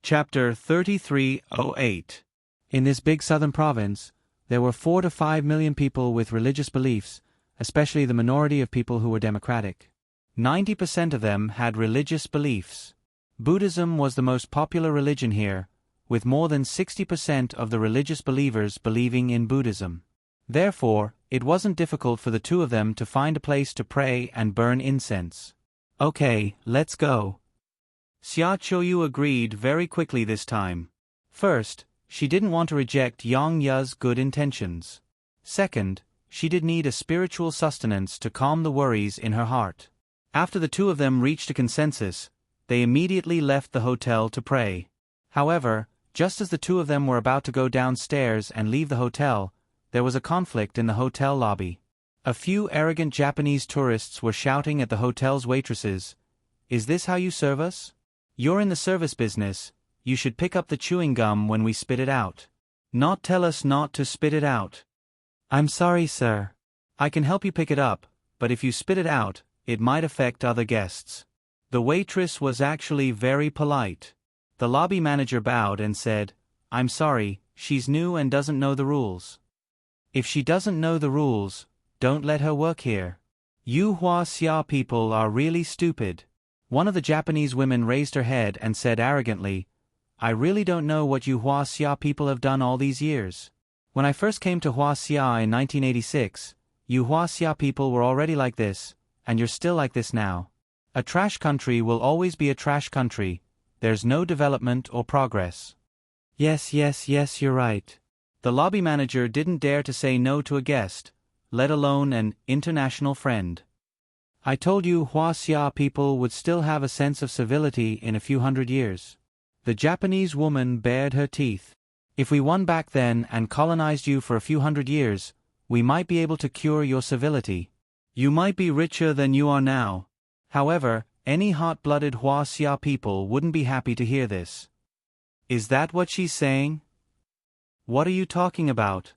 Chapter 3308. In this big southern province, there were 4 to 5 million people with religious beliefs, especially the minority of people who were democratic. 90% of them had religious beliefs. Buddhism was the most popular religion here, with more than 60% of the religious believers believing in Buddhism. Therefore, it wasn't difficult for the two of them to find a place to pray and burn incense. Okay, let's go. Xia Qiuyu agreed very quickly this time. First, she didn't want to reject Yang Ya's good intentions. Second, she did need a spiritual sustenance to calm the worries in her heart. After the two of them reached a consensus, they immediately left the hotel to pray. However, just as the two of them were about to go downstairs and leave the hotel, there was a conflict in the hotel lobby. A few arrogant Japanese tourists were shouting at the hotel's waitresses, "Is this how you serve us? You're in the service business, you should pick up the chewing gum when we spit it out. Not tell us not to spit it out." "I'm sorry, sir. I can help you pick it up, but if you spit it out, it might affect other guests." The waitress was actually very polite. The lobby manager bowed and said, "I'm sorry, she's new and doesn't know the rules." "If she doesn't know the rules, don't let her work here. You Huaxia people are really stupid." One of the Japanese women raised her head and said arrogantly, "I really don't know what you Huaxia people have done all these years. When I first came to Huaxia in 1986, you Huaxia people were already like this, and you're still like this now. A trash country will always be a trash country. There's no development or progress." Yes, you're right. The lobby manager didn't dare to say no to a guest, let alone an international friend. "I told you Huaxia people would still have a sense of civility in a few hundred years." The Japanese woman bared her teeth. "If we won back then and colonized you for a few hundred years, we might be able to cure your civility. You might be richer than you are now." However, any hot-blooded Huaxia people wouldn't be happy to hear this. "Is that what she's saying? What are you talking about?"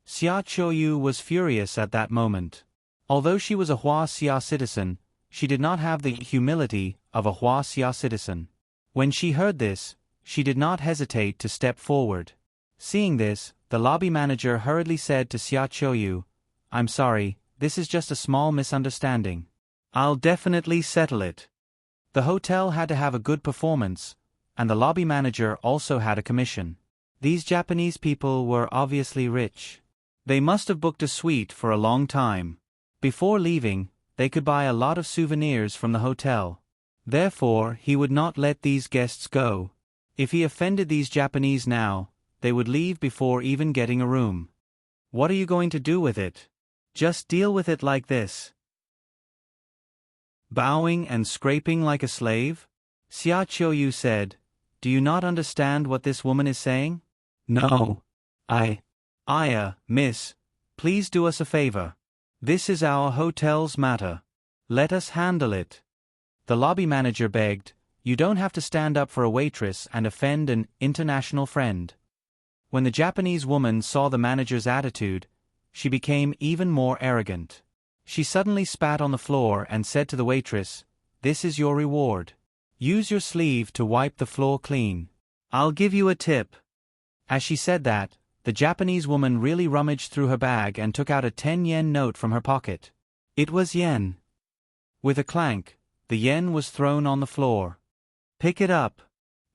Xia Qiuyu was furious at that moment. Although she was a Huaxia citizen, she did not have the humility of a Huaxia citizen. When she heard this, she did not hesitate to step forward. Seeing this, the lobby manager hurriedly said to Xia Qiuyu, "I'm sorry, this is just a small misunderstanding. I'll definitely settle it." The hotel had to have a good performance, and the lobby manager also had a commission. These Japanese people were obviously rich. They must have booked a suite for a long time. Before leaving, they could buy a lot of souvenirs from the hotel. Therefore, he would not let these guests go. If he offended these Japanese now, they would leave before even getting a room. "What are you going to do with it? Just deal with it like this." Bowing and scraping like a slave? Xia Qiuyu said, "Do you not understand what this woman is saying?" "No. Miss, please do us a favor. This is our hotel's matter. Let us handle it." The lobby manager begged, "You don't have to stand up for a waitress and offend an international friend." When the Japanese woman saw the manager's attitude, she became even more arrogant. She suddenly spat on the floor and said to the waitress, "This is your reward. Use your sleeve to wipe the floor clean. I'll give you a tip." As she said that, the Japanese woman really rummaged through her bag and took out a 10-yen note from her pocket. It was yen. With a clank, the yen was thrown on the floor. "Pick it up,"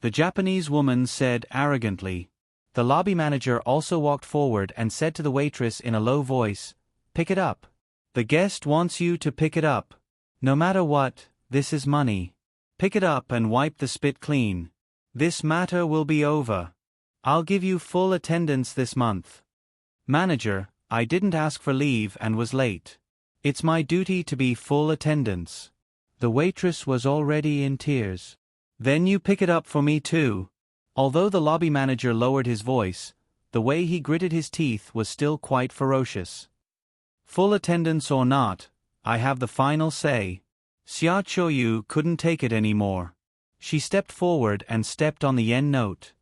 the Japanese woman said arrogantly. The lobby manager also walked forward and said to the waitress in a low voice, "Pick it up. The guest wants you to pick it up. No matter what, this is money. Pick it up and wipe the spit clean. This matter will be over. I'll give you full attendance this month." "Manager, I didn't ask for leave and was late. It's my duty to be full attendance." The waitress was already in tears. "Then you pick it up for me too." Although the lobby manager lowered his voice, the way he gritted his teeth was still quite ferocious. "Full attendance or not, I have the final say." Xia Qiuyu couldn't take it anymore. She stepped forward and stepped on the yen note.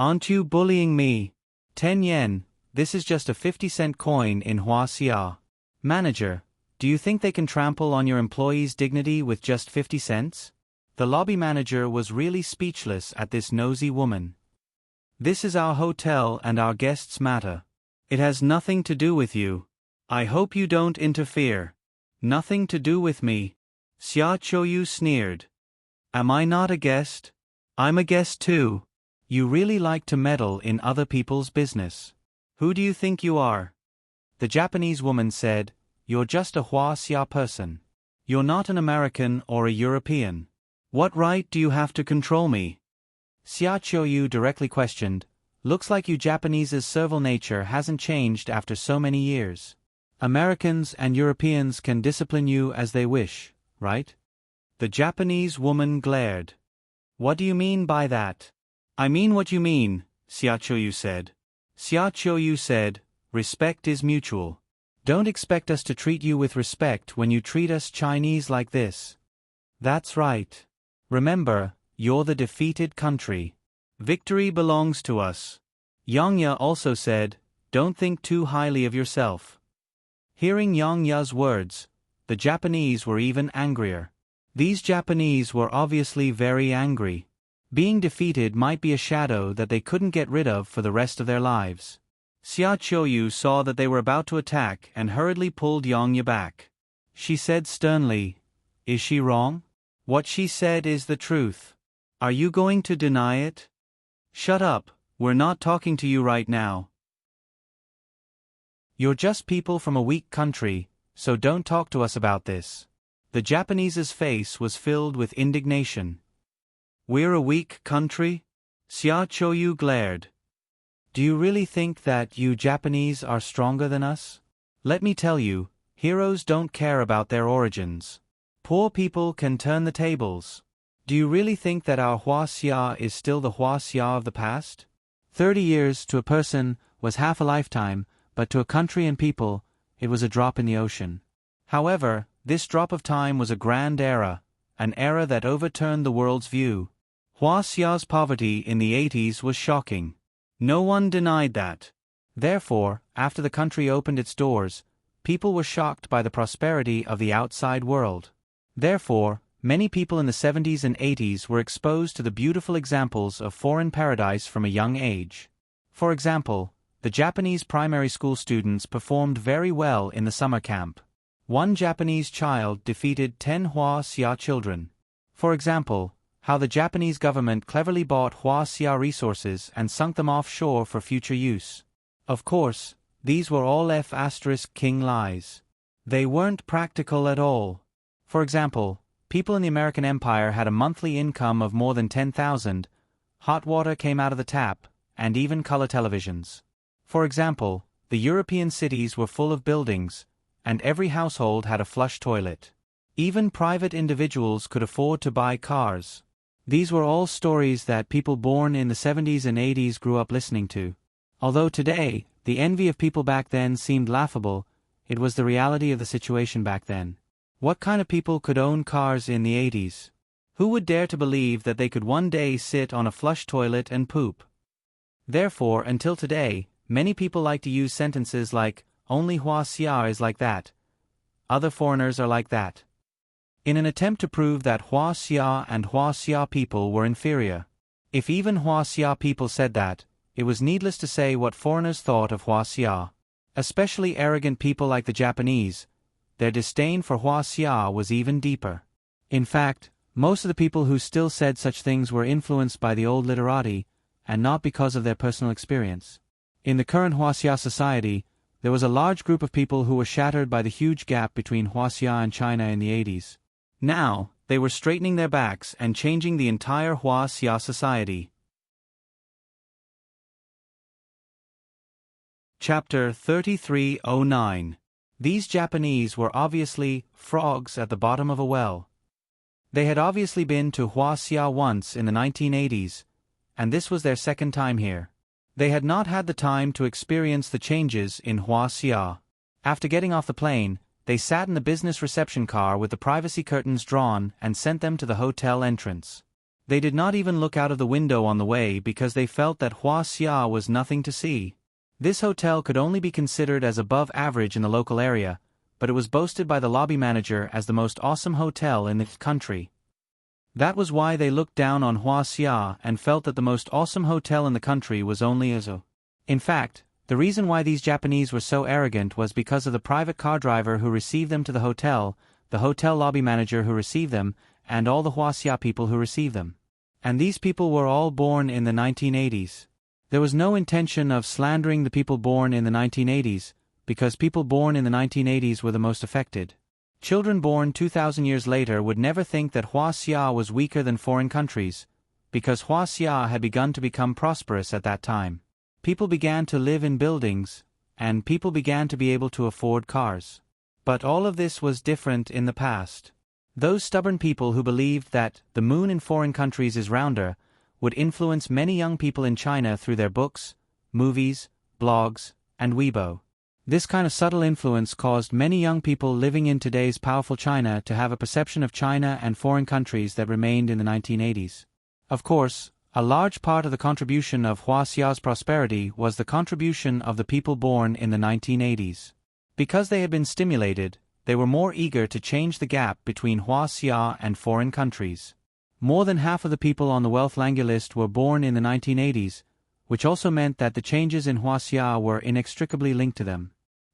"Aren't you bullying me? 10 yen, this is just a 50-cent coin in Huaxia. Manager, do you think they can trample on your employees' dignity with just 50 cents? The lobby manager was really speechless at this nosy woman. This is our hotel and our guests matter. It has nothing to do with you. I hope you don't interfere. Nothing to do with me. Xia Qiuyu sneered. Am I not a guest? I'm a guest too. You really like to meddle in other people's business. Who do you think you are? The Japanese woman said, You're just a Huaxia person. You're not an American or a European. What right do you have to control me? Xia Qiuyu directly questioned, Looks like you Japanese's servile nature hasn't changed after so many years. Americans and Europeans can discipline you as they wish, right? The Japanese woman glared. What do you mean by that? I mean what you mean, Xia Qiuyu said. Xia Qiuyu said, Respect is mutual. Don't expect us to treat you with respect when you treat us Chinese like this. That's right. Remember, you're the defeated country. Victory belongs to us. Yang Ye also said, Don't think too highly of yourself. Hearing Yang Ye's words, the Japanese were even angrier. These Japanese were obviously very angry. Being defeated might be a shadow that they couldn't get rid of for the rest of their lives. Xia Qiuyu saw that they were about to attack and hurriedly pulled Yang Ye back. She said sternly, Is she wrong? What she said is the truth. Are you going to deny it? Shut up, we're not talking to you right now. You're just people from a weak country, so don't talk to us about this. The Japanese's face was filled with indignation. We're a weak country? Xia Qiuyu glared. Do you really think that you Japanese are stronger than us? Let me tell you, heroes don't care about their origins. Poor people can turn the tables. Do you really think that our Huaxia is still the Huaxia of the past? 30 years to a person was half a lifetime, but to a country and people, it was a drop in the ocean. However, this drop of time was a grand era, an era that overturned the world's view. Huaxia's poverty in the 80s was shocking. No one denied that. Therefore, after the country opened its doors, people were shocked by the prosperity of the outside world. Therefore, many people in the 70s and 80s were exposed to the beautiful examples of foreign paradise from a young age. For example, the Japanese primary school students performed very well in the summer camp. One Japanese child defeated 10 Huaxia children. For example, how the Japanese government cleverly bought Huaxia resources and sunk them offshore for future use. Of course, these were all F*King lies. They weren't practical at all. For example, people in the American Empire had a monthly income of more than 10,000, hot water came out of the tap, and even color televisions. For example, the European cities were full of buildings, and every household had a flush toilet. Even private individuals could afford to buy cars. These were all stories that people born in the 70s and 80s grew up listening to. Although today, the envy of people back then seemed laughable, it was the reality of the situation back then. What kind of people could own cars in the 80s? Who would dare to believe that they could one day sit on a flush toilet and poop? Therefore, until today, many people like to use sentences like, only Huaxia is like that. Other foreigners are like that. In an attempt to prove that Huaxia and Huaxia people were inferior. If even Huaxia people said that, it was needless to say what foreigners thought of Huaxia. Especially arrogant people like the Japanese, their disdain for Huaxia was even deeper. In fact, most of the people who still said such things were influenced by the old literati, and not because of their personal experience. In the current Huaxia society, there was a large group of people who were shattered by the huge gap between Huaxia and China in the 80s. Now, they were straightening their backs and changing the entire Huaxia society. Chapter 3309. These Japanese were obviously frogs at the bottom of a well. They had obviously been to Huaxia once in the 1980s, and this was their second time here. They had not had the time to experience the changes in Huaxia. After getting off the plane, they sat in the business reception car with the privacy curtains drawn and sent them to the hotel entrance. They did not even look out of the window on the way because they felt that Huaxia was nothing to see. This hotel could only be considered as above average in the local area, but it was boasted by the lobby manager as the most awesome hotel in the country. That was why they looked down on Huaxia and felt that the most awesome hotel in the country was only Azo. In fact, the reason why these Japanese were so arrogant was because of the private car driver who received them to the hotel lobby manager who received them, and all the Huaxia people who received them. And these people were all born in the 1980s. There was no intention of slandering the people born in the 1980s, because people born in the 1980s were the most affected. Children born 2,000 years later would never think that Huaxia was weaker than foreign countries, because Huaxia had begun to become prosperous at that time. People began to live in buildings, and people began to be able to afford cars. But all of this was different in the past. Those stubborn people who believed that the moon in foreign countries is rounder would influence many young people in China through their books, movies, blogs, and Weibo. This kind of subtle influence caused many young people living in today's powerful China to have a perception of China and foreign countries that remained in the 1980s. Of course, a large part of the contribution of Huaxia's prosperity was the contribution of the people born in the 1980s. Because they had been stimulated, they were more eager to change the gap between Huaxia and foreign countries. More than half of the people on the wealth Langya list were born in the 1980s, which also meant that the changes in Huaxia were inextricably linked to them.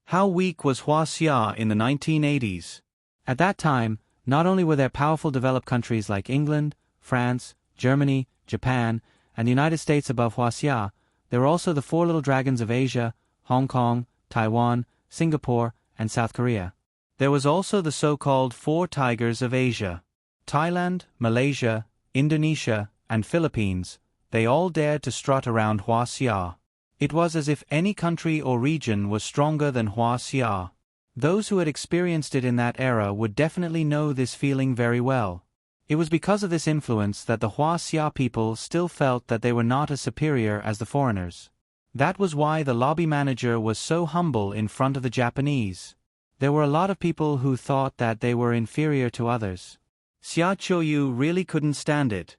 How weak was Huaxia in the 1980s? At that time, not only were there powerful developed countries like England, France, Germany, Japan, and the United States above Huaxia, there were also the four little dragons of Asia, Hong Kong, Taiwan, Singapore, and South Korea. There was also the so-called four tigers of Asia. Thailand, Malaysia, Indonesia, and Philippines, they all dared to strut around Huaxia. It was as if any country or region was stronger than Huaxia. Those who had experienced it in that era would definitely know this feeling very well. It was because of this influence that the Huaxia people still felt that they were not as superior as the foreigners. That was why the lobby manager was so humble in front of the Japanese. There were a lot of people who thought that they were inferior to others. Xia Qiuyu really couldn't stand it.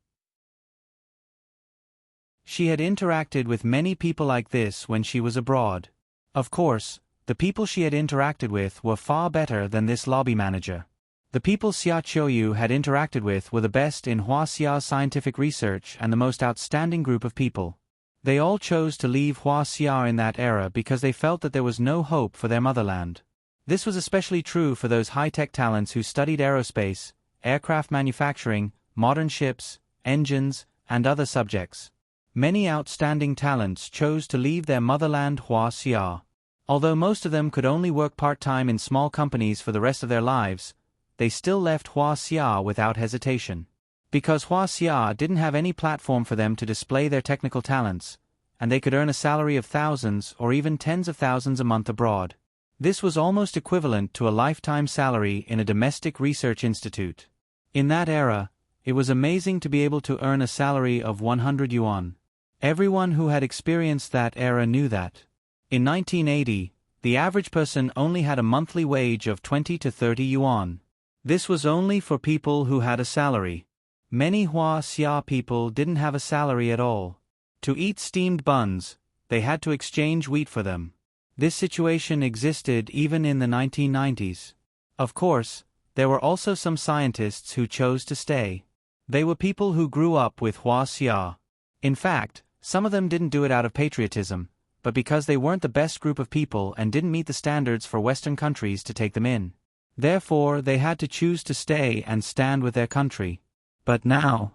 She had interacted with many people like this when she was abroad. Of course, the people she had interacted with were far better than this lobby manager. The people Xia Qiuyu had interacted with were the best in Huaxia's scientific research and the most outstanding group of people. They all chose to leave Huaxia in that era because they felt that there was no hope for their motherland. This was especially true for those high-tech talents who studied aerospace, aircraft manufacturing, modern ships, engines, and other subjects. Many outstanding talents chose to leave their motherland Huaxia. Although most of them could only work part-time in small companies for the rest of their lives, they still left Huaxia without hesitation. Because Huaxia didn't have any platform for them to display their technical talents, and they could earn a salary of thousands or even tens of thousands a month abroad. This was almost equivalent to a lifetime salary in a domestic research institute. In that era, it was amazing to be able to earn a salary of 100 yuan. Everyone who had experienced that era knew that. In 1980, the average person only had a monthly wage of 20 to 30 yuan. This was only for people who had a salary. Many Huaxia people didn't have a salary at all. To eat steamed buns, they had to exchange wheat for them. This situation existed even in the 1990s. Of course, there were also some scientists who chose to stay. They were people who grew up with Huaxia. In fact, some of them didn't do it out of patriotism, but because they weren't the best group of people and didn't meet the standards for Western countries to take them in. Therefore, they had to choose to stay and stand with their country. But now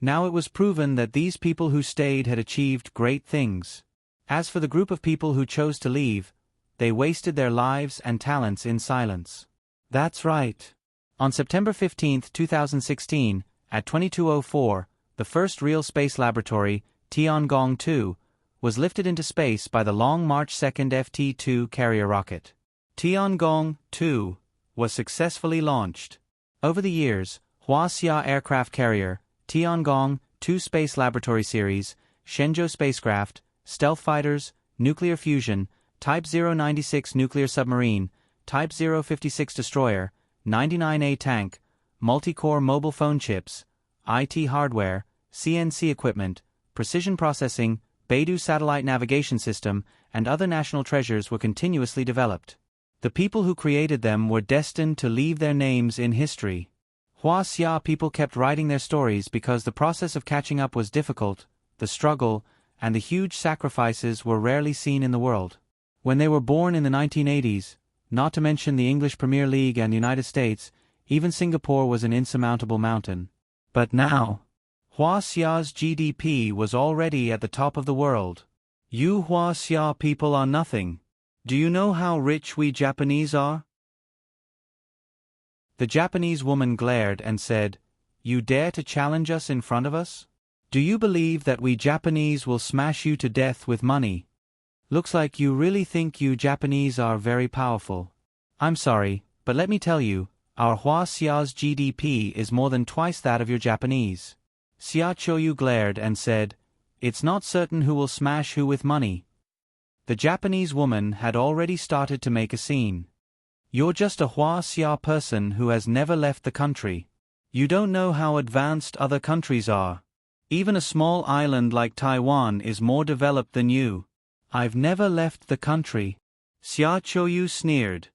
it was proven that these people who stayed had achieved great things. As for the group of people who chose to leave, they wasted their lives and talents in silence. That's right. On September 15, 2016, at 22:04, the first real space laboratory, Tiangong-2, was lifted into space by the Long March 2 FT-2 carrier rocket. Tiangong-2 was successfully launched. Over the years, Huaxia aircraft carrier, Tiangong-2 Space Laboratory Series, Shenzhou spacecraft, stealth fighters, nuclear fusion, Type 096 nuclear submarine, Type 056 destroyer, 99A tank, multi-core mobile phone chips, IT hardware, CNC equipment, precision processing, Beidou satellite navigation system, and other national treasures were continuously developed. The people who created them were destined to leave their names in history. Xia people kept writing their stories because the process of catching up was difficult, the struggle, and the huge sacrifices were rarely seen in the world. When they were born in the 1980s, not to mention the English Premier League and the United States, even Singapore was an insurmountable mountain. But now, Xia's GDP was already at the top of the world. You Xia people are nothing. Do you know how rich we Japanese are? The Japanese woman glared and said, "You dare to challenge us in front of us? Do you believe that we Japanese will smash you to death with money? Looks like you really think you Japanese are very powerful. I'm sorry, but let me tell you, our Xia's GDP is more than twice that of your Japanese." Xia Qiuyu glared and said, "It's not certain who will smash who with money." The Japanese woman had already started to make a scene. "You're just a Xia person who has never left the country. You don't know how advanced other countries are. Even a small island like Taiwan is more developed than you." "I've never left the country," Xia Qiuyu sneered.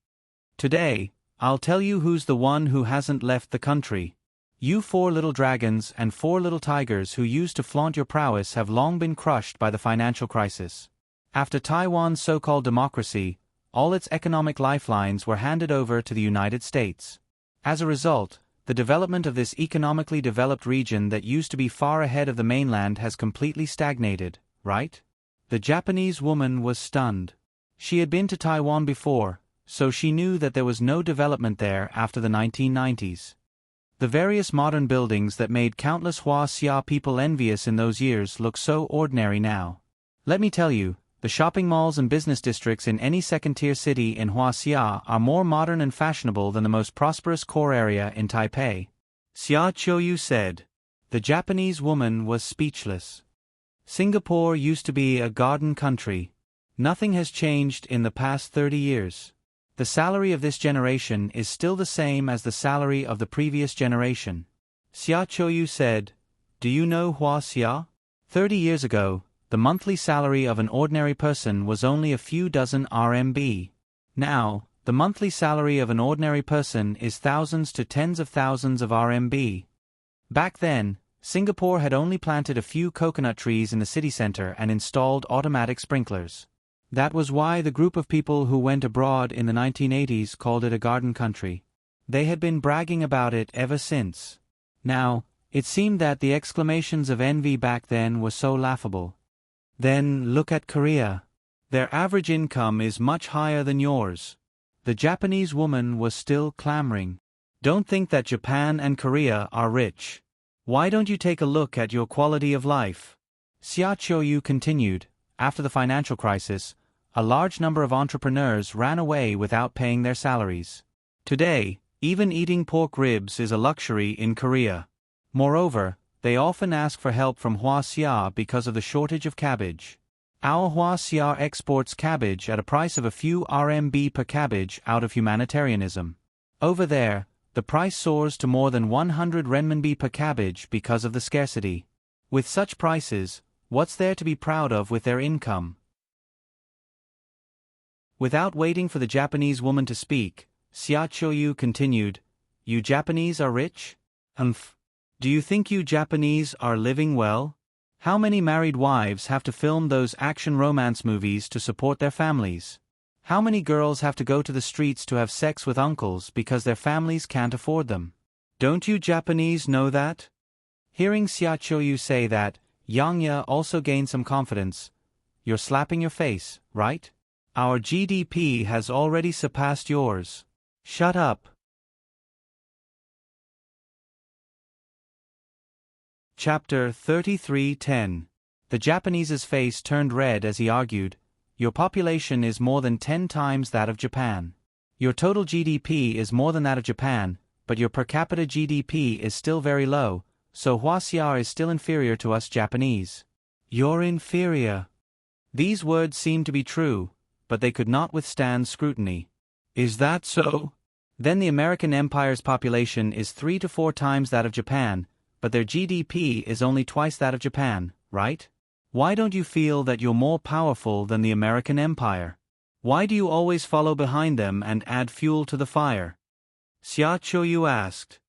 "Today, I'll tell you who's the one who hasn't left the country. You 4 little dragons and 4 little tigers who used to flaunt your prowess have long been crushed by the financial crisis. After Taiwan's so-called democracy, all its economic lifelines were handed over to the United States. As a result, the development of this economically developed region that used to be far ahead of the mainland has completely stagnated, right?" The Japanese woman was stunned. She had been to Taiwan before, so she knew that there was no development there after the 1990s. The various modern buildings that made countless Xia people envious in those years look so ordinary now. Let me tell you, the shopping malls and business districts in any second-tier city in Xia are more modern and fashionable than the most prosperous core area in Taipei. Xia Qiuyu said. The Japanese woman was speechless. Singapore used to be a garden country. Nothing has changed in the past 30 years. The salary of this generation is still the same as the salary of the previous generation. Xia Qiuyu said, "Do you know Xia? 30 years ago, the monthly salary of an ordinary person was only a few dozen RMB. Now, the monthly salary of an ordinary person is thousands to tens of thousands of RMB. Back then, Singapore had only planted a few coconut trees in the city center and installed automatic sprinklers. That was why the group of people who went abroad in the 1980s called it a garden country. They had been bragging about it ever since. Now, it seemed that the exclamations of envy back then were so laughable. Then look at Korea. Their average income is much higher than yours." The Japanese woman was still clamoring. "Don't think that Japan and Korea are rich. Why don't you take a look at your quality of life?" Xia Qiuyu continued. After the financial crisis, a large number of entrepreneurs ran away without paying their salaries. Today, even eating pork ribs is a luxury in Korea. Moreover, they often ask for help from Xia because of the shortage of cabbage. Our Xia exports cabbage at a price of a few RMB per cabbage out of humanitarianism. Over there, the price soars to more than 100 renminbi per cabbage because of the scarcity. With such prices, what's there to be proud of with their income? Without waiting for the Japanese woman to speak, Xia Qiuyu continued, "You Japanese are rich? Humph. Do you think you Japanese are living well? How many married wives have to film those action romance movies to support their families? How many girls have to go to the streets to have sex with uncles because their families can't afford them? Don't you Japanese know that?" Hearing Xia Qiuyu say that, Yang Ye also gained some confidence. "You're slapping your face, right? Our GDP has already surpassed yours. Shut up." Chapter 33:10. The Japanese's face turned red as he argued, "Your population is more than 10 times that of Japan. Your total GDP is more than that of Japan, but your per capita GDP is still very low, so Xia is still inferior to us Japanese." "You're inferior." These words seemed to be true, but they could not withstand scrutiny. "Is that so? Then the American Empire's population is 3 to 4 times that of Japan, but their GDP is only twice that of Japan, right? Why don't you feel that you're more powerful than the American Empire? Why do you always follow behind them and add fuel to the fire?" Xia Qiuyu asked.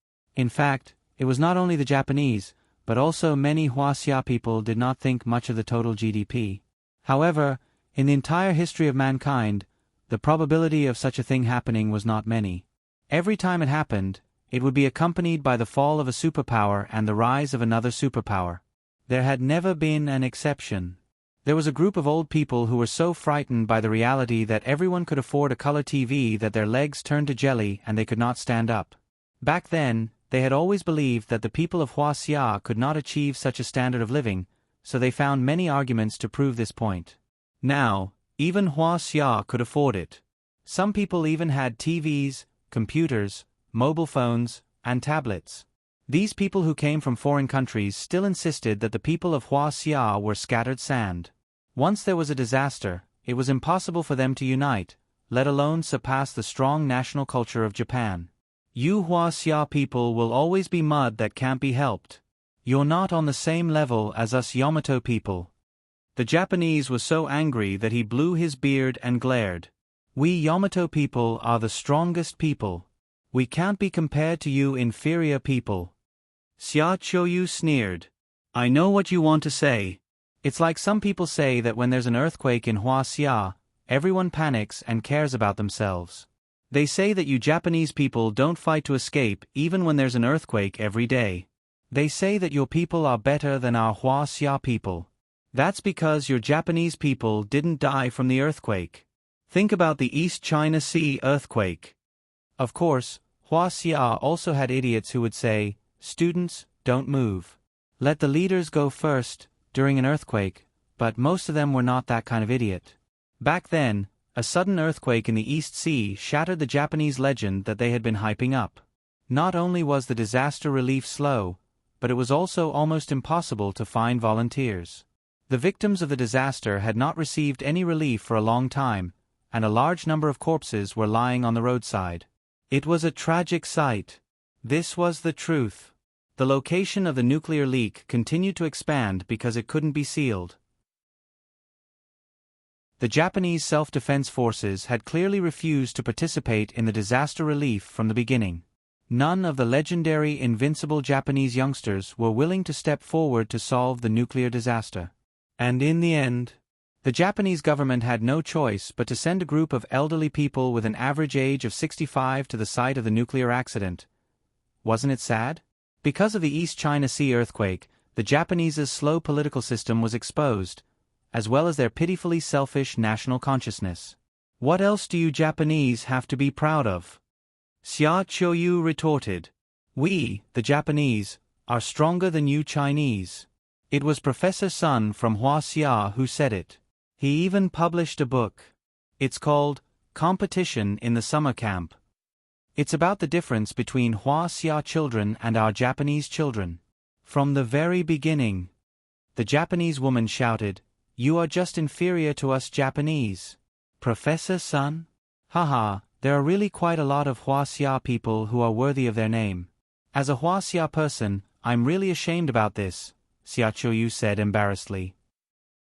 In fact, it was not only the Japanese, but also many Huaxia people did not think much of the total GDP. However, in the entire history of mankind, the probability of such a thing happening was not many. Every time it happened, it would be accompanied by the fall of a superpower and the rise of another superpower. There had never been an exception. There was a group of old people who were so frightened by the reality that everyone could afford a color TV that their legs turned to jelly and they could not stand up. Back then, they had always believed that the people of Huaxia could not achieve such a standard of living, so they found many arguments to prove this point. Now, even Huaxia could afford it. Some people even had TVs, computers, mobile phones, and tablets. These people who came from foreign countries still insisted that the people of Huaxia were scattered sand. Once there was a disaster, it was impossible for them to unite, let alone surpass the strong national culture of Japan. You Huaxia people will always be mud that can't be helped. You're not on the same level as us Yamato people. The Japanese was so angry that he blew his beard and glared. We Yamato people are the strongest people. We can't be compared to you inferior people. Xia Qiuyu sneered. I know what you want to say. It's like some people say that when there's an earthquake in Huaxia, everyone panics and cares about themselves. They say that you Japanese people don't fight to escape even when there's an earthquake every day. They say that your people are better than our Huaxia people. That's because your Japanese people didn't die from the earthquake. Think about the East China Sea earthquake. Of course, Huaxia also had idiots who would say, students, don't move. Let the leaders go first, during an earthquake, but most of them were not that kind of idiot. Back then, a sudden earthquake in the East Sea shattered the Japanese legend that they had been hyping up. Not only was the disaster relief slow, but it was also almost impossible to find volunteers. The victims of the disaster had not received any relief for a long time, and a large number of corpses were lying on the roadside. It was a tragic sight. This was the truth. The location of the nuclear leak continued to expand because it couldn't be sealed. The Japanese self-defense forces had clearly refused to participate in the disaster relief from the beginning. None of the legendary invincible Japanese youngsters were willing to step forward to solve the nuclear disaster. And in the end, the Japanese government had no choice but to send a group of elderly people with an average age of 65 to the site of the nuclear accident. Wasn't it sad? Because of the East China Sea earthquake, the Japanese's slow political system was exposed, as well as their pitifully selfish national consciousness. What else do you Japanese have to be proud of? Xia Qiuyu retorted. We, the Japanese, are stronger than you Chinese. It was Professor Sun from Huaxia who said it. He even published a book. It's called Competition in the Summer Camp. It's about the difference between Huaxia children and our Japanese children. From the very beginning, the Japanese woman shouted, "You are just inferior to us Japanese." Professor Sun? Haha, there are really quite a lot of Huaxia people who are worthy of their name. As a Huaxia person, I'm really ashamed about this, Xia Qiuyu said embarrassedly.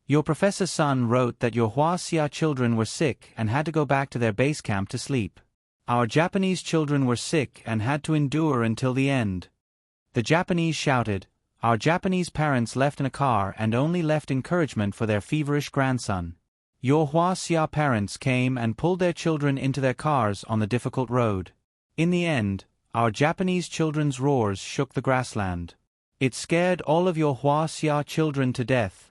Your Professor Sun wrote that your Huaxia children were sick and had to go back to their base camp to sleep. Our Japanese children were sick and had to endure until the end. The Japanese shouted. Our Japanese parents left in a car and only left encouragement for their feverish grandson. Your Huaxia parents came and pulled their children into their cars on the difficult road. In the end, our Japanese children's roars shook the grassland. It scared all of your Huaxia children to death.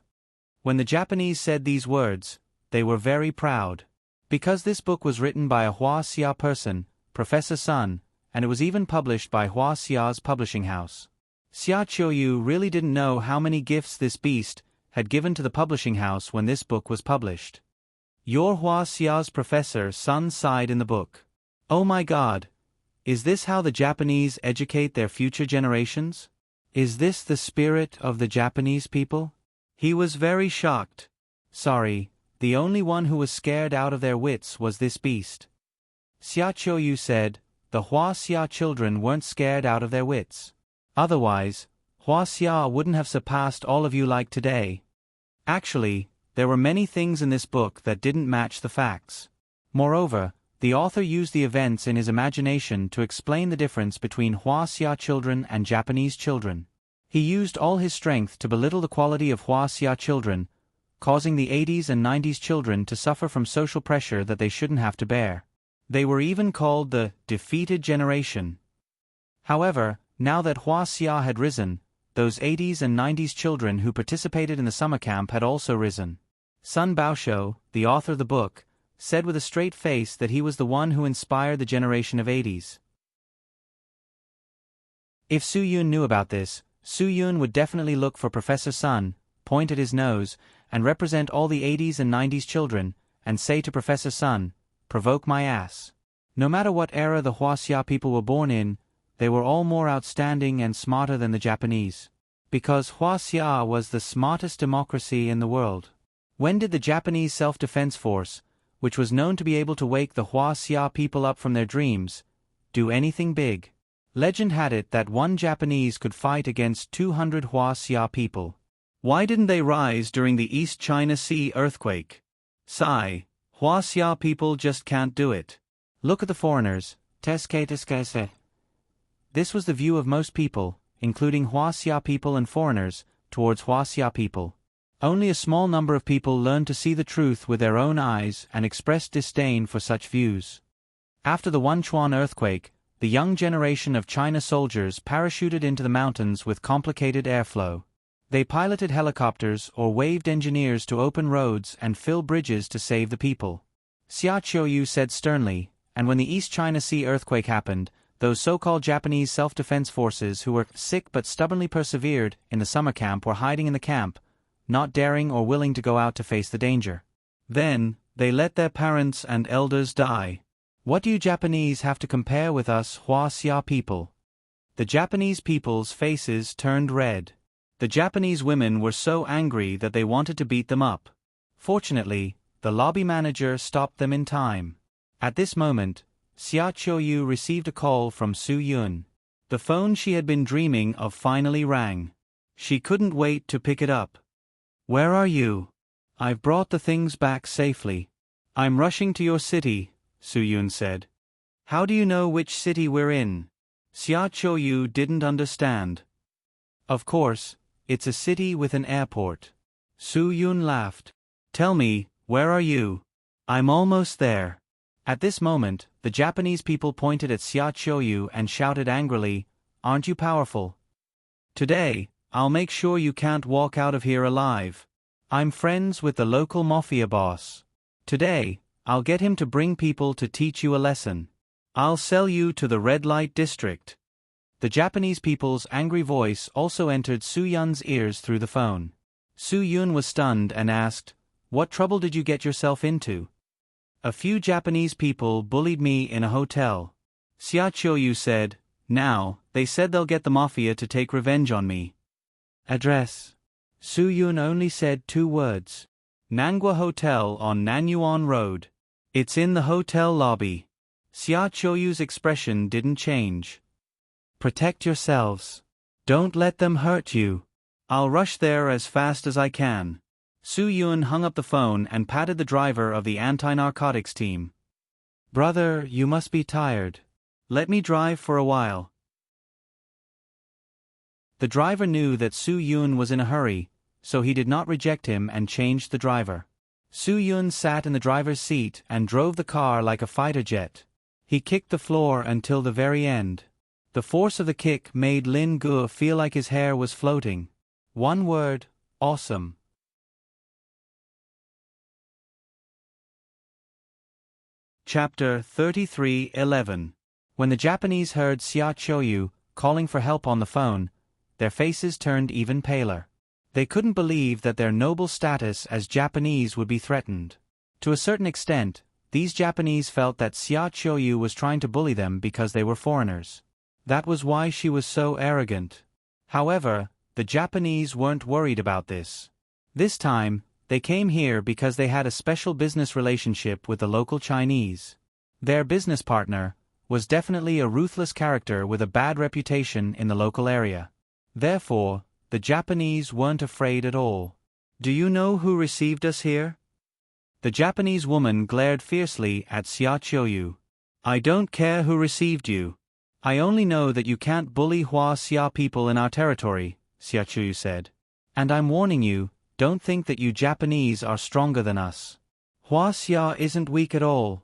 When the Japanese said these words, they were very proud. Because this book was written by a Huaxia person, Professor Sun, and it was even published by Huaxia's publishing house. Xia Qiuyu really didn't know how many gifts this beast had given to the publishing house when this book was published. Your Huaxia's Professor Sun sighed in the book. Oh my God! Is this how the Japanese educate their future generations? Is this the spirit of the Japanese people? He was very shocked. Sorry, the only one who was scared out of their wits was this beast. Xia Qiuyu said, the Huaxia children weren't scared out of their wits. Otherwise, Huaxia wouldn't have surpassed all of you like today. Actually, there were many things in this book that didn't match the facts. Moreover, The author used the events in his imagination to explain the difference between Huaxia children and Japanese children. He used all his strength to belittle the quality of Huaxia children, causing the 80s and 90s children to suffer from social pressure that they shouldn't have to bear. They were even called the defeated generation. However, now that Huaxia had risen, those 80s and 90s children who participated in the summer camp had also risen. Sun Baoshou, the author of the book, said with a straight face that he was the one who inspired the generation of 80s. If Su Yun knew about this, Su Yun would definitely look for Professor Sun, point at his nose, and represent all the 80s and 90s children, and say to Professor Sun, "Provoke my ass." No matter what era the Huaxia people were born in, they were all more outstanding and smarter than the Japanese. Because Huaxia was the smartest democracy in the world. When did the Japanese Self-Defense Force, which was known to be able to wake the Huaxia people up from their dreams, do anything big? Legend had it that one Japanese could fight against 200 Huaxia people. Why didn't they rise during the East China Sea earthquake? Sigh, Huaxia people just can't do it. Look at the foreigners. This was the view of most people, including Huaxia people and foreigners, towards Huaxia people. Only a small number of people learned to see the truth with their own eyes and expressed disdain for such views. After the Wenchuan earthquake, the young generation of China soldiers parachuted into the mountains with complicated airflow. They piloted helicopters or waved engineers to open roads and fill bridges to save the people. Xia Qiuyu said sternly, and when the East China Sea earthquake happened, those so-called Japanese self-defense forces who were sick but stubbornly persevered in the summer camp were hiding in the camp, not daring or willing to go out to face the danger. Then, they let their parents and elders die. What do you Japanese have to compare with us Huaxia people? The Japanese people's faces turned red. The Japanese women were so angry that they wanted to beat them up. Fortunately, the lobby manager stopped them in time. At this moment, Xia Qiuyu received a call from Su Yun. The phone she had been dreaming of finally rang. She couldn't wait to pick it up. "Where are you?" "I've brought the things back safely." "I'm rushing to your city," Su Yun said. "How do you know which city we're in?" Xia Qiuyu didn't understand. "Of course, it's a city with an airport." Su Yun laughed. "Tell me, where are you?" "I'm almost there." At this moment, the Japanese people pointed at Xia Qiuyu and shouted angrily, "Aren't you powerful? Today, I'll make sure you can't walk out of here alive. I'm friends with the local mafia boss. Today, I'll get him to bring people to teach you a lesson. I'll sell you to the red light district." The Japanese people's angry voice also entered Su Yun's ears through the phone. Su Yun was stunned and asked, "What trouble did you get yourself into?" "A few Japanese people bullied me in a hotel." Xia Qiuyu said, "Now, they said they'll get the mafia to take revenge on me." "Address." Su Yun only said 2 words. "Nanghua Hotel on Nanyuan Road." "It's in the hotel lobby." Xia Qiuyu's expression didn't change. "Protect yourselves. Don't let them hurt you." "I'll rush there as fast as I can." Su Yun hung up the phone and patted the driver of the anti-narcotics team. "Brother, you must be tired. Let me drive for a while." The driver knew that Su Yun was in a hurry, so he did not reject him and changed the driver. Su Yun sat in the driver's seat and drove the car like a fighter jet. He kicked the floor until the very end. The force of the kick made Lin Gu feel like his hair was floating. One word, awesome. Chapter 33:11. When the Japanese heard Xia Qiuyu calling for help on the phone, their faces turned even paler. They couldn't believe that their noble status as Japanese would be threatened. To a certain extent, these Japanese felt that Xia Qiuyu was trying to bully them because they were foreigners. That was why she was so arrogant. However, the Japanese weren't worried about this. This time, they came here because they had a special business relationship with the local Chinese. Their business partner was definitely a ruthless character with a bad reputation in the local area. Therefore, the Japanese weren't afraid at all. "Do you know who received us here?" The Japanese woman glared fiercely at Xia Qiuyu. I don't care who received you. I only know that you can't bully Hua Xia people in our territory, Xia Qiuyu said. And I'm warning you, don't think that you Japanese are stronger than us. Hua Xia isn't weak at all.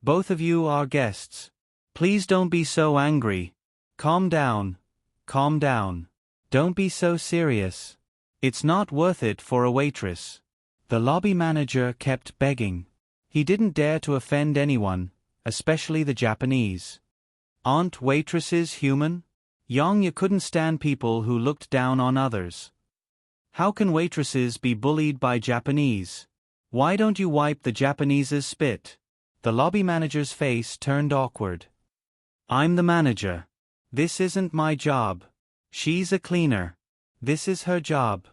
Both of you are guests. Please don't be so angry. Calm down. Calm down. Don't be so serious. It's not worth it for a waitress. The lobby manager kept begging. He didn't dare to offend anyone, especially the Japanese. Aren't waitresses human? Yang couldn't stand people who looked down on others. How can waitresses be bullied by Japanese? Why don't you wipe the Japanese's spit? The lobby manager's face turned awkward. I'm the manager. This isn't my job. She's a cleaner. This is her job.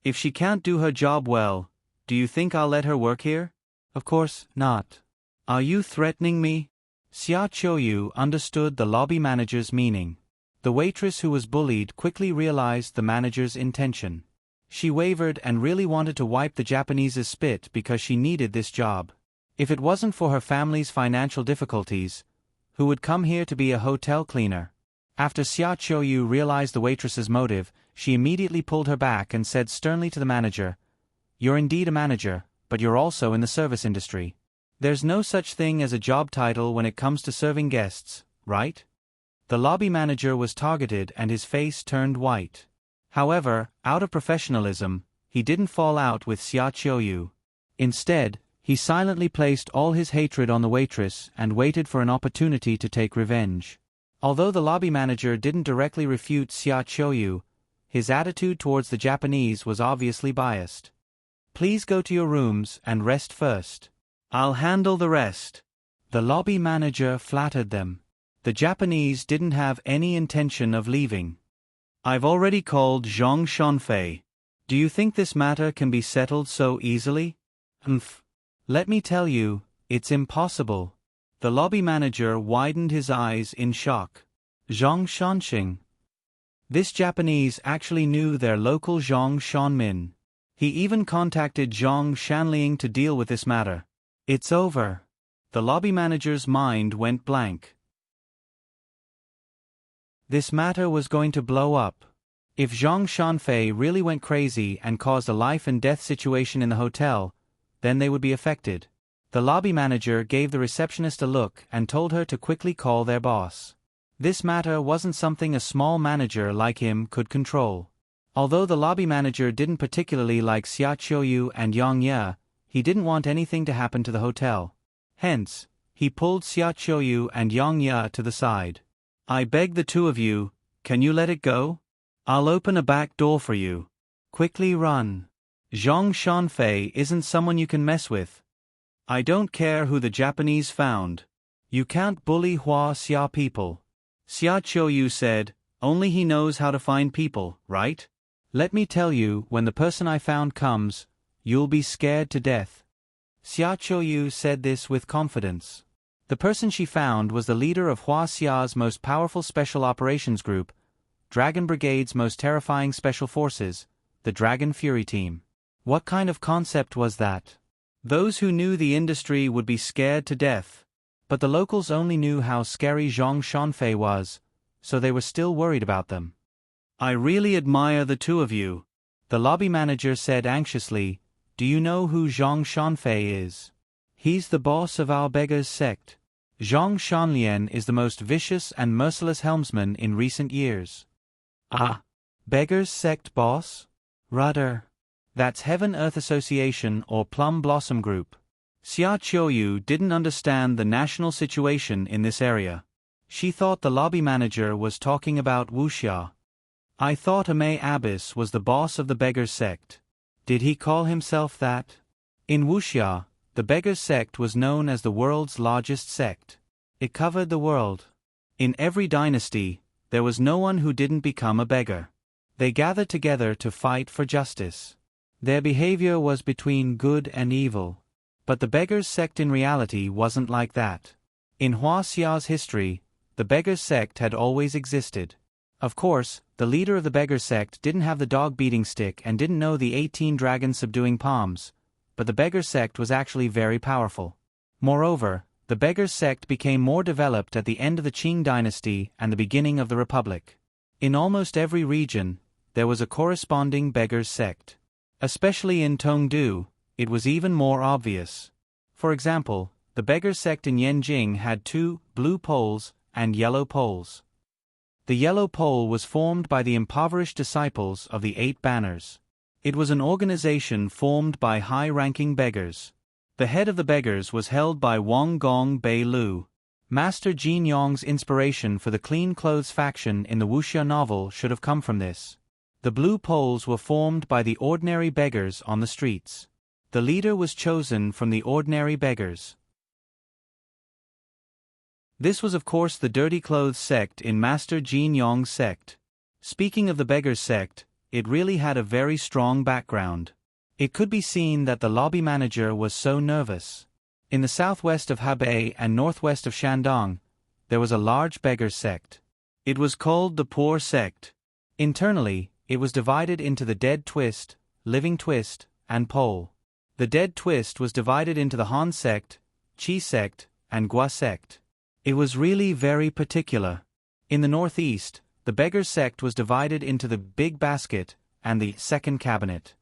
If she can't do her job well, do you think I'll let her work here? Of course not. Are you threatening me? Xia Qiuyu understood the lobby manager's meaning. The waitress who was bullied quickly realized the manager's intention. She wavered and really wanted to wipe the Japanese's spit because she needed this job. If it wasn't for her family's financial difficulties, who would come here to be a hotel cleaner? After Xia Qiuyu realized the waitress's motive, she immediately pulled her back and said sternly to the manager, You're indeed a manager, but you're also in the service industry. There's no such thing as a job title when it comes to serving guests, right? The lobby manager was targeted and his face turned white. However, out of professionalism, he didn't fall out with Xia Qiuyu. Instead, he silently placed all his hatred on the waitress and waited for an opportunity to take revenge. Although the lobby manager didn't directly refute Xia Qiuyu, his attitude towards the Japanese was obviously biased. Please go to your rooms and rest first. I'll handle the rest. The lobby manager flattered them. The Japanese didn't have any intention of leaving. I've already called Zhang Shanfei. Do you think this matter can be settled so easily? Let me tell you, it's impossible. The lobby manager widened his eyes in shock. Zhang Shanxing. This Japanese actually knew their local Zhang Shanmin. He even contacted Zhang Shanliang to deal with this matter. It's over. The lobby manager's mind went blank. This matter was going to blow up. If Zhang Shanfei really went crazy and caused a life-and-death situation in the hotel, then they would be affected. The lobby manager gave the receptionist a look and told her to quickly call their boss. This matter wasn't something a small manager like him could control. Although the lobby manager didn't particularly like Xia Qiuyu and Yang Ye, he didn't want anything to happen to the hotel. Hence, he pulled Xia Qiuyu and Yang Ye to the side. I beg the two of you, can you let it go? I'll open a back door for you. Quickly run. Zhang Shanfei isn't someone you can mess with. I don't care who the Japanese found. You can't bully Hua Xia people. Xia Qiuyu said, only he knows how to find people, right? Let me tell you, when the person I found comes, you'll be scared to death. Xia Qiuyu said this with confidence. The person she found was the leader of Hua Xia's most powerful special operations group, Dragon Brigade's most terrifying special forces, the Dragon Fury Team. What kind of concept was that? Those who knew the industry would be scared to death. But the locals only knew how scary Zhang Shanfei was, so they were still worried about them. I really admire the two of you. The lobby manager said anxiously, do you know who Zhang Shanfei is? He's the boss of our beggars sect. Zhang Shanlian is the most vicious and merciless helmsman in recent years. Ah, beggars sect boss? Rudder. That's Heaven Earth Association or Plum Blossom Group. Xia Qiuyu didn't understand the national situation in this area. She thought the lobby manager was talking about Wuxia. I thought Amei Abbas was the boss of the beggars sect. Did he call himself that? In Wuxia, the beggars sect was known as the world's largest sect. It covered the world. In every dynasty, there was no one who didn't become a beggar. They gathered together to fight for justice. Their behavior was between good and evil. But the beggars sect in reality wasn't like that. In Hua Xia's history, the beggars sect had always existed. Of course, the leader of the beggars sect didn't have the dog-beating stick and didn't know the 18 dragon-subduing palms, but the beggar sect was actually very powerful. Moreover, the beggars sect became more developed at the end of the Qing dynasty and the beginning of the Republic. In almost every region, there was a corresponding beggars sect. Especially in Tongdu, it was even more obvious. For example, the beggars sect in Yanjing had 2 blue poles and yellow poles. The yellow pole was formed by the impoverished disciples of the 8 Banners. It was an organization formed by high-ranking beggars. The head of the beggars was held by Wang Gong Bei Lu. Master Jin Yong's inspiration for the clean clothes faction in the wuxia novel should have come from this. The blue poles were formed by the ordinary beggars on the streets. The leader was chosen from the ordinary beggars. This was of course the dirty clothes sect in Master Jin Yong's sect. Speaking of the beggars sect, it really had a very strong background. It could be seen that the lobby manager was so nervous. In the southwest of Hebei and northwest of Shandong, there was a large beggars sect. It was called the poor sect. Internally, it was divided into the dead twist, living twist, and pole. The dead twist was divided into the Han sect, Qi sect, and Gua sect. It was really very particular. In the northeast, the beggars sect was divided into the big basket and the second cabinet.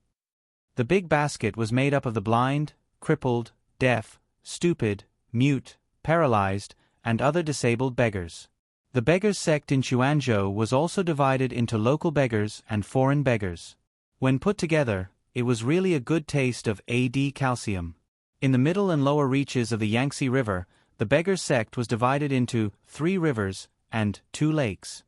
The big basket was made up of the blind, crippled, deaf, stupid, mute, paralyzed, and other disabled beggars. The beggars sect in Quanzhou was also divided into local beggars and foreign beggars. When put together, it was really a good taste of AD calcium. In the middle and lower reaches of the Yangtze River, the beggars sect was divided into 3 rivers and 2 lakes.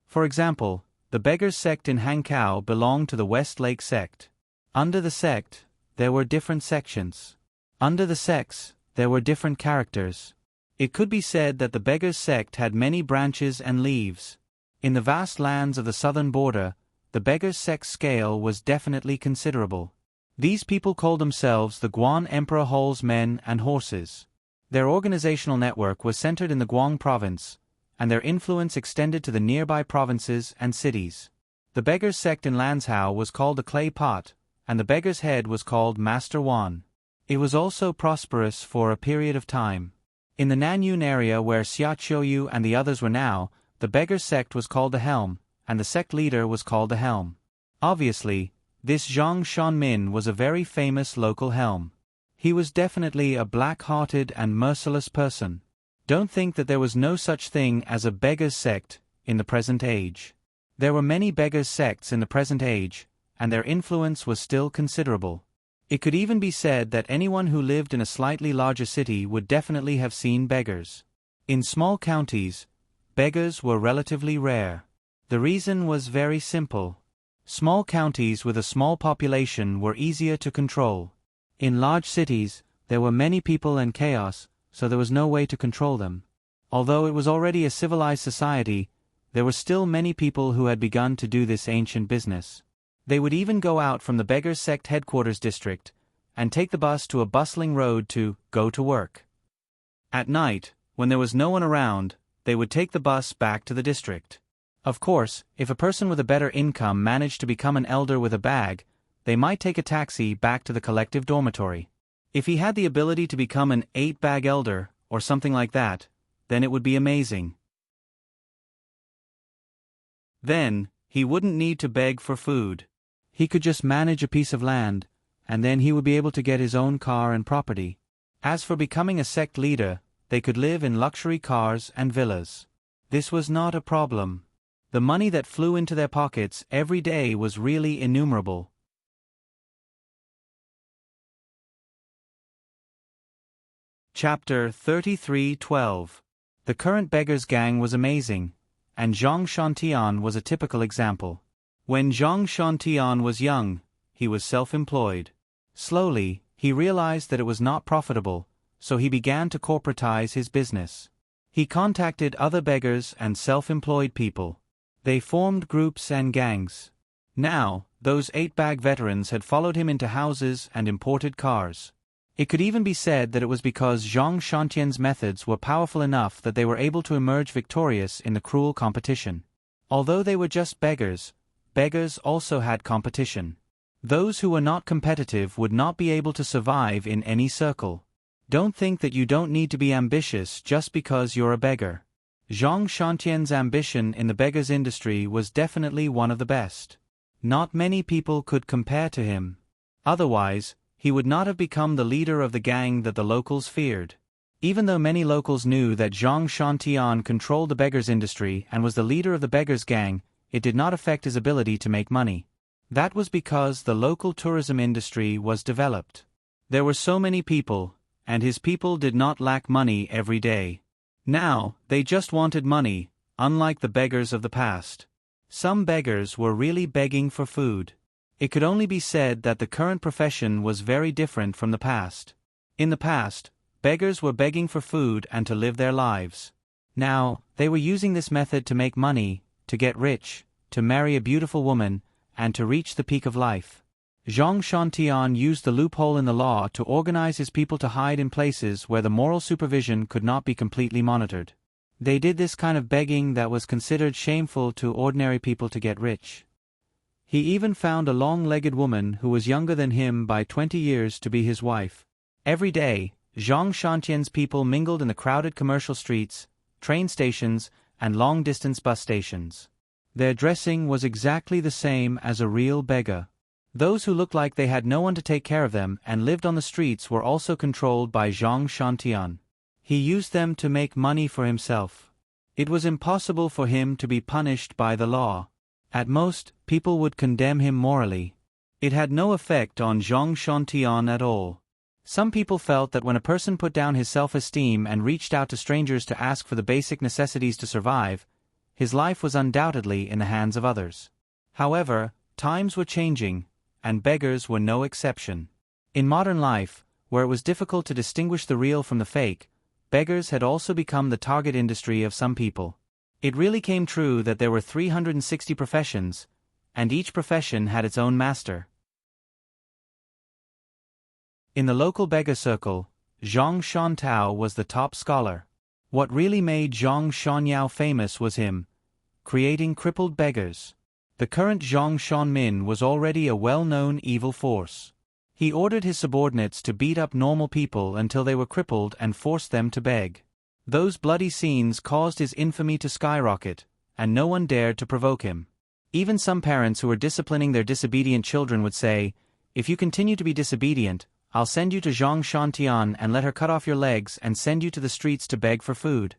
For example, the beggars sect in Hankow belonged to the West Lake sect. Under the sect, there were different sections. Under the sects, there were different characters. It could be said that the beggars sect had many branches and leaves. In the vast lands of the southern border, the beggars sect scale was definitely considerable. These people called themselves the Guan Emperor Hall's men and horses. Their organizational network was centered in the Guang province, and their influence extended to the nearby provinces and cities. The beggars sect in Lanzhou was called the clay pot, and the beggar's head was called Master Wan. It was also prosperous for a period of time. In the Nanyun area where Xia Qiuyu and the others were now, the beggars sect was called the Helm, and the sect leader was called the Helm. Obviously, this Zhang Shanmin was a very famous local Helm. He was definitely a black-hearted and merciless person. Don't think that there was no such thing as a beggars sect in the present age. There were many beggars sects in the present age, and their influence was still considerable. It could even be said that anyone who lived in a slightly larger city would definitely have seen beggars. In small counties, beggars were relatively rare. The reason was very simple. Small counties with a small population were easier to control. In large cities, there were many people and chaos, so there was no way to control them. Although it was already a civilized society, there were still many people who had begun to do this ancient business. They would even go out from the beggars sect headquarters district and take the bus to a bustling road to go to work. At night, when there was no one around, they would take the bus back to the district. Of course, if a person with a better income managed to become an elder with a bag, they might take a taxi back to the collective dormitory. If he had the ability to become an 8-bag elder, or something like that, then it would be amazing. Then, he wouldn't need to beg for food. He could just manage a piece of land, and then he would be able to get his own car and property. As for becoming a sect leader, they could live in luxury cars and villas. This was not a problem. The money that flew into their pockets every day was really innumerable. Chapter 33:12. The current beggars gang was amazing, and Zhang Shantian was a typical example. When Zhang Shantian was young, he was self-employed. Slowly, he realized that it was not profitable, so he began to corporatize his business. He contacted other beggars and self-employed people. They formed groups and gangs. Now, those 8-bag veterans had followed him into houses and imported cars. It could even be said that it was because Zhang Shantian's methods were powerful enough that they were able to emerge victorious in the cruel competition. Although they were just beggars, beggars also had competition. Those who were not competitive would not be able to survive in any circle. Don't think that you don't need to be ambitious just because you're a beggar. Zhang Shantian's ambition in the beggars' industry was definitely one of the best. Not many people could compare to him. Otherwise, he would not have become the leader of the gang that the locals feared. Even though many locals knew that Zhang Shantian controlled the beggars' industry and was the leader of the beggars' gang, it did not affect his ability to make money. That was because the local tourism industry was developed. There were so many people, and his people did not lack money every day. Now, they just wanted money, unlike the beggars of the past. Some beggars were really begging for food. It could only be said that the current profession was very different from the past. In the past, beggars were begging for food and to live their lives. Now, they were using this method to make money, to get rich, to marry a beautiful woman, and to reach the peak of life. Zhang Shantian used the loophole in the law to organize his people to hide in places where the moral supervision could not be completely monitored. They did this kind of begging that was considered shameful to ordinary people to get rich. He even found a long-legged woman who was younger than him by 20 years to be his wife. Every day, Zhang Shantian's people mingled in the crowded commercial streets, train stations, and long-distance bus stations. Their dressing was exactly the same as a real beggar. Those who looked like they had no one to take care of them and lived on the streets were also controlled by Zhang Shantian. He used them to make money for himself. It was impossible for him to be punished by the law. At most, people would condemn him morally. It had no effect on Zhang Shantian at all. Some people felt that when a person put down his self-esteem and reached out to strangers to ask for the basic necessities to survive, his life was undoubtedly in the hands of others. However, times were changing, and beggars were no exception. In modern life, where it was difficult to distinguish the real from the fake, beggars had also become the target industry of some people. It really came true that there were 360 professions, and each profession had its own master. In the local beggar circle, Zhang Shantao was the top scholar. What really made Zhang Shanyao famous was him creating crippled beggars. The current Zhang Shanmin was already a well-known evil force. He ordered his subordinates to beat up normal people until they were crippled and forced them to beg. Those bloody scenes caused his infamy to skyrocket, and no one dared to provoke him. Even some parents who were disciplining their disobedient children would say, "If you continue to be disobedient, I'll send you to Zhang Shantian and let her cut off your legs and send you to the streets to beg for food."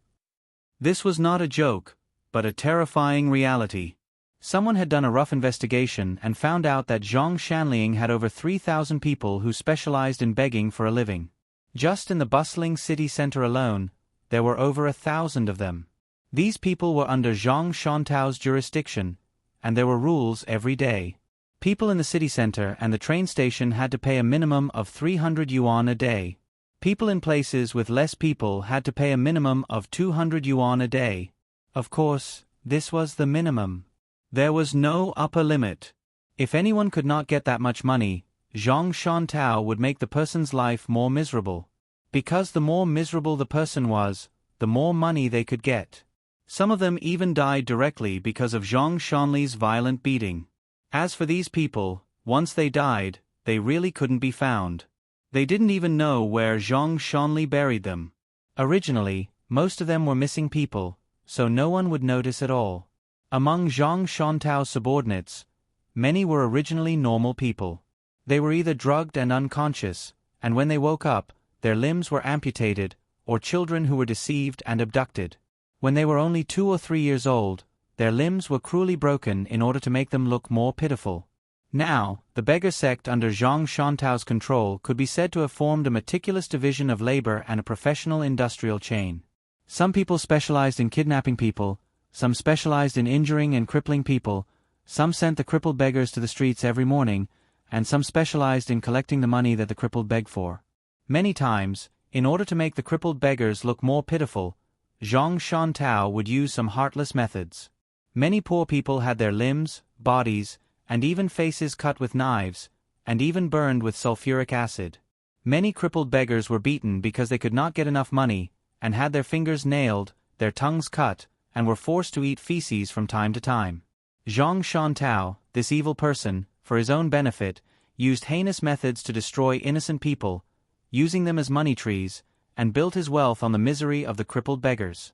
This was not a joke, but a terrifying reality. Someone had done a rough investigation and found out that Zhang Shanliang had over 3,000 people who specialized in begging for a living. Just in the bustling city center alone, there were over 1,000 of them. These people were under Zhang Shantao's jurisdiction, and there were rules every day. People in the city center and the train station had to pay a minimum of 300 yuan a day. People in places with less people had to pay a minimum of 200 yuan a day. Of course, this was the minimum. There was no upper limit. If anyone could not get that much money, Zhang Shantao would make the person's life more miserable. Because the more miserable the person was, the more money they could get. Some of them even died directly because of Zhang Shanli's violent beating. As for these people, once they died, they really couldn't be found. They didn't even know where Zhang Shanli buried them. Originally, most of them were missing people, so no one would notice at all. Among Zhang Shantao's subordinates, many were originally normal people. They were either drugged and unconscious, and when they woke up, their limbs were amputated, or children who were deceived and abducted. When they were only 2 or 3 years old, their limbs were cruelly broken in order to make them look more pitiful. Now, the beggar sect under Zhang Shantao's control could be said to have formed a meticulous division of labor and a professional industrial chain. Some people specialized in kidnapping people, some specialized in injuring and crippling people, some sent the crippled beggars to the streets every morning, and some specialized in collecting the money that the crippled begged for. Many times, in order to make the crippled beggars look more pitiful, Zhang Shantao would use some heartless methods. Many poor people had their limbs, bodies, and even faces cut with knives, and even burned with sulfuric acid. Many crippled beggars were beaten because they could not get enough money, and had their fingers nailed, their tongues cut, and were forced to eat feces from time to time. Zhang Shantao, this evil person, for his own benefit, used heinous methods to destroy innocent people, using them as money trees, and built his wealth on the misery of the crippled beggars.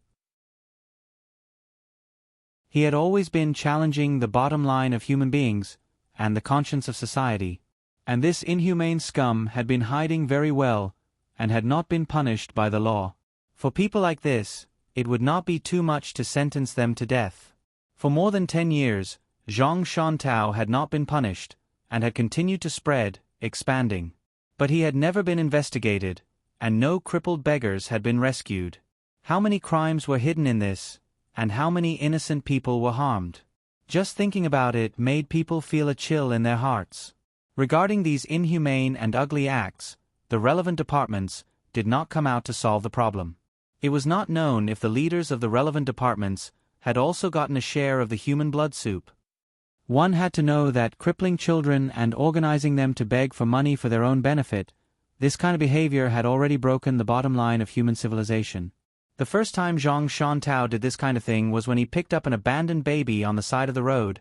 He had always been challenging the bottom line of human beings, and the conscience of society, and this inhumane scum had been hiding very well, and had not been punished by the law. For people like this, it would not be too much to sentence them to death. For more than 10 years, Zhang Shantao had not been punished, and had continued to spread, expanding. But he had never been investigated, and no crippled beggars had been rescued. How many crimes were hidden in this, and how many innocent people were harmed? Just thinking about it made people feel a chill in their hearts. Regarding these inhumane and ugly acts, the relevant departments did not come out to solve the problem. It was not known if the leaders of the relevant departments had also gotten a share of the human blood soup. One had to know that crippling children and organizing them to beg for money for their own benefit, this kind of behavior had already broken the bottom line of human civilization. The first time Zhang Shantao did this kind of thing was when he picked up an abandoned baby on the side of the road.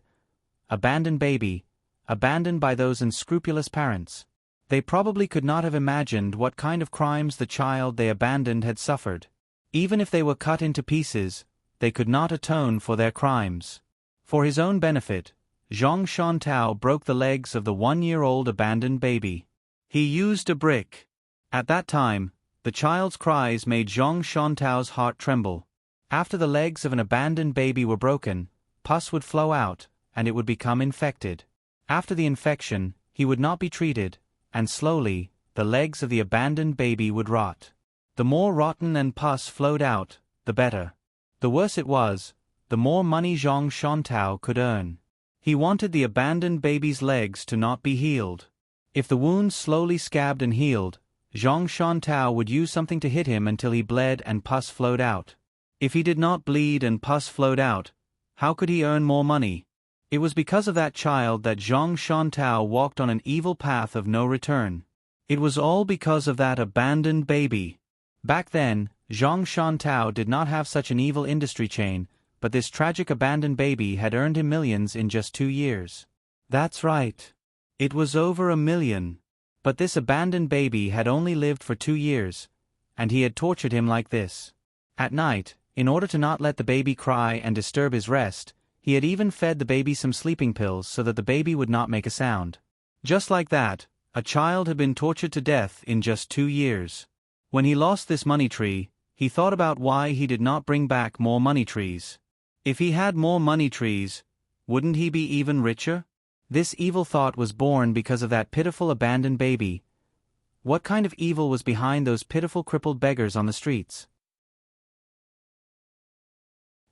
Abandoned baby, abandoned by those unscrupulous parents. They probably could not have imagined what kind of crimes the child they abandoned had suffered. Even if they were cut into pieces, they could not atone for their crimes. For his own benefit, Zhang Shantao broke the legs of the 1-year-old abandoned baby. He used a brick. At that time, the child's cries made Zhang Shantao's heart tremble. After the legs of an abandoned baby were broken, pus would flow out, and it would become infected. After the infection, he would not be treated, and slowly, the legs of the abandoned baby would rot. The more rotten and pus flowed out, the better. The worse it was, the more money Zhang Shantao could earn. He wanted the abandoned baby's legs to not be healed. If the wounds slowly scabbed and healed, Zhang Shantao would use something to hit him until he bled and pus flowed out. If he did not bleed and pus flowed out, how could he earn more money? It was because of that child that Zhang Shantao walked on an evil path of no return. It was all because of that abandoned baby. Back then, Zhang Shantao did not have such an evil industry chain, but this tragic abandoned baby had earned him millions in just 2 years. That's right. It was over $1 million. But this abandoned baby had only lived for 2 years, and he had tortured him like this. At night, in order to not let the baby cry and disturb his rest, he had even fed the baby some sleeping pills so that the baby would not make a sound. Just like that, a child had been tortured to death in just 2 years. When he lost this money tree, he thought about why he did not bring back more money trees. If he had more money trees, wouldn't he be even richer? This evil thought was born because of that pitiful abandoned baby. What kind of evil was behind those pitiful crippled beggars on the streets?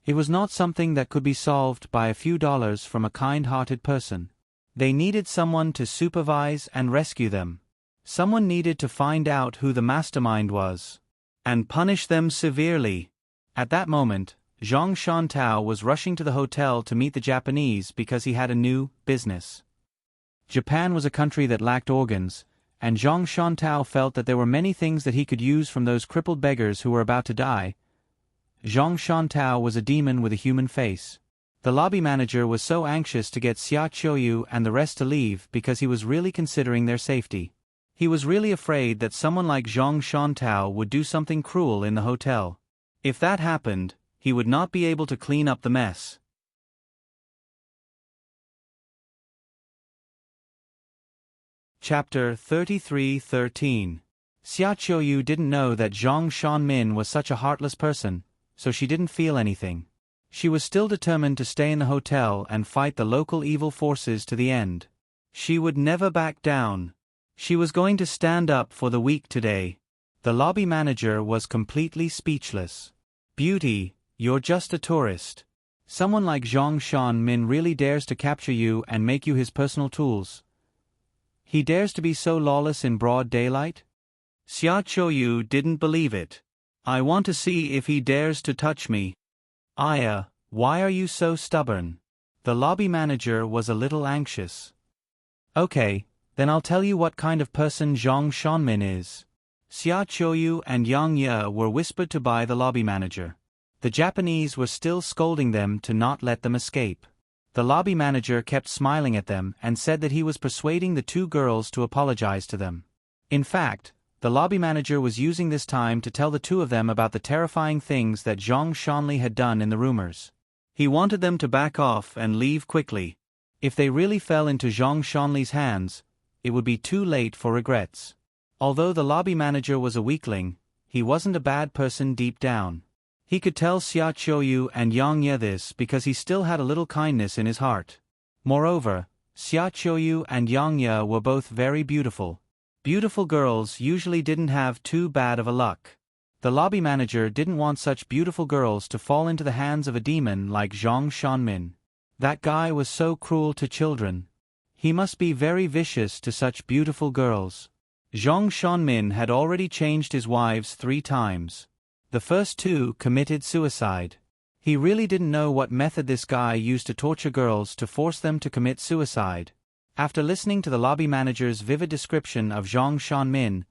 It was not something that could be solved by a few dollars from a kind-hearted person. They needed someone to supervise and rescue them. Someone needed to find out who the mastermind was, and punish them severely. At that moment, Zhang Shantao was rushing to the hotel to meet the Japanese because he had a new business. Japan was a country that lacked organs, and Zhang Shantao felt that there were many things that he could use from those crippled beggars who were about to die. Zhang Shantao was a demon with a human face. The lobby manager was so anxious to get Xia Qiuyu and the rest to leave because he was really considering their safety. He was really afraid that someone like Zhang Shantao would do something cruel in the hotel. If that happened, he would not be able to clean up the mess. Chapter 33:13. Xia Qiuyu didn't know that Zhang Shanmin was such a heartless person, so she didn't feel anything. She was still determined to stay in the hotel and fight the local evil forces to the end. She would never back down. She was going to stand up for the weak today. The lobby manager was completely speechless. Beauty, you're just a tourist. Someone like Zhang Shanmin really dares to capture you and make you his personal tools. He dares to be so lawless in broad daylight? Xia Qiuyu didn't believe it. I want to see if he dares to touch me. Aya, why are you so stubborn? The lobby manager was a little anxious. Okay, then I'll tell you what kind of person Zhang Shanmin is. Xia Qiuyu and Yang Ye were whispered to by the lobby manager. The Japanese were still scolding them to not let them escape. The lobby manager kept smiling at them and said that he was persuading the two girls to apologize to them. In fact, the lobby manager was using this time to tell the two of them about the terrifying things that Zhang Shanli had done in the rumors. He wanted them to back off and leave quickly. If they really fell into Zhang Shanli's hands, it would be too late for regrets. Although the lobby manager was a weakling, he wasn't a bad person deep down. He could tell Xia Qiuyu and Yang Ye this because he still had a little kindness in his heart. Moreover, Xia Qiuyu and Yang Ye were both very beautiful. Beautiful girls usually didn't have too bad of a luck. The lobby manager didn't want such beautiful girls to fall into the hands of a demon like Zhang Shanmin. That guy was so cruel to children. He must be very vicious to such beautiful girls. Zhang Shanmin had already changed his wives 3 times. The first 2 committed suicide. He really didn't know what method this guy used to torture girls to force them to commit suicide. After listening to the lobby manager's vivid description of Zhang Shanmin,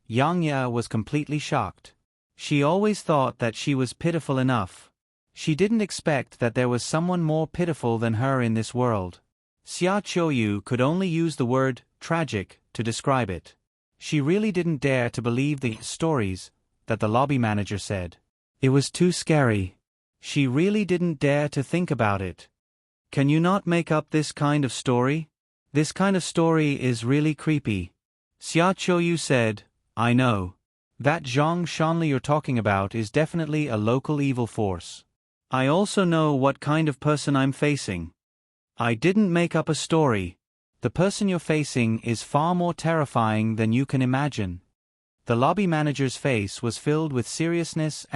Yang Ye was completely shocked. She always thought that she was pitiful enough. She didn't expect that there was someone more pitiful than her in this world. Xia Qiuyu could only use the word tragic to describe it. She really didn't dare to believe the stories that the lobby manager said. It was too scary. She really didn't dare to think about it. Can you not make up this kind of story? This kind of story is really creepy. Xia Qiuyu said, I know. That Zhang Shanli you're talking about is definitely a local evil force. I also know what kind of person I'm facing. I didn't make up a story. The person you're facing is far more terrifying than you can imagine. The lobby manager's face was filled with seriousness.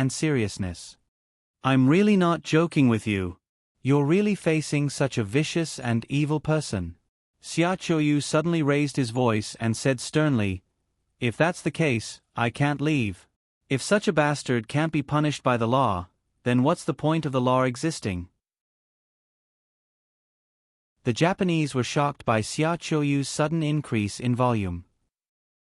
I'm really not joking with you. You're really facing such a vicious and evil person. Xia Qiuyu suddenly raised his voice and said sternly, If that's the case, I can't leave. If such a bastard can't be punished by the law, then what's the point of the law existing? The Japanese were shocked by Xia Qiuyu's sudden increase in volume.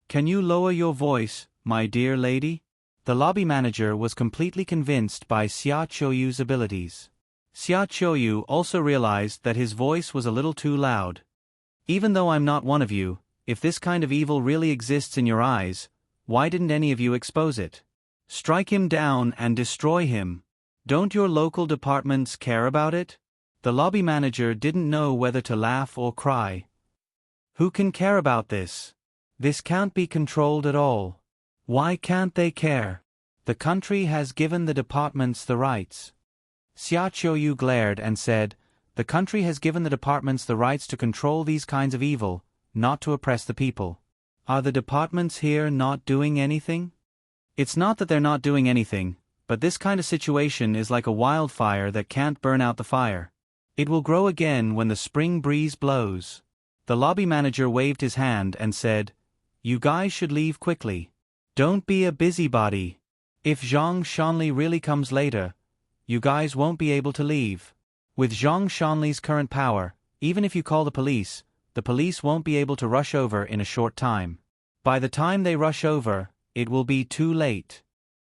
Can you lower your voice, my dear lady? The lobby manager was completely convinced by Xia Qiuyu's abilities. Xia Qiuyu also realized that his voice was a little too loud. Even though I'm not one of you, if this kind of evil really exists in your eyes, why didn't any of you expose it? Strike him down and destroy him. Don't your local departments care about it? The lobby manager didn't know whether to laugh or cry. Who can care about this? This can't be controlled at all. Why can't they care? The country has given the departments the rights. Xia Qiuyu glared and said, The country has given the departments the rights to control these kinds of evil, not to oppress the people. Are the departments here not doing anything? It's not that they're not doing anything, but this kind of situation is like a wildfire that can't burn out the fire. It will grow again when the spring breeze blows. The lobby manager waved his hand and said, You guys should leave quickly. Don't be a busybody. If Zhang Shanli really comes later, you guys won't be able to leave. With Zhang Shanli's current power, even if you call the police won't be able to rush over in a short time. By the time they rush over, it will be too late.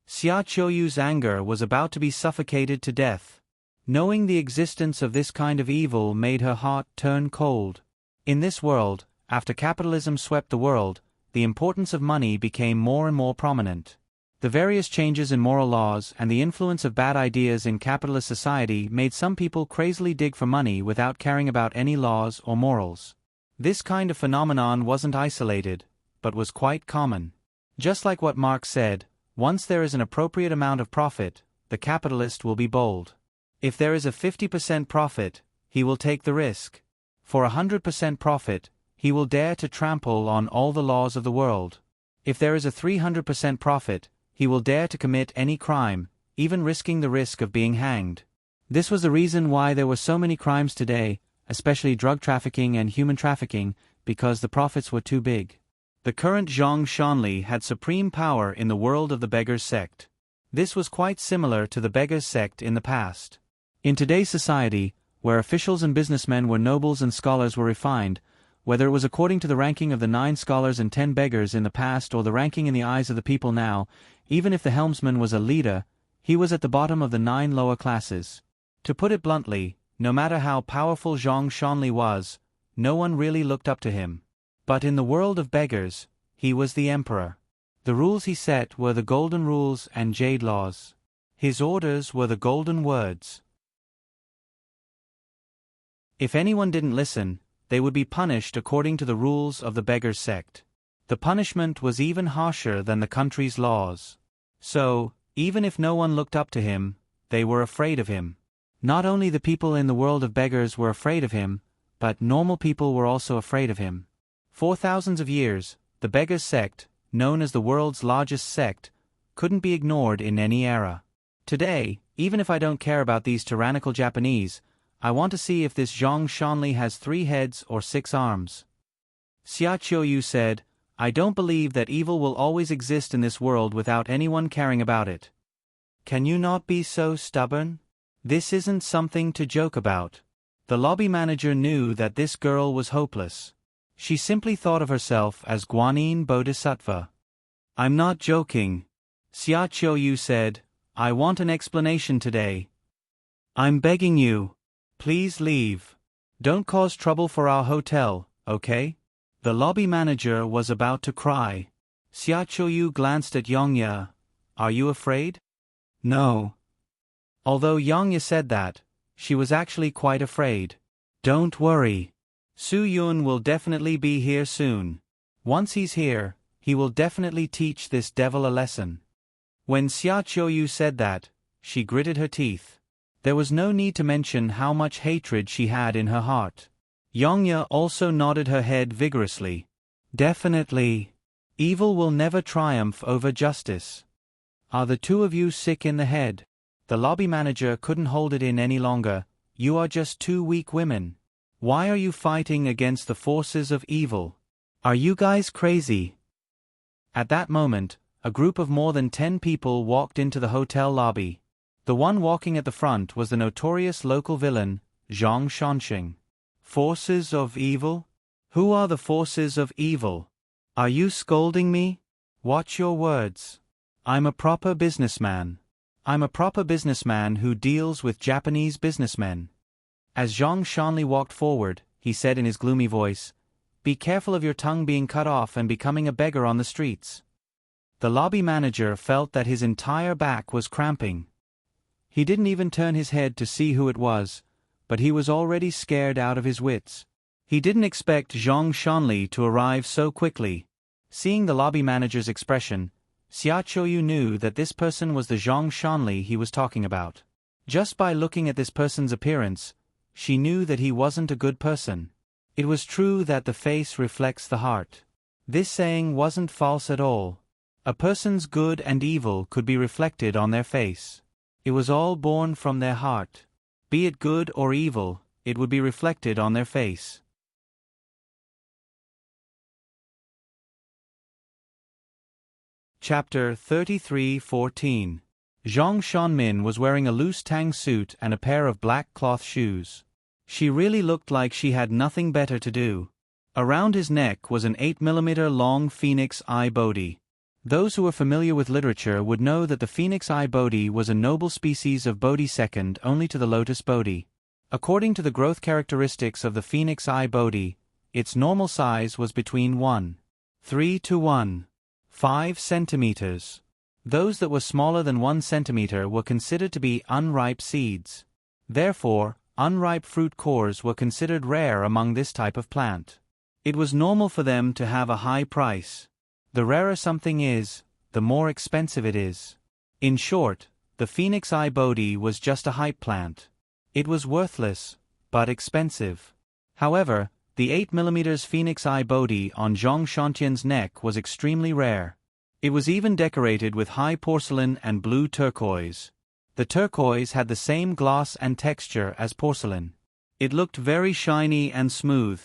Xia Qiuyu's anger was about to be suffocated to death. Knowing the existence of this kind of evil made her heart turn cold. In this world, after capitalism swept the world, the importance of money became more and more prominent. The various changes in moral laws and the influence of bad ideas in capitalist society made some people crazily dig for money without caring about any laws or morals. This kind of phenomenon wasn't isolated, but was quite common. Just like what Marx said, once there is an appropriate amount of profit, the capitalist will be bold. If there is a 50% profit, he will take the risk. For 100% profit, he will dare to trample on all the laws of the world. If there is a 300% profit, he will dare to commit any crime, even risking the risk of being hanged. This was the reason why there were so many crimes today, especially drug trafficking and human trafficking, because the profits were too big. The current Zhang Shanli had supreme power in the world of the beggars sect. This was quite similar to the beggars sect in the past. In today's society, where officials and businessmen were nobles and scholars were refined, whether it was according to the ranking of the 9 scholars and 10 beggars in the past or the ranking in the eyes of the people now, even if the helmsman was a leader, he was at the bottom of the 9 lower classes. To put it bluntly, No matter how powerful Zhang Shanli was, no one really looked up to him. But in the world of beggars, he was the emperor. The rules he set were the golden rules and jade laws. His orders were the golden words. If anyone didn't listen, they would be punished according to the rules of the beggars' sect. The punishment was even harsher than the country's laws. So, even if no one looked up to him, they were afraid of him. Not only the people in the world of beggars were afraid of him, but normal people were also afraid of him. For thousands of years, the beggars' sect, known as the world's largest sect, couldn't be ignored in any era. Today, even if I don't care about these tyrannical Japanese, I want to see if this Zhang Shanli has 3 heads or 6 arms. Xia Qiuyu said, "I don't believe that evil will always exist in this world without anyone caring about it." Can you not be so stubborn? This isn't something to joke about. The lobby manager knew that this girl was hopeless. She simply thought of herself as Guanyin Bodhisattva. "I'm not joking," Xia Qiuyu said. "I want an explanation today. I'm begging you. Please leave. Don't cause trouble for our hotel, okay?" The lobby manager was about to cry. Xia Qiuyu glanced at Yongye. "Are you afraid?" "No." Although Yongye said that, she was actually quite afraid. "Don't worry. Su Yun will definitely be here soon. Once he's here, he will definitely teach this devil a lesson." When Xia Qiuyu said that, she gritted her teeth. There was no need to mention how much hatred she had in her heart. Yongye also nodded her head vigorously. "Definitely. Evil will never triumph over justice." "Are the 2 of you sick in the head?" The lobby manager couldn't hold it in any longer. "You are just 2 weak women. Why are you fighting against the forces of evil? Are you guys crazy?" At that moment, a group of more than 10 people walked into the hotel lobby. The one walking at the front was the notorious local villain, Zhang Shanxing. "Forces of evil? Who are the forces of evil? Are you scolding me? Watch your words. I'm a proper businessman. I'm a proper businessman who deals with Japanese businessmen." As Zhang Shanli walked forward, he said in his gloomy voice, "Be careful of your tongue being cut off and becoming a beggar on the streets." The lobby manager felt that his entire back was cramping. He didn't even turn his head to see who it was, but he was already scared out of his wits. He didn't expect Zhang Shanli to arrive so quickly. Seeing the lobby manager's expression, Xia Qiuyu knew that this person was the Zhang Shanli he was talking about. Just by looking at this person's appearance, she knew that he wasn't a good person. It was true that the face reflects the heart. This saying wasn't false at all. A person's good and evil could be reflected on their face. It was all born from their heart. Be it good or evil, it would be reflected on their face. Chapter 33:14. Zhang Shanmin was wearing a loose tang suit and a pair of black cloth shoes. She really looked like she had nothing better to do. Around his neck was an 8mm long phoenix eye bodhi. Those who are familiar with literature would know that the phoenix eye bodhi was a noble species of bodhi second only to the lotus bodhi. According to the growth characteristics of the phoenix eye bodhi, its normal size was between 1.3 to 1.5 centimeters. Those that were smaller than 1 centimeter were considered to be unripe seeds. Therefore, unripe fruit cores were considered rare among this type of plant. It was normal for them to have a high price. The rarer something is, the more expensive it is. In short, the phoenix eye bodhi was just a hype plant. It was worthless, but expensive. However, the 8mm phoenix eye bodhi on Zhang Shantian's neck was extremely rare. It was even decorated with high porcelain and blue turquoise. The turquoise had the same gloss and texture as porcelain. It looked very shiny and smooth.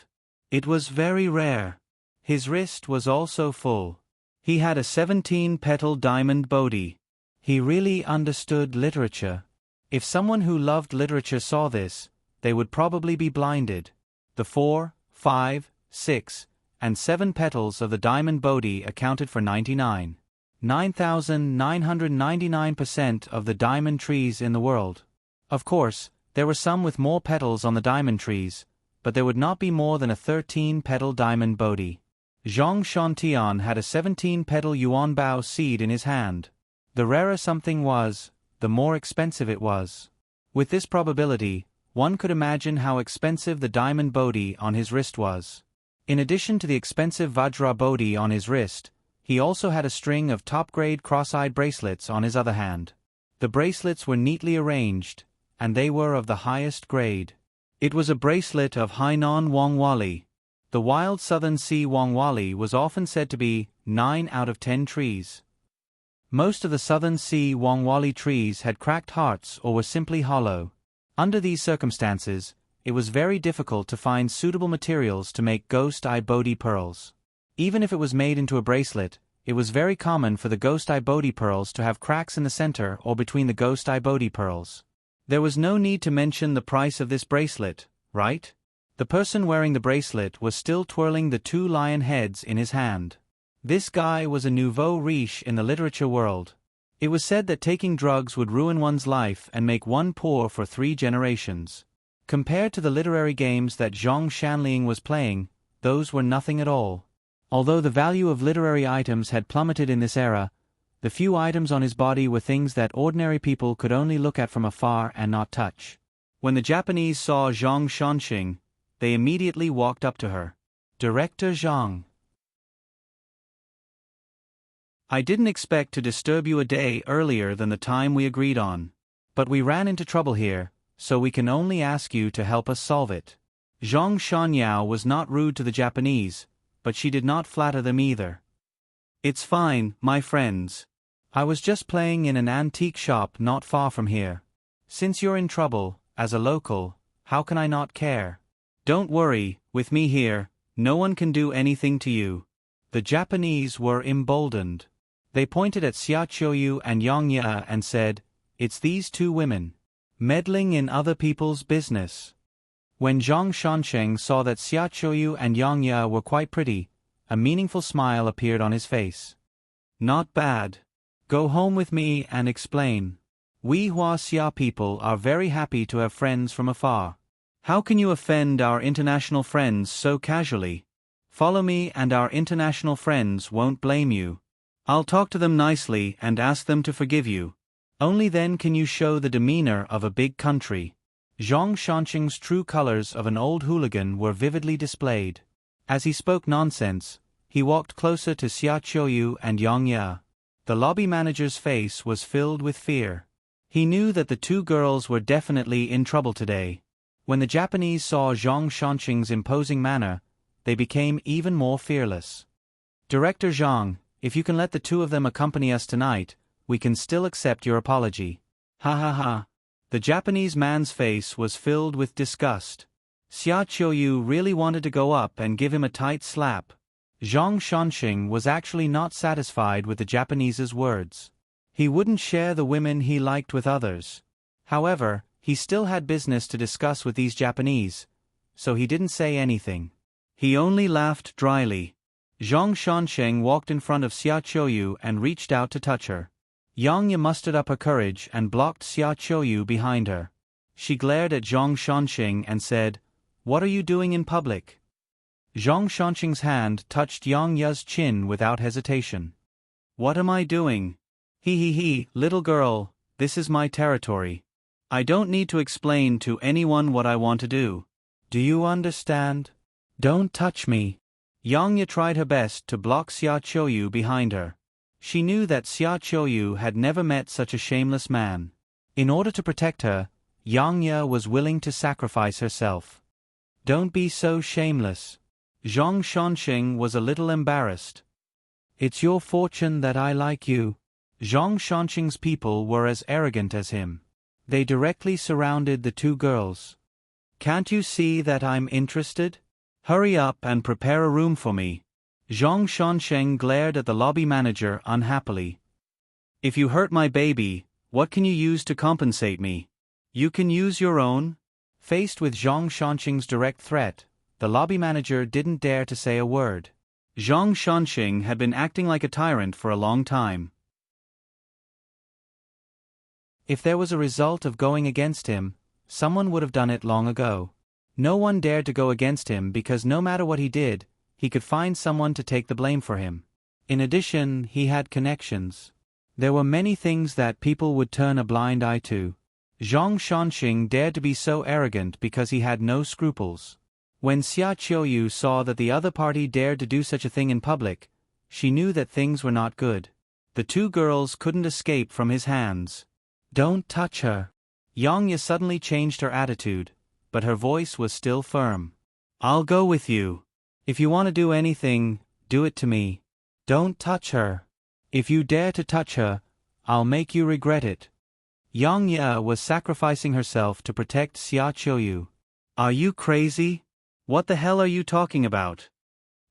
It was very rare. His wrist was also full. He had a 17-petal diamond bodhi. He really understood literature. If someone who loved literature saw this, they would probably be blinded. The 4, 5, 6, and 7 petals of the diamond bodhi accounted for 9,999% of the diamond trees in the world. Of course, There were some with more petals on the diamond trees, but there would not be more than a 13-petal diamond Bodhi. Zhang Shantian had a 17-petal yuanbao seed in his hand. The rarer something was, the more expensive it was. With this probability, one could imagine how expensive the diamond Bodhi on his wrist was. In addition to the expensive Vajra Bodhi on his wrist, he also had a string of top-grade cross-eyed bracelets on his other hand. The bracelets were neatly arranged, and they were of the highest grade. It was a bracelet of Hainan Wangwali. The wild southern sea Wangwali was often said to be 9 out of 10 trees. Most of the southern sea Wangwali trees had cracked hearts or were simply hollow. Under these circumstances, it was very difficult to find suitable materials to make ghost eye Bodhi pearls. Even if it was made into a bracelet, it was very common for the ghost eye Bodhi pearls to have cracks in the center or between the ghost eye Bodhi pearls. There was no need to mention the price of this bracelet, right? The person wearing the bracelet was still twirling the 2 lion heads in his hand. This guy was a nouveau riche in the literature world. It was said that taking drugs would ruin one's life and make one poor for 3 generations. Compared to the literary games that Zhang Shanliang was playing, those were nothing at all. Although the value of literary items had plummeted in this era, the few items on his body were things that ordinary people could only look at from afar and not touch. When the Japanese saw Zhang Shanxing, they immediately walked up to her. "Director Zhang. I didn't expect to disturb you a day earlier than the time we agreed on. But we ran into trouble here, so we can only ask you to help us solve it." Zhang Shanyao was not rude to the Japanese, but she did not flatter them either. "It's fine, my friends. I was just playing in an antique shop not far from here. Since you're in trouble, as a local, how can I not care? Don't worry, with me here, no one can do anything to you." The Japanese were emboldened. They pointed at Xia Qiuyu and Yang Ye and said, "It's these 2 women. Meddling in other people's business." When Zhang Shansheng saw that Xia Qiuyu and Yang Ye were quite pretty, a meaningful smile appeared on his face. "Not bad. Go home with me and explain. We Hua Xia people are very happy to have friends from afar. How can you offend our international friends so casually? Follow me and our international friends won't blame you. I'll talk to them nicely and ask them to forgive you. Only then can you show the demeanor of a big country." Zhang Shanxing's true colors of an old hooligan were vividly displayed. As he spoke nonsense, he walked closer to Xia Qiuyu and Yang Ye. The lobby manager's face was filled with fear. He knew that the 2 girls were definitely in trouble today. When the Japanese saw Zhang Shanxing's imposing manner, they became even more fearless. "Director Zhang, if you can let the 2 of them accompany us tonight, we can still accept your apology." "Ha ha ha." The Japanese man's face was filled with disgust. Xia Qiuyu really wanted to go up and give him a tight slap. Zhang Shanxing was actually not satisfied with the Japanese's words. He wouldn't share the women he liked with others. However, he still had business to discuss with these Japanese, so he didn't say anything. He only laughed dryly. Zhang Shansheng walked in front of Xia Qiuyu and reached out to touch her. Yang Ye mustered up her courage and blocked Xia Qiuyu behind her. She glared at Zhang Shanxing and said, "What are you doing in public?" Zhang Shanxing's hand touched Yang Ye's chin without hesitation. "What am I doing? He, little girl, this is my territory. I don't need to explain to anyone what I want to do. Do you understand? Don't touch me." Yang Ye tried her best to block Xia Qiuyu behind her. She knew that Xia Qiuyu had never met such a shameless man. In order to protect her, Yang Ye was willing to sacrifice herself. "Don't be so shameless." Zhang Shanxing was a little embarrassed. "It's your fortune that I like you." Zhang Shanxing's people were as arrogant as him. They directly surrounded the 2 girls. "Can't you see that I'm interested? Hurry up and prepare a room for me." Zhang Shansheng glared at the lobby manager unhappily. "If you hurt my baby, what can you use to compensate me? You can use your own." Faced with Zhang Shanxing's direct threat, the lobby manager didn't dare to say a word. Zhang Shanxing had been acting like a tyrant for a long time. If there was a result of going against him, someone would have done it long ago. No one dared to go against him because no matter what he did, he could find someone to take the blame for him. In addition, he had connections. There were many things that people would turn a blind eye to. Zhang Shanxing dared to be so arrogant because he had no scruples. When Xia Qiuyu saw that the other party dared to do such a thing in public, she knew that things were not good. The two girls couldn't escape from his hands. "Don't touch her." Yang Ye suddenly changed her attitude, but her voice was still firm. "I'll go with you. If you want to do anything, do it to me. Don't touch her. If you dare to touch her, I'll make you regret it." Yang Ye was sacrificing herself to protect Xia Qiuyu. "Are you crazy? What the hell are you talking about?"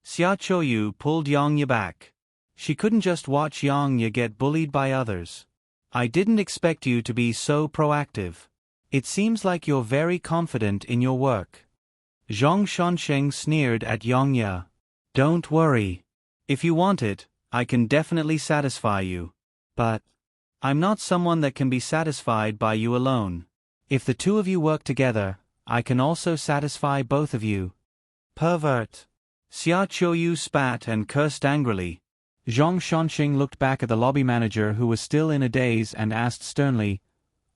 Xia Qiuyu pulled Yang Ye back. She couldn't just watch Yang Ye get bullied by others. "I didn't expect you to be so proactive. It seems like you're very confident in your work." Zhang Shansheng sneered at Yang Ye. "Don't worry. If you want it, I can definitely satisfy you. But I'm not someone that can be satisfied by you alone. If the two of you work together, I can also satisfy both of you." "Pervert." Xia Qiuyu spat and cursed angrily. Zhang Shanxing looked back at the lobby manager who was still in a daze and asked sternly,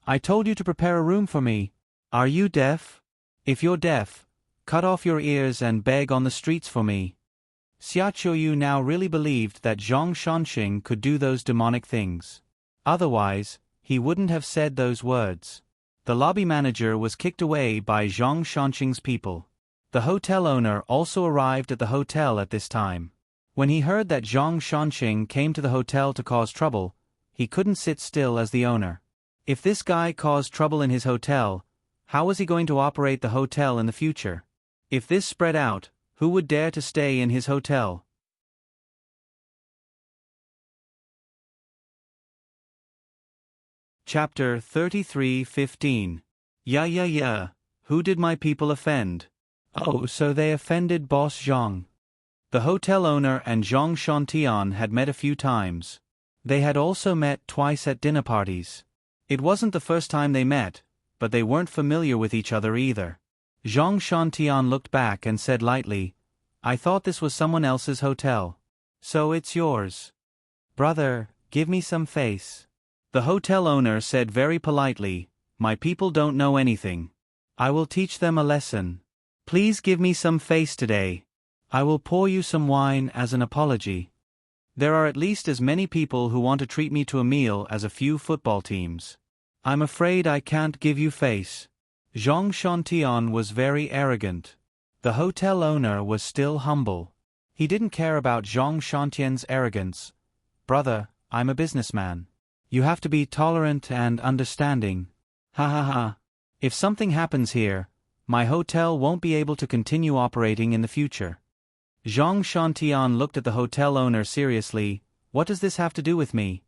"I told you to prepare a room for me. Are you deaf? If you're deaf, cut off your ears and beg on the streets for me." Xia Qiuyu now really believed that Zhang Shanxing could do those demonic things. Otherwise, he wouldn't have said those words. The lobby manager was kicked away by Zhang Shanxing's people. The hotel owner also arrived at the hotel at this time. When he heard that Zhang Shanxing came to the hotel to cause trouble, he couldn't sit still as the owner. If this guy caused trouble in his hotel, how was he going to operate the hotel in the future? If this spread out, who would dare to stay in his hotel? Chapter 33:15. Yeah. Who did my people offend? Oh, so they offended Boss Zhang. The hotel owner and Zhang Shantian had met a few times. They had also met twice at dinner parties. It wasn't the first time they met, but they weren't familiar with each other either. Zhang Shantian looked back and said lightly, "I thought this was someone else's hotel." "So it's yours. Brother, give me some face." The hotel owner said very politely, "My people don't know anything. I will teach them a lesson. Please give me some face today. I will pour you some wine as an apology. There are at least as many people who want to treat me to a meal as a few football teams. I'm afraid I can't give you face." Zhang Shantian was very arrogant. The hotel owner was still humble. He didn't care about Zhang Shantian's arrogance. "Brother, I'm a businessman. You have to be tolerant and understanding. Ha ha ha. If something happens here, my hotel won't be able to continue operating in the future." Zhang Shantian looked at the hotel owner seriously. "What does this have to do with me?"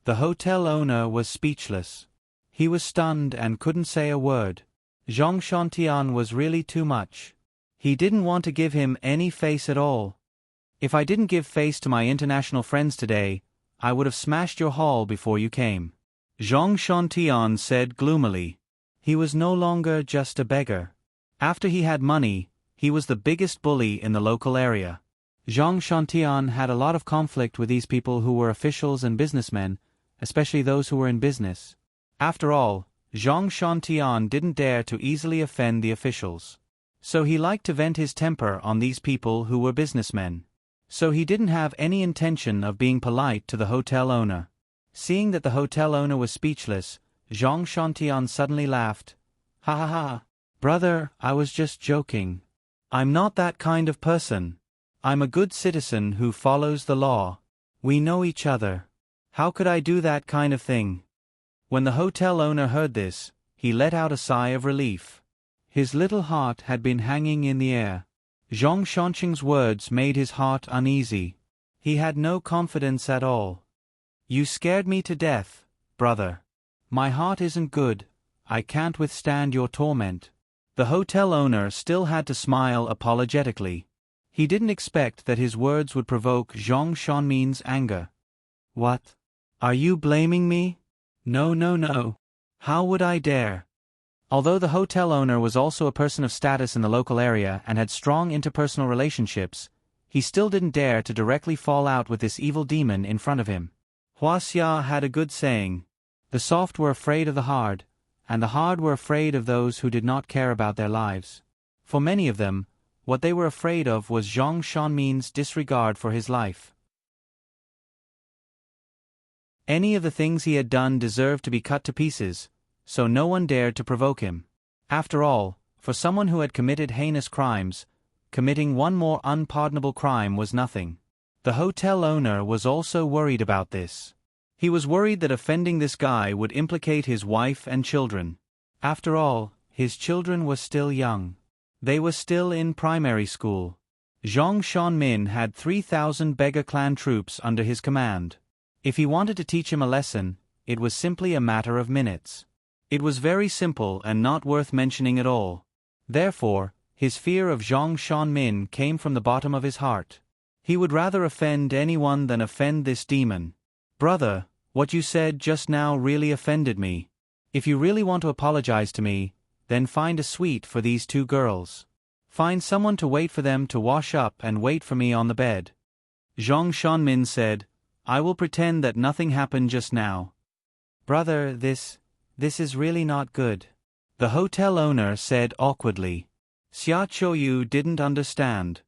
The hotel owner was speechless. He was stunned and couldn't say a word. Zhang Shantian was really too much. He didn't want to give him any face at all. "If I didn't give face to my international friends today, I would have smashed your hall before you came," Zhang Shantian said gloomily. He was no longer just a beggar. After he had money, he was the biggest bully in the local area. Zhang Shantian had a lot of conflict with these people who were officials and businessmen, especially those who were in business. After all, Zhang Shantian didn't dare to easily offend the officials. So he liked to vent his temper on these people who were businessmen. So he didn't have any intention of being polite to the hotel owner. Seeing that the hotel owner was speechless, Zhang Shantian suddenly laughed. "Ha ha ha. Brother, I was just joking. I'm not that kind of person. I'm a good citizen who follows the law. We know each other. How could I do that kind of thing?" When the hotel owner heard this, he let out a sigh of relief. His little heart had been hanging in the air. Zhang Shanxing's words made his heart uneasy. He had no confidence at all. "You scared me to death, brother. My heart isn't good. I can't withstand your torment." The hotel owner still had to smile apologetically. He didn't expect that his words would provoke Zhang Shanmin's anger. "What? Are you blaming me?" No. How would I dare? Although the hotel owner was also a person of status in the local area and had strong interpersonal relationships, he still didn't dare to directly fall out with this evil demon in front of him. Hua Xia had a good saying, "The soft were afraid of the hard, and the hard were afraid of those who did not care about their lives." For many of them, what they were afraid of was Zhang Shanmin's disregard for his life. Any of the things he had done deserved to be cut to pieces, so no one dared to provoke him. After all, for someone who had committed heinous crimes, committing one more unpardonable crime was nothing. The hotel owner was also worried about this. He was worried that offending this guy would implicate his wife and children. After all, his children were still young. They were still in primary school. Zhang Shanmin had 3,000 beggar clan troops under his command. If he wanted to teach him a lesson, it was simply a matter of minutes. It was very simple and not worth mentioning at all. Therefore, his fear of Zhang Shanmin came from the bottom of his heart. He would rather offend anyone than offend this demon. "Brother, what you said just now really offended me. If you really want to apologize to me, then find a suite for these two girls. Find someone to wait for them to wash up and wait for me on the bed." Zhang Shanmin said, "I will pretend that nothing happened just now." "Brother, this is really not good," the hotel owner said awkwardly. Xia Qiuyu didn't understand.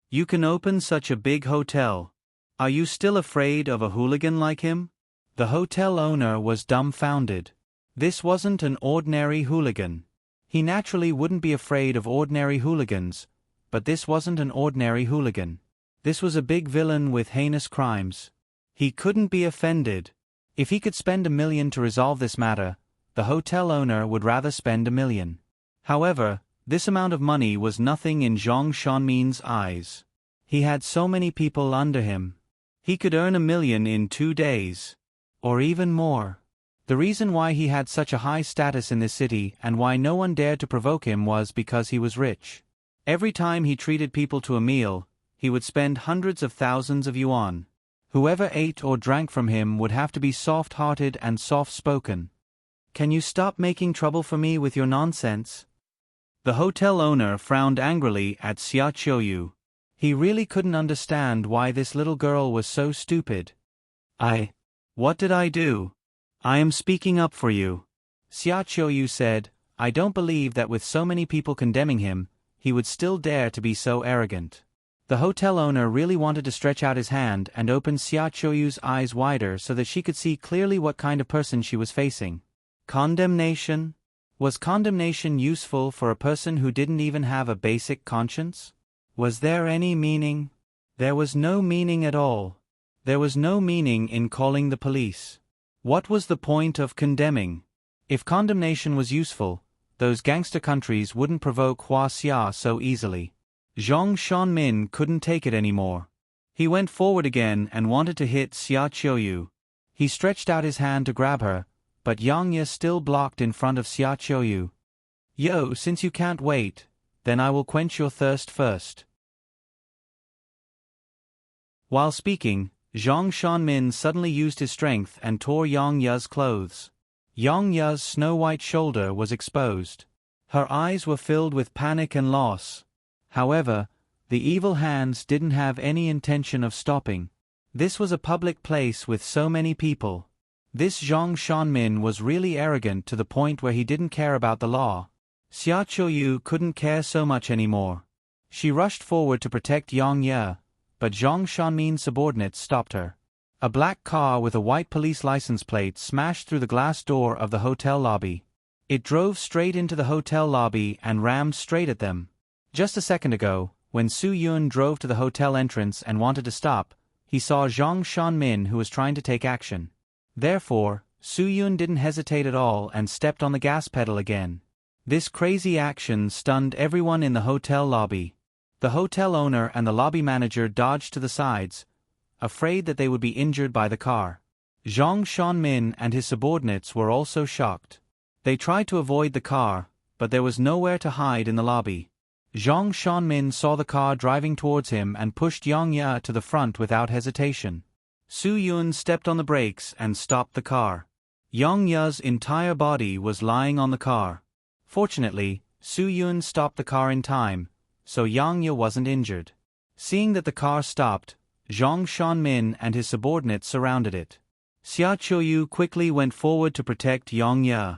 "You can open such a big hotel. Are you still afraid of a hooligan like him?" The hotel owner was dumbfounded. This wasn't an ordinary hooligan. He naturally wouldn't be afraid of ordinary hooligans, but this wasn't an ordinary hooligan. This was a big villain with heinous crimes. He couldn't be offended. If he could spend $1 million to resolve this matter, the hotel owner would rather spend $1 million. However, this amount of money was nothing in Zhang Shanmin's eyes. He had so many people under him. He could earn $1 million in 2 days. Or even more. The reason why he had such a high status in this city and why no one dared to provoke him was because he was rich. Every time he treated people to a meal, he would spend hundreds of thousands of yuan. Whoever ate or drank from him would have to be soft-hearted and soft-spoken. "Can you stop making trouble for me with your nonsense?" The hotel owner frowned angrily at Xia Qiuyu. He really couldn't understand why this little girl was so stupid. What did I do? I am speaking up for you." Xia Qiuyu said, "I don't believe that with so many people condemning him, he would still dare to be so arrogant." The hotel owner really wanted to stretch out his hand and open Xia Qiuyu's eyes wider so that she could see clearly what kind of person she was facing. Condemnation? Was condemnation useful for a person who didn't even have a basic conscience? Was there any meaning? There was no meaning at all. There was no meaning in calling the police. What was the point of condemning? If condemnation was useful, those gangster countries wouldn't provoke Hua Xia so easily. Zhang Shanmin couldn't take it anymore. He went forward again and wanted to hit Xia Qiuyu. He stretched out his hand to grab her, but Yang Ye still blocked in front of Xia Qiuyu. "Yo, since you can't wait, then I will quench your thirst first." While speaking, Zhang Shanmin suddenly used his strength and tore Yang Ye's clothes. Yang Ye's snow-white shoulder was exposed. Her eyes were filled with panic and loss. However, the evil hands didn't have any intention of stopping. This was a public place with so many people. This Zhang Shanmin was really arrogant to the point where he didn't care about the law. Xia Qiuyu couldn't care so much anymore. She rushed forward to protect Yang Ye, but Zhang Shanmin's subordinates stopped her. A black car with a white police license plate smashed through the glass door of the hotel lobby. It drove straight into the hotel lobby and rammed straight at them. Just a second ago, when Su Yun drove to the hotel entrance and wanted to stop, he saw Zhang Shanmin who was trying to take action. Therefore, Su Yun didn't hesitate at all and stepped on the gas pedal again. This crazy action stunned everyone in the hotel lobby. The hotel owner and the lobby manager dodged to the sides, afraid that they would be injured by the car. Zhang Shanmin and his subordinates were also shocked. They tried to avoid the car, but there was nowhere to hide in the lobby. Zhang Shanmin saw the car driving towards him and pushed Yang Ye to the front without hesitation. Su Yun stepped on the brakes and stopped the car. Yang Ye's entire body was lying on the car. Fortunately, Su Yun stopped the car in time, so Yang Ye wasn't injured. Seeing that the car stopped, Zhang Shanmin and his subordinates surrounded it. Xia Qiuyu quickly went forward to protect Yang Ye.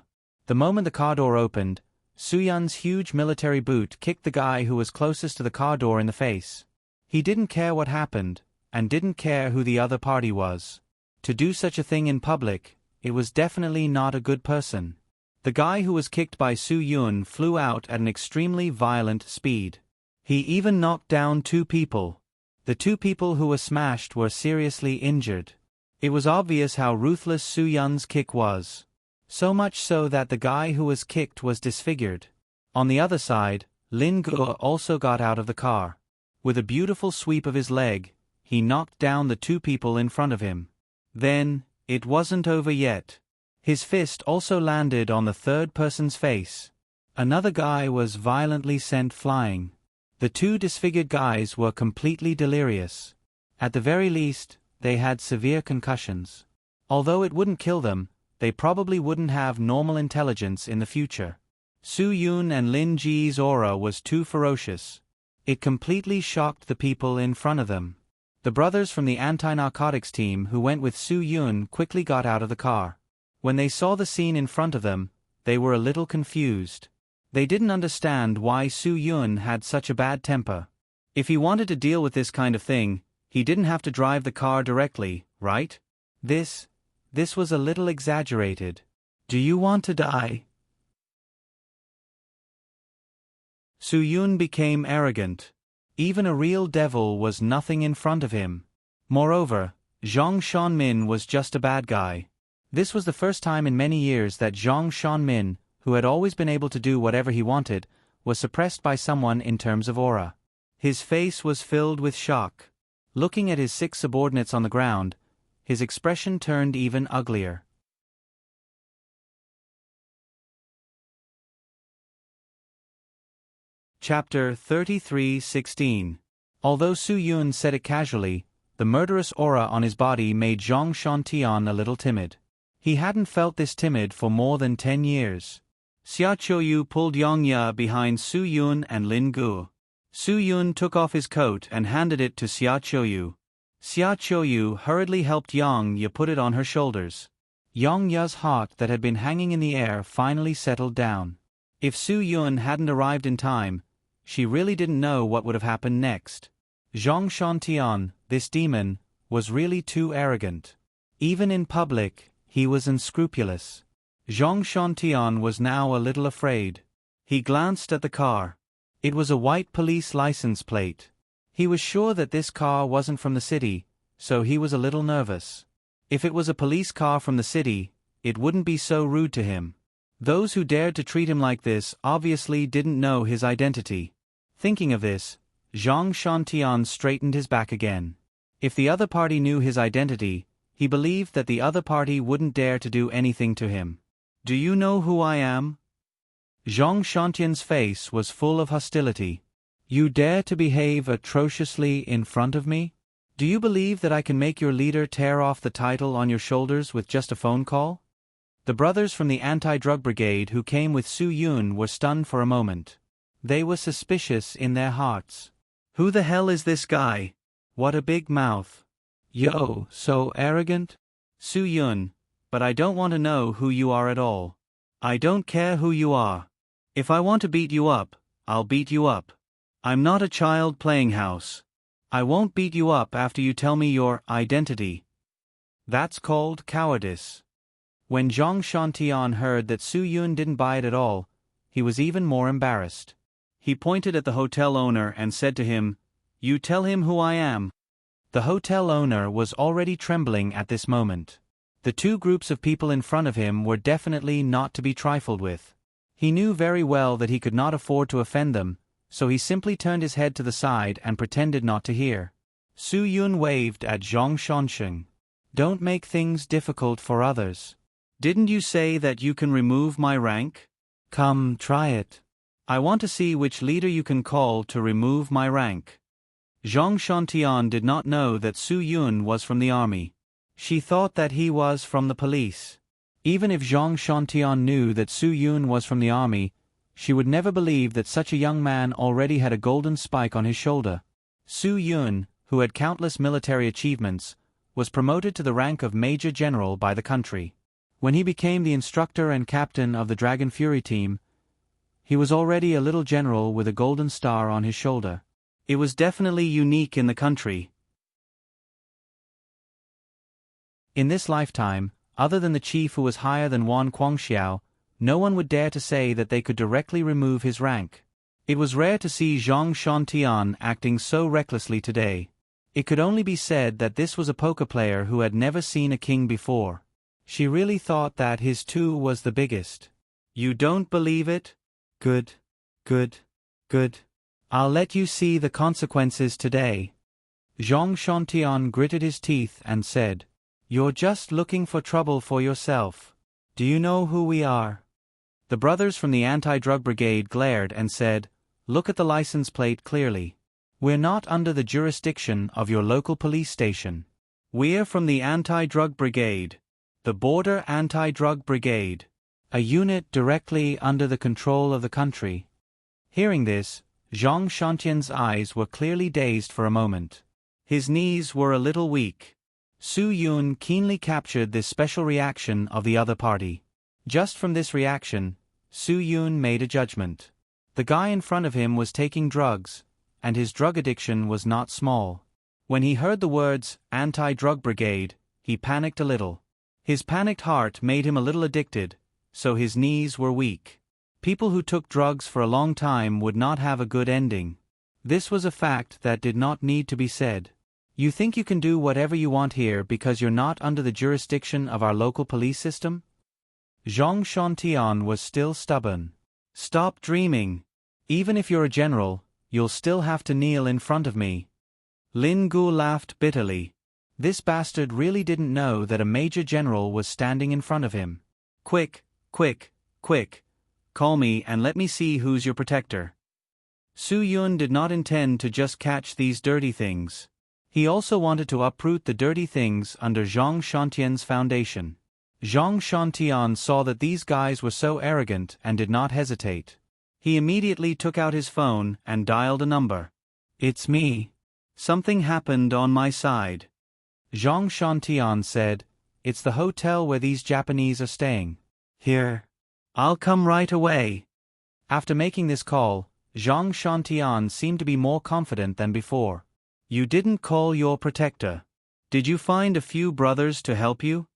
The moment the car door opened, Su Yun's huge military boot kicked the guy who was closest to the car door in the face. He didn't care what happened, and didn't care who the other party was. To do such a thing in public, it was definitely not a good person. The guy who was kicked by Su Yun flew out at an extremely violent speed. He even knocked down 2 people. The 2 people who were smashed were seriously injured. It was obvious how ruthless Su Yun's kick was. So much so that the guy who was kicked was disfigured. On the other side, Lin Ge also got out of the car. With a beautiful sweep of his leg, he knocked down the 2 people in front of him. Then, it wasn't over yet. His fist also landed on the 3rd person's face. Another guy was violently sent flying. The 2 disfigured guys were completely delirious. At the very least, they had severe concussions. Although it wouldn't kill them, they probably wouldn't have normal intelligence in the future. Su Yun and Lin Ji's aura was too ferocious. It completely shocked the people in front of them. The brothers from the anti-narcotics team who went with Su Yun quickly got out of the car. When they saw the scene in front of them, they were a little confused. They didn't understand why Su Yun had such a bad temper. If he wanted to deal with this kind of thing, he didn't have to drive the car directly, right? This was a little exaggerated. Do you want to die? Su Yun became arrogant. Even a real devil was nothing in front of him. Moreover, Zhang Shanmin was just a bad guy. This was the first time in many years that Zhang Shanmin, who had always been able to do whatever he wanted, was suppressed by someone in terms of aura. His face was filled with shock. Looking at his 6 subordinates on the ground, his expression turned even uglier. Chapter 33:16. Although Su Yun said it casually, the murderous aura on his body made Zhang Shantian a little timid. He hadn't felt this timid for more than 10 years. Xia Qiuyu pulled Yang Ye behind Su Yun and Lin Ge. Su Yun took off his coat and handed it to Xia Qiuyu. Xia Qiuyu hurriedly helped Yang Ye put it on her shoulders. Yang Ye's heart that had been hanging in the air finally settled down. If Su Yun hadn't arrived in time, she really didn't know what would have happened next. Zhang Shantian, this demon, was really too arrogant. Even in public, he was unscrupulous. Zhang Shantian was now a little afraid. He glanced at the car. It was a white police license plate. He was sure that this car wasn't from the city, so he was a little nervous. If it was a police car from the city, it wouldn't be so rude to him. Those who dared to treat him like this obviously didn't know his identity. Thinking of this, Zhang Shantian straightened his back again. If the other party knew his identity, he believed that the other party wouldn't dare to do anything to him. Do you know who I am? Zhang Shantian's face was full of hostility. You dare to behave atrociously in front of me? Do you believe that I can make your leader tear off the title on your shoulders with just a phone call? The brothers from the anti-drug brigade who came with Su Yun were stunned for a moment. They were suspicious in their hearts. Who the hell is this guy? What a big mouth. Yo, so arrogant? Su Yun, but I don't want to know who you are at all. I don't care who you are. If I want to beat you up, I'll beat you up. I'm not a child playing house. I won't beat you up after you tell me your identity. That's called cowardice. When Zhang Shantian heard that Su Yun didn't buy it at all, he was even more embarrassed. He pointed at the hotel owner and said to him, "You tell him who I am." The hotel owner was already trembling at this moment. The 2 groups of people in front of him were definitely not to be trifled with. He knew very well that he could not afford to offend them, so he simply turned his head to the side and pretended not to hear. Su Yun waved at Zhang Shansheng. Don't make things difficult for others. Didn't you say that you can remove my rank? Come, try it. I want to see which leader you can call to remove my rank. Zhang Shantian did not know that Su Yun was from the army. She thought that he was from the police. Even if Zhang Shantian knew that Su Yun was from the army, She would never believe that such a young man already had a golden spike on his shoulder. Su Yun, who had countless military achievements, was promoted to the rank of Major General by the country. When he became the instructor and captain of the Dragon Fury team, he was already a little general with a golden star on his shoulder. It was definitely unique in the country. In this lifetime, other than the chief who was higher than Wan Guangxiao, no one would dare to say that they could directly remove his rank. It was rare to see Zhang Shantian acting so recklessly today. It could only be said that this was a poker player who had never seen a king before. She really thought that his two was the biggest. You don't believe it? Good. Good. Good. I'll let you see the consequences today. Zhang Shantian gritted his teeth and said, "You're just looking for trouble for yourself. Do you know who we are?" The brothers from the anti-drug brigade glared and said, "Look at the license plate clearly. We're not under the jurisdiction of your local police station. We're from the anti-drug brigade, the Border Anti-Drug Brigade, a unit directly under the control of the country." Hearing this, Zhang Shantian's eyes were clearly dazed for a moment. His knees were a little weak. Su Yun keenly captured this special reaction of the other party. Just from this reaction, Su Yun made a judgment. The guy in front of him was taking drugs, and his drug addiction was not small. When he heard the words, anti-drug brigade, he panicked a little. His panicked heart made him a little addicted, so his knees were weak. People who took drugs for a long time would not have a good ending. This was a fact that did not need to be said. You think you can do whatever you want here because you're not under the jurisdiction of our local police system? Zhang Shantian was still stubborn. Stop dreaming. Even if you're a general, you'll still have to kneel in front of me. Lin Gu laughed bitterly. This bastard really didn't know that a major general was standing in front of him. Quick, quick, quick. Call me and let me see who's your protector. Su Yun did not intend to just catch these dirty things. He also wanted to uproot the dirty things under Zhang Shantian's foundation. Zhang Shantian saw that these guys were so arrogant and did not hesitate. He immediately took out his phone and dialed a number. "It's me. Something happened on my side." Zhang Shantian said, "It's the hotel where these Japanese are staying." "Here. I'll come right away." After making this call, Zhang Shantian seemed to be more confident than before. "You didn't call your protector. Did you find a few brothers to help you?"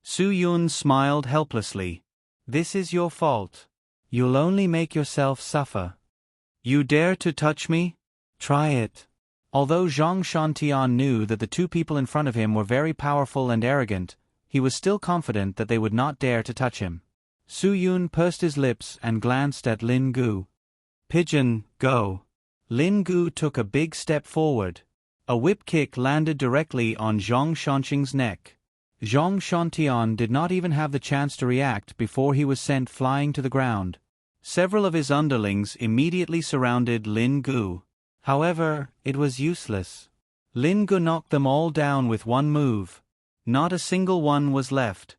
Su Yun smiled helplessly. "This is your fault. You'll only make yourself suffer. You dare to touch me? Try it." Although Zhang Shantian knew that the two people in front of him were very powerful and arrogant, he was still confident that they would not dare to touch him. Su Yun pursed his lips and glanced at Lin Gu. "Pigeon, go." Lin Gu took a big step forward. A whip kick landed directly on Zhang Shanqing's neck. Zhang Shantian did not even have the chance to react before he was sent flying to the ground. Several of his underlings immediately surrounded Lin Gu. However, it was useless. Lin Gu knocked them all down with one move. Not a single one was left.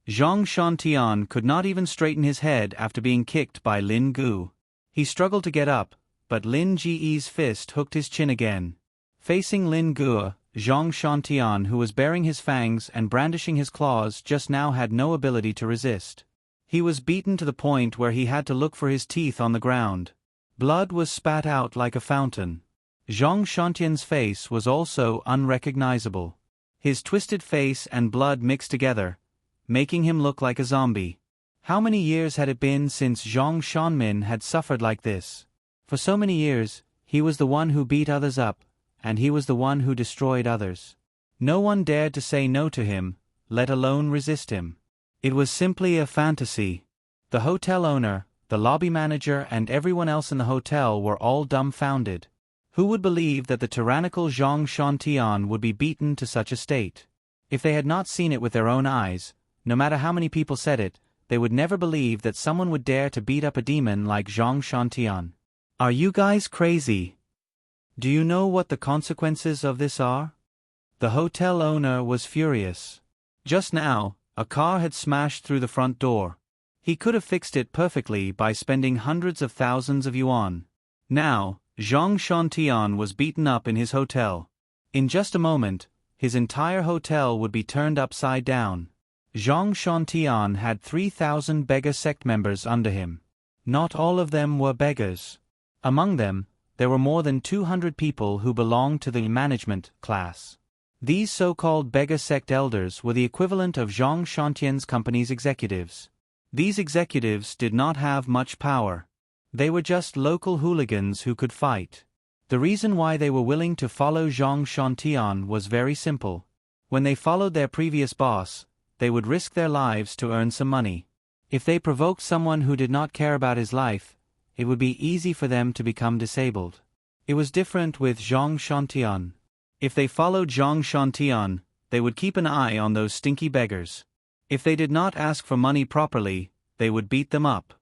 Zhang Shantian could not even straighten his head after being kicked by Lin Gu. He struggled to get up, but Lin Ji's fist hooked his chin again. Facing Lin Gu, Zhang Shantian, who was baring his fangs and brandishing his claws, just now had no ability to resist. He was beaten to the point where he had to look for his teeth on the ground. Blood was spat out like a fountain. Zhang Shantian's face was also unrecognizable. His twisted face and blood mixed together, making him look like a zombie. How many years had it been since Zhang Shanmin had suffered like this? For so many years, he was the one who beat others up, and he was the one who destroyed others. No one dared to say no to him, let alone resist him. It was simply a fantasy. The hotel owner, the lobby manager, and everyone else in the hotel were all dumbfounded. Who would believe that the tyrannical Zhang Shantian would be beaten to such a state? If they had not seen it with their own eyes, no matter how many people said it, they would never believe that someone would dare to beat up a demon like Zhang Shantian. Are you guys crazy? Do you know what the consequences of this are? The hotel owner was furious. Just now, a car had smashed through the front door. He could have fixed it perfectly by spending hundreds of thousands of yuan. Now, Zhang Shantian was beaten up in his hotel. In just a moment, his entire hotel would be turned upside down. Zhang Shantian had 3,000 beggar sect members under him. Not all of them were beggars. Among them, there were more than 200 people who belonged to the management class. These so-called beggar sect elders were the equivalent of Zhang Shantian's company's executives. These executives did not have much power. They were just local hooligans who could fight. The reason why they were willing to follow Zhang Shantian was very simple. When they followed their previous boss, they would risk their lives to earn some money. If they provoked someone who did not care about his life, it would be easy for them to become disabled. It was different with Zhang Shantian. If they followed Zhang Shantian, they would keep an eye on those stinky beggars. If they did not ask for money properly, they would beat them up.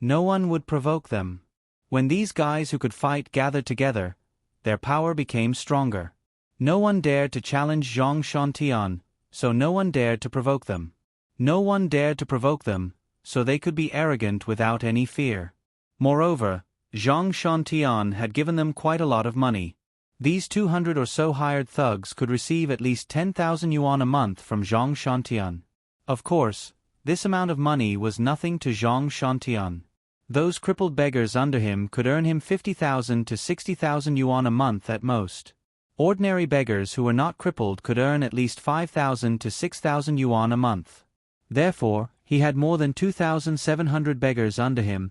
No one would provoke them. When these guys who could fight gathered together, their power became stronger. No one dared to challenge Zhang Shantian, so no one dared to provoke them. No one dared to provoke them, so they could be arrogant without any fear. Moreover, Zhang Shantian had given them quite a lot of money. These 200 or so hired thugs could receive at least 10,000 yuan a month from Zhang Shantian. Of course, this amount of money was nothing to Zhang Shantian. Those crippled beggars under him could earn him 50,000 to 60,000 yuan a month at most. Ordinary beggars who were not crippled could earn at least 5,000 to 6,000 yuan a month. Therefore, he had more than 2,700 beggars under him,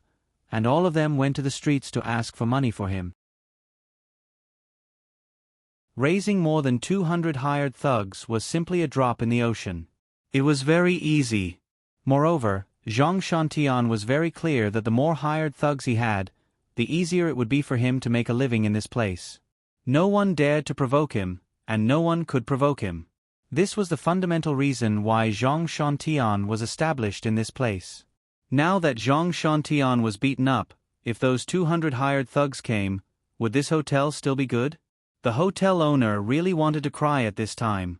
and all of them went to the streets to ask for money for him. Raising more than 200 hired thugs was simply a drop in the ocean. It was very easy. Moreover, Zhang Shantian was very clear that the more hired thugs he had, the easier it would be for him to make a living in this place. No one dared to provoke him, and no one could provoke him. This was the fundamental reason why Zhang Shantian was established in this place. Now that Zhang Shantian was beaten up, if those 200 hired thugs came, would this hotel still be good? The hotel owner really wanted to cry at this time.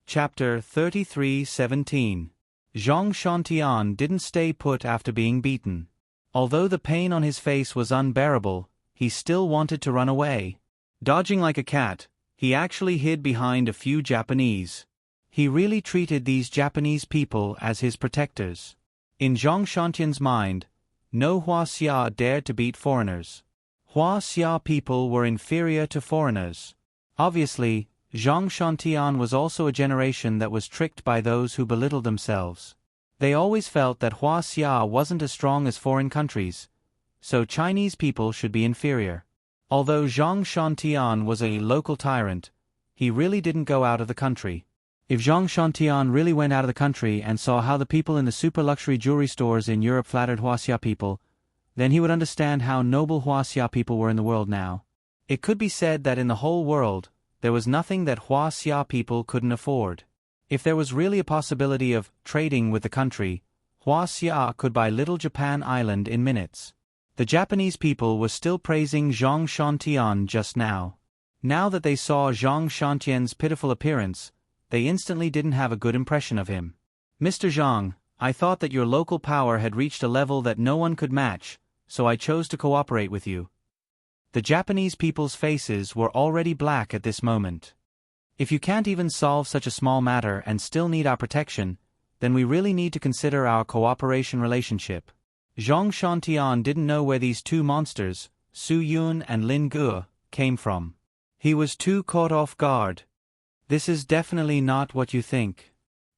Chapter 33:17. Zhang Shantian didn't stay put after being beaten. Although the pain on his face was unbearable, he still wanted to run away. Dodging like a cat, he actually hid behind a few Japanese. He really treated these Japanese people as his protectors. In Zhang Shantian's mind, no Huaxia dared to beat foreigners. Huaxia people were inferior to foreigners. Obviously, Zhang Shantian was also a generation that was tricked by those who belittled themselves. They always felt that Huaxia wasn't as strong as foreign countries, so Chinese people should be inferior. Although Zhang Shantian was a local tyrant, he really didn't go out of the country. If Zhang Shantian really went out of the country and saw how the people in the super luxury jewelry stores in Europe flattered Huaxia people, then he would understand how noble Huaxia people were in the world now. It could be said that in the whole world, there was nothing that Huaxia people couldn't afford. If there was really a possibility of trading with the country, Huaxia could buy Little Japan Island in minutes. The Japanese people were still praising Zhang Shantian just now. Now that they saw Zhang Shantian's pitiful appearance, they instantly didn't have a good impression of him. Mr. Zhang, I thought that your local power had reached a level that no one could match, so I chose to cooperate with you. The Japanese people's faces were already black at this moment. If you can't even solve such a small matter and still need our protection, then we really need to consider our cooperation relationship. Zhang Shantian didn't know where these two monsters, Su Yun and Lin Ge, came from. He was too caught off guard. This is definitely not what you think.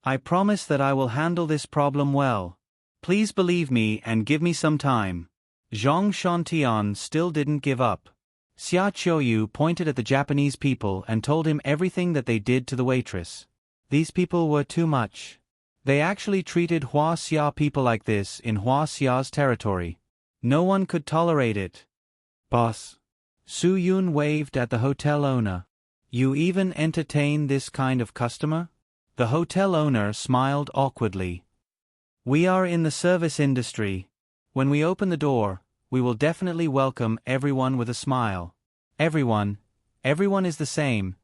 I promise that I will handle this problem well. Please believe me and give me some time. Zhang Shantian still didn't give up. Xia Qiuyu pointed at the Japanese people and told him everything that they did to the waitress. These people were too much. They actually treated Huaxia people like this in Huaxia's territory. No one could tolerate it. Boss. Su Yun waved at the hotel owner. You even entertain this kind of customer? The hotel owner smiled awkwardly. We are in the service industry. When we open the door, we will definitely welcome everyone with a smile. Everyone is the same.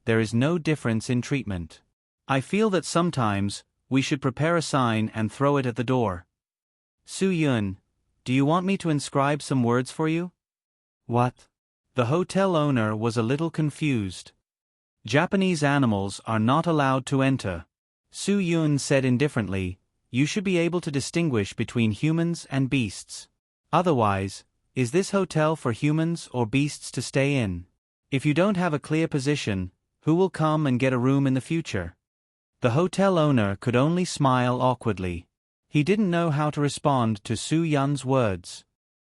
there is no difference in treatment. I feel that sometimes, we should prepare a sign and throw it at the door. Su Yun, do you want me to inscribe some words for you? What? The hotel owner was a little confused. Japanese animals are not allowed to enter. Su Yun said indifferently, you should be able to distinguish between humans and beasts. Otherwise, is this hotel for humans or beasts to stay in? If you don't have a clear position, who will come and get a room in the future? The hotel owner could only smile awkwardly. He didn't know how to respond to Su Yun's words.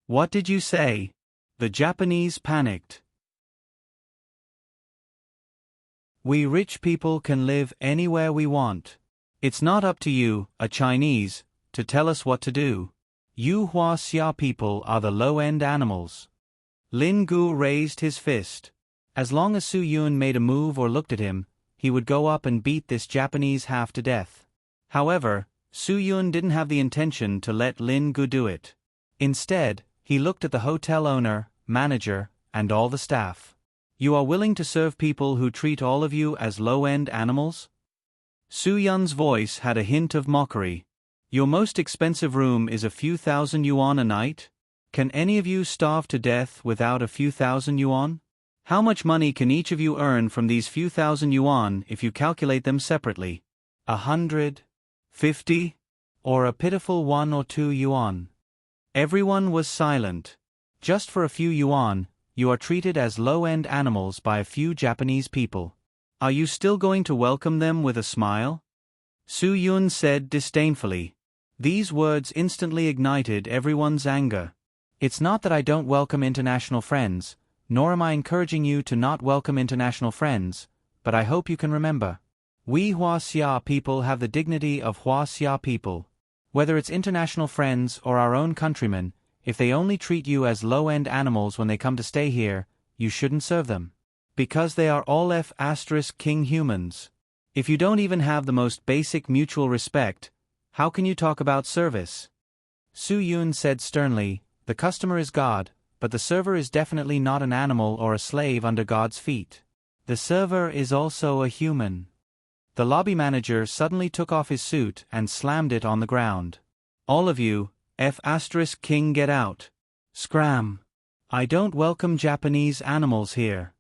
What did you say? The Japanese panicked. We rich people can live anywhere we want. It's not up to you, a Chinese, to tell us what to do. You Huaxia people are the low-end animals. Lin Gu raised his fist. As long as Su Yun made a move or looked at him, he would go up and beat this Japanese half to death. However, Su Yun didn't have the intention to let Lin Gu do it. Instead, he looked at the hotel owner, manager, and all the staff. You are willing to serve people who treat all of you as low-end animals? Su Yun's voice had a hint of mockery. Your most expensive room is a few thousand yuan a night? Can any of you starve to death without a few thousand yuan? How much money can each of you earn from these few thousand yuan if you calculate them separately? 100? 50? Or a pitiful 1 or 2 yuan? Everyone was silent. Just for a few yuan, you are treated as low-end animals by a few Japanese people. Are you still going to welcome them with a smile? Su Yun said disdainfully. These words instantly ignited everyone's anger. It's not that I don't welcome international friends, nor am I encouraging you to not welcome international friends, but I hope you can remember. We Huaxia people have the dignity of Huaxia people. Whether it's international friends or our own countrymen, if they only treat you as low-end animals when they come to stay here, you shouldn't serve them. Because they are all F***king humans. If you don't even have the most basic mutual respect, how can you talk about service? Su Yun said sternly, the customer is God, but the server is definitely not an animal or a slave under God's feet. The server is also a human. The lobby manager suddenly took off his suit and slammed it on the ground. All of you, F***king get out. Scram. I don't welcome Japanese animals here.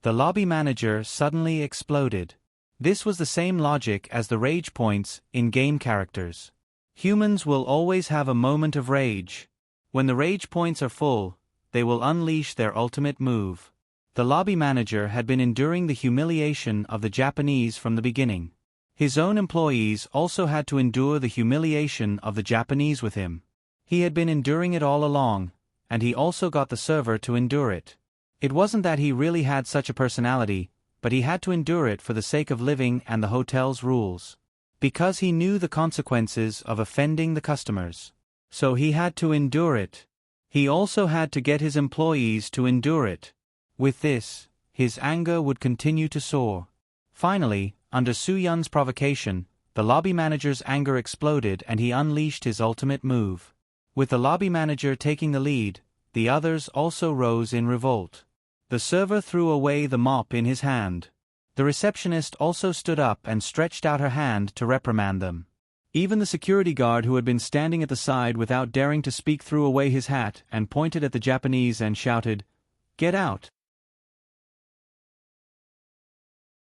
The lobby manager suddenly exploded. This was the same logic as the rage points in game characters. Humans will always have a moment of rage. When the rage points are full, they will unleash their ultimate move. The lobby manager had been enduring the humiliation of the Japanese from the beginning. His own employees also had to endure the humiliation of the Japanese with him. He had been enduring it all along, and he also got the server to endure it. It wasn't that he really had such a personality, but he had to endure it for the sake of living and the hotel's rules. Because he knew the consequences of offending the customers. So he had to endure it. He also had to get his employees to endure it. With this, his anger would continue to soar. Finally, under Su Yun's provocation, the lobby manager's anger exploded and he unleashed his ultimate move. With the lobby manager taking the lead, the others also rose in revolt. The server threw away the mop in his hand. The receptionist also stood up and stretched out her hand to reprimand them. Even the security guard who had been standing at the side without daring to speak threw away his hat and pointed at the Japanese and shouted, "Get out!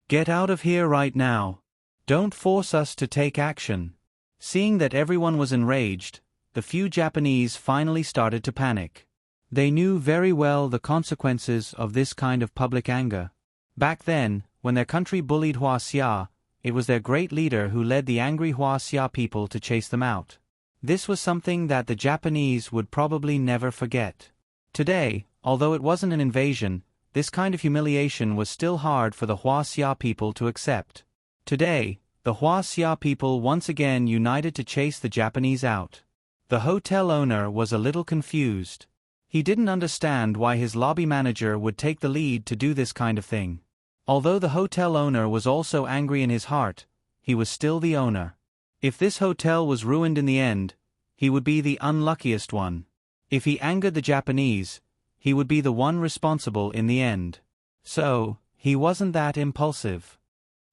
Get out of here right now! Don't force us to take action!" Seeing that everyone was enraged, the few Japanese finally started to panic. They knew very well the consequences of this kind of public anger. Back then, when their country bullied Huaxia, it was their great leader who led the angry Huaxia people to chase them out. This was something that the Japanese would probably never forget. Today, although it wasn't an invasion, this kind of humiliation was still hard for the Huaxia people to accept. Today, the Huaxia people once again united to chase the Japanese out. The hotel owner was a little confused. He didn't understand why his lobby manager would take the lead to do this kind of thing. Although the hotel owner was also angry in his heart, he was still the owner. If this hotel was ruined in the end, he would be the unluckiest one. If he angered the Japanese, he would be the one responsible in the end. So, He wasn't that impulsive.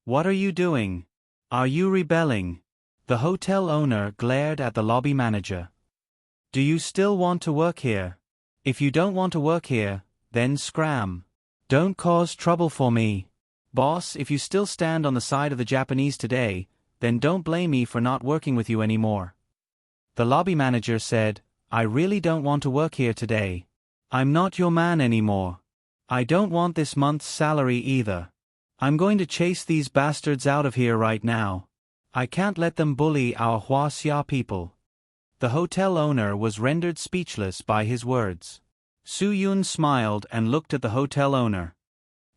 What are you doing? Are you rebelling? The hotel owner glared at the lobby manager. Do you still want to work here? If you don't want to work here, then scram. Don't cause trouble for me. Boss, if you still stand on the side of the Japanese today, then don't blame me for not working with you anymore. The lobby manager said, I really don't want to work here today. I'm not your man anymore. I don't want this month's salary either. I'm going to chase these bastards out of here right now. I can't let them bully our Huaxia people. The hotel owner was rendered speechless by his words. Su Yun smiled and looked at the hotel owner.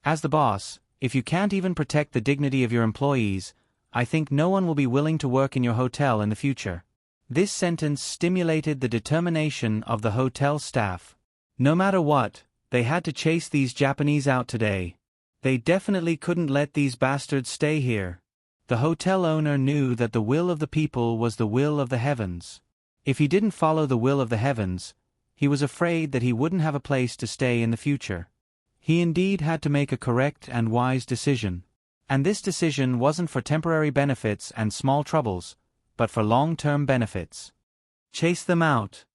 As the boss, if you can't even protect the dignity of your employees, I think no one will be willing to work in your hotel in the future. This sentence stimulated the determination of the hotel staff. No matter what, they had to chase these Japanese out today. They definitely couldn't let these bastards stay here. The hotel owner knew that the will of the people was the will of the heavens. If he didn't follow the will of the heavens, he was afraid that he wouldn't have a place to stay in the future. He indeed had to make a correct and wise decision. And this decision wasn't for temporary benefits and small troubles, but for long-term benefits. Chase them out.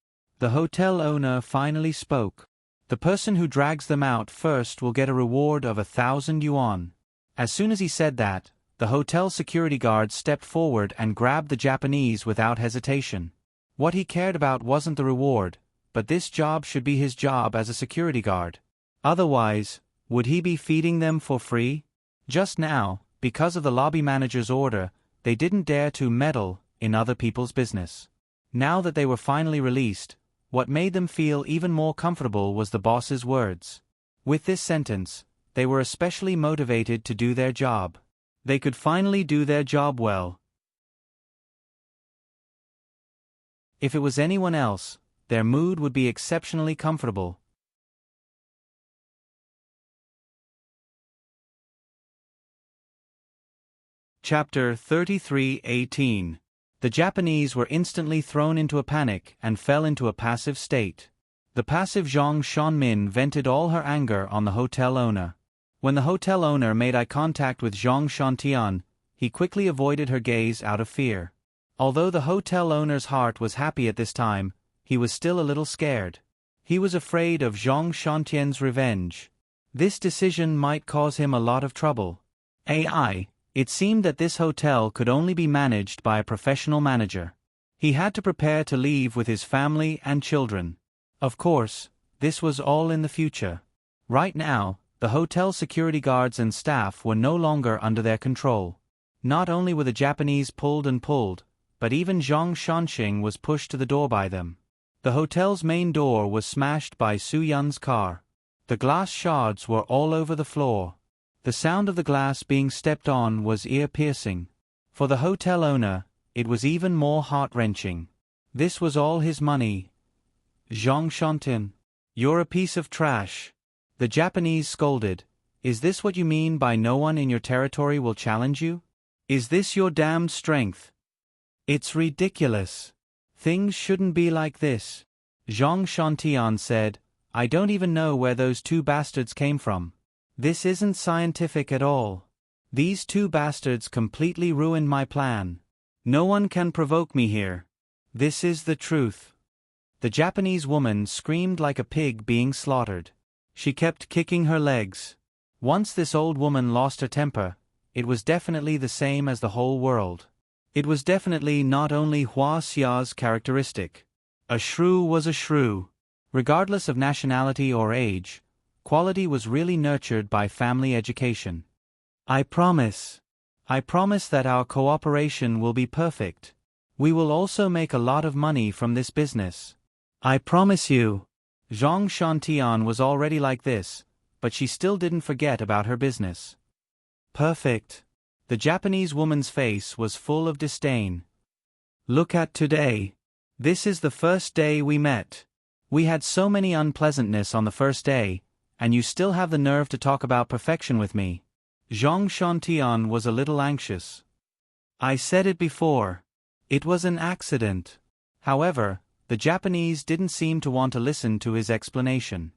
The hotel owner finally spoke. The person who drags them out first will get a reward of 1,000 yuan. As soon as he said that, the hotel security guard stepped forward and grabbed the Japanese without hesitation. What he cared about wasn't the reward, but this job should be his job as a security guard. Otherwise, would he be feeding them for free? Just now, because of the lobby manager's order, they didn't dare to meddle in other people's business. Now that they were finally released, what made them feel even more comfortable was the boss's words. With this sentence, they were especially motivated to do their job. They could finally do their job well. If it was anyone else, their mood would be exceptionally comfortable. Chapter 33:18. The Japanese were instantly thrown into a panic and fell into a passive state. The passive Zhang Shanmin vented all her anger on the hotel owner. When the hotel owner made eye contact with Zhang Shantian, he quickly avoided her gaze out of fear. Although the hotel owner's heart was happy at this time, he was still a little scared. He was afraid of Zhang Shantian's revenge. This decision might cause him a lot of trouble. It seemed that this hotel could only be managed by a professional manager. He had to prepare to leave with his family and children. Of course, this was all in the future. Right now, the hotel security guards and staff were no longer under their control. Not only were the Japanese pulled, but even Zhang Shanxing was pushed to the door by them. The hotel's main door was smashed by Su Yun's car. The glass shards were all over the floor. The sound of the glass being stepped on was ear-piercing. For the hotel owner, it was even more heart-wrenching. This was all his money. Zhang Shantian, you're a piece of trash. The Japanese scolded. Is this what you mean by no one in your territory will challenge you? Is this your damned strength? It's ridiculous. Things shouldn't be like this. Zhang Shantian said, I don't even know where those two bastards came from. This isn't scientific at all. These two bastards completely ruined my plan. No one can provoke me here. This is the truth. The Japanese woman screamed like a pig being slaughtered. She kept kicking her legs. Once this old woman lost her temper, it was definitely the same as the whole world. It was definitely not only Huaxia's characteristic. A shrew was a shrew. Regardless of nationality or age, quality was really nurtured by family education. I promise that our cooperation will be perfect. We will also make a lot of money from this business. I promise you. Zhang Shantian was already like this, but she still didn't forget about her business. Perfect. The Japanese woman's face was full of disdain. Look at today. This is the first day we met. We had so many unpleasantness on the first day, and you still have the nerve to talk about perfection with me. Zhang Shantian was a little anxious. I said it before. It was an accident. However, the Japanese didn't seem to want to listen to his explanation.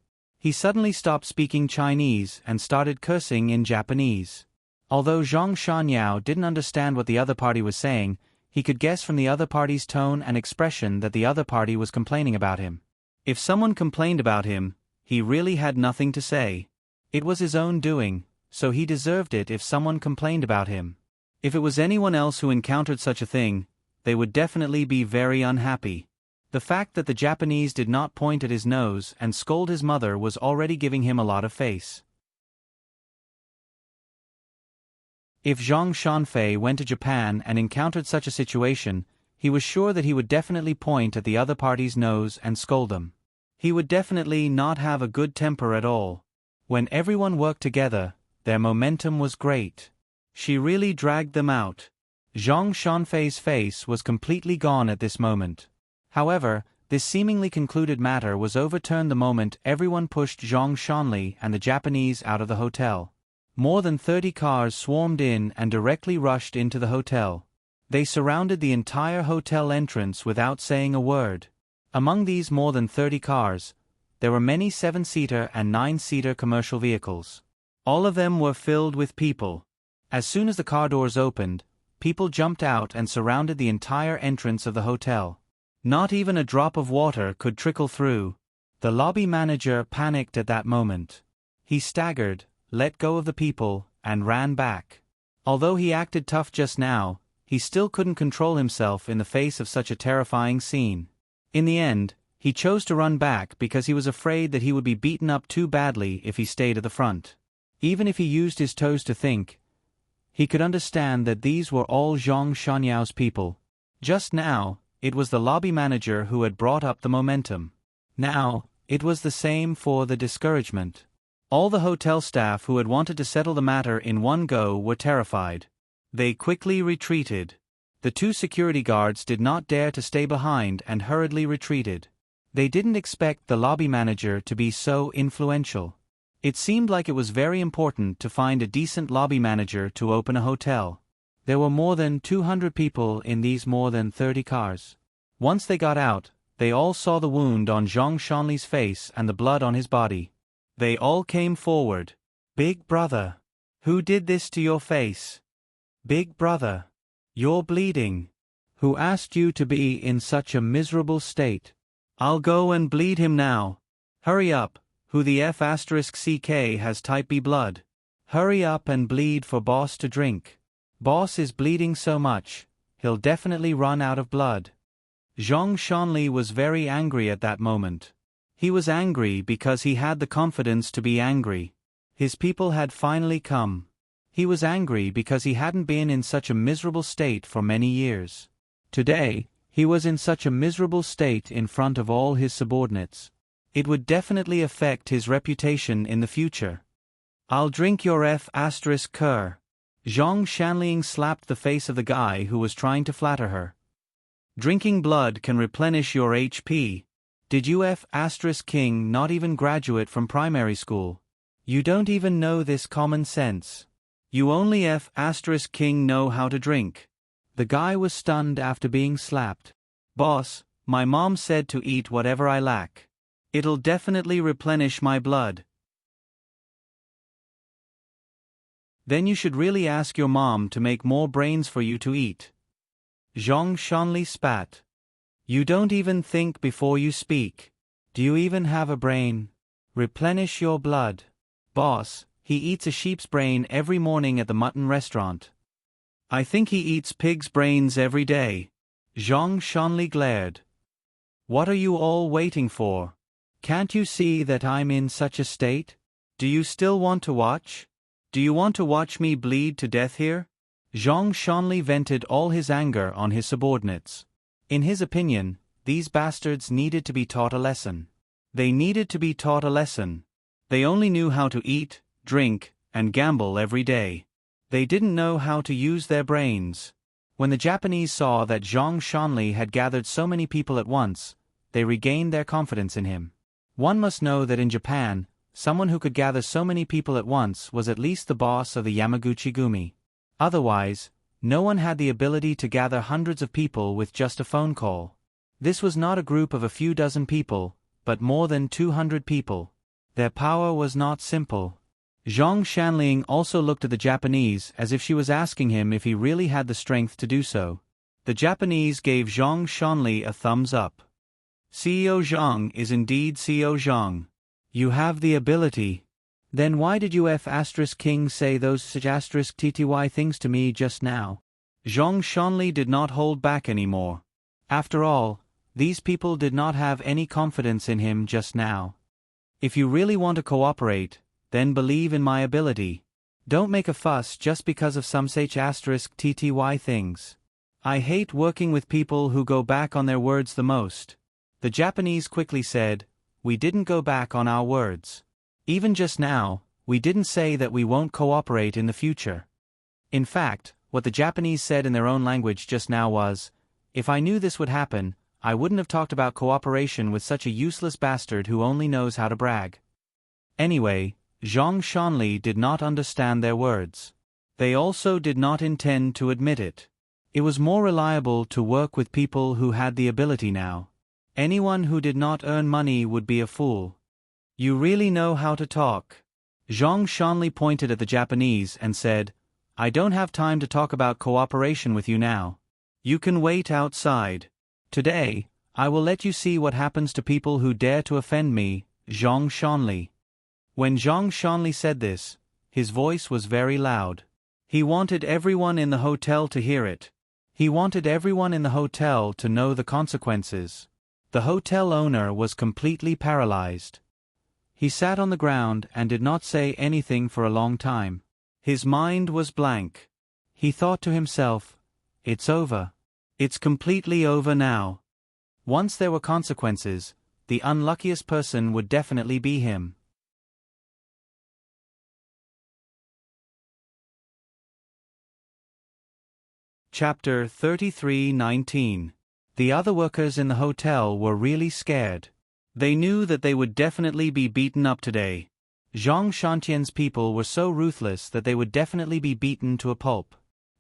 He suddenly stopped speaking Chinese and started cursing in Japanese. Although Zhang Shunyao didn't understand what the other party was saying, he could guess from the other party's tone and expression that the other party was complaining about him. If someone complained about him, he really had nothing to say. It was his own doing, so he deserved it if someone complained about him. If it was anyone else who encountered such a thing, they would definitely be very unhappy. The fact that the Japanese did not point at his nose and scold his mother was already giving him a lot of face. If Zhang Shanfei went to Japan and encountered such a situation, he was sure that he would definitely point at the other party's nose and scold them. He would definitely not have a good temper at all. When everyone worked together, their momentum was great. She really dragged them out. Zhang Shanfei's face was completely gone at this moment. However, this seemingly concluded matter was overturned the moment everyone pushed Zhang Shanli and the Japanese out of the hotel. More than 30 cars swarmed in and directly rushed into the hotel. They surrounded the entire hotel entrance without saying a word. Among these more than 30 cars, there were many 7-seater and 9-seater commercial vehicles. All of them were filled with people. As soon as the car doors opened, people jumped out and surrounded the entire entrance of the hotel. Not even a drop of water could trickle through. The lobby manager panicked at that moment. He staggered, let go of the people, and ran back. Although he acted tough just now, he still couldn't control himself in the face of such a terrifying scene. In the end, he chose to run back because he was afraid that he would be beaten up too badly if he stayed at the front. Even if he used his toes to think, he could understand that these were all Zhang Shanyao's people. Just now, it was the lobby manager who had brought up the momentum. Now, it was the same for the discouragement. All the hotel staff who had wanted to settle the matter in one go were terrified. They quickly retreated. The 2 security guards did not dare to stay behind and hurriedly retreated. They didn't expect the lobby manager to be so influential. It seemed like it was very important to find a decent lobby manager to open a hotel. There were more than 200 people in these more than 30 cars. Once they got out, they all saw the wound on Zhang Shanli's face and the blood on his body. They all came forward. Big brother, who did this to your face? Big brother, you're bleeding. Who asked you to be in such a miserable state? I'll go and bleed him now. Hurry up, who the F*CK has type B blood. Hurry up and bleed for boss to drink. Boss is bleeding so much, he'll definitely run out of blood. Zhang Shanli was very angry at that moment. He was angry because he had the confidence to be angry. His people had finally come. He was angry because he hadn't been in such a miserable state for many years. Today, he was in such a miserable state in front of all his subordinates. It would definitely affect his reputation in the future. I'll drink your F***. Zhang Shanling slapped the face of the guy who was trying to flatter her. Drinking blood can replenish your HP. Did you F***king not even graduate from primary school? You don't even know this common sense. You only F***king know how to drink. The guy was stunned after being slapped. Boss, my mom said to eat whatever I lack. It'll definitely replenish my blood. Then you should really ask your mom to make more brains for you to eat. Zhang Shanli spat. You don't even think before you speak. Do you even have a brain? Replenish your blood. Boss, he eats a sheep's brain every morning at the mutton restaurant. I think he eats pig's brains every day. Zhang Shanli glared. What are you all waiting for? Can't you see that I'm in such a state? Do you still want to watch? Do you want to watch me bleed to death here? Zhang Shanli vented all his anger on his subordinates. In his opinion, these bastards needed to be taught a lesson. They needed to be taught a lesson. They only knew how to eat, drink, and gamble every day. They didn't know how to use their brains. When the Japanese saw that Zhang Shanli had gathered so many people at once, they regained their confidence in him. One must know that in Japan, someone who could gather so many people at once was at least the boss of the Yamaguchi-gumi. Otherwise, no one had the ability to gather hundreds of people with just a phone call. This was not a group of a few dozen people, but more than 200 people. Their power was not simple. Zhang Shanling also looked at the Japanese as if she was asking him if he really had the strength to do so. The Japanese gave Zhang Shanli a thumbs up. CEO Zhang is indeed CEO Zhang. You have the ability. Then why did you King say those TTY things to me just now? Zhang Shanli did not hold back anymore. After all, these people did not have any confidence in him just now. If you really want to cooperate, then believe in my ability. Don't make a fuss just because of some TTY things. I hate working with people who go back on their words the most. The Japanese quickly said, we didn't go back on our words. Even just now, we didn't say that we won't cooperate in the future. In fact, what the Japanese said in their own language just now was, if I knew this would happen, I wouldn't have talked about cooperation with such a useless bastard who only knows how to brag. Anyway, Zhang Shanli did not understand their words. They also did not intend to admit it. It was more reliable to work with people who had the ability now. Anyone who did not earn money would be a fool. You really know how to talk. Zhang Shanli pointed at the Japanese and said, I don't have time to talk about cooperation with you now. You can wait outside. Today, I will let you see what happens to people who dare to offend me, Zhang Shanli. When Zhang Shanli said this, his voice was very loud. He wanted everyone in the hotel to hear it. He wanted everyone in the hotel to know the consequences. The hotel owner was completely paralyzed. He sat on the ground and did not say anything for a long time. His mind was blank. He thought to himself, it's over. It's completely over now. Once there were consequences, the unluckiest person would definitely be him. Chapter 33:19. The other workers in the hotel were really scared. They knew that they would definitely be beaten up today. Zhang Shantian's people were so ruthless that they would definitely be beaten to a pulp.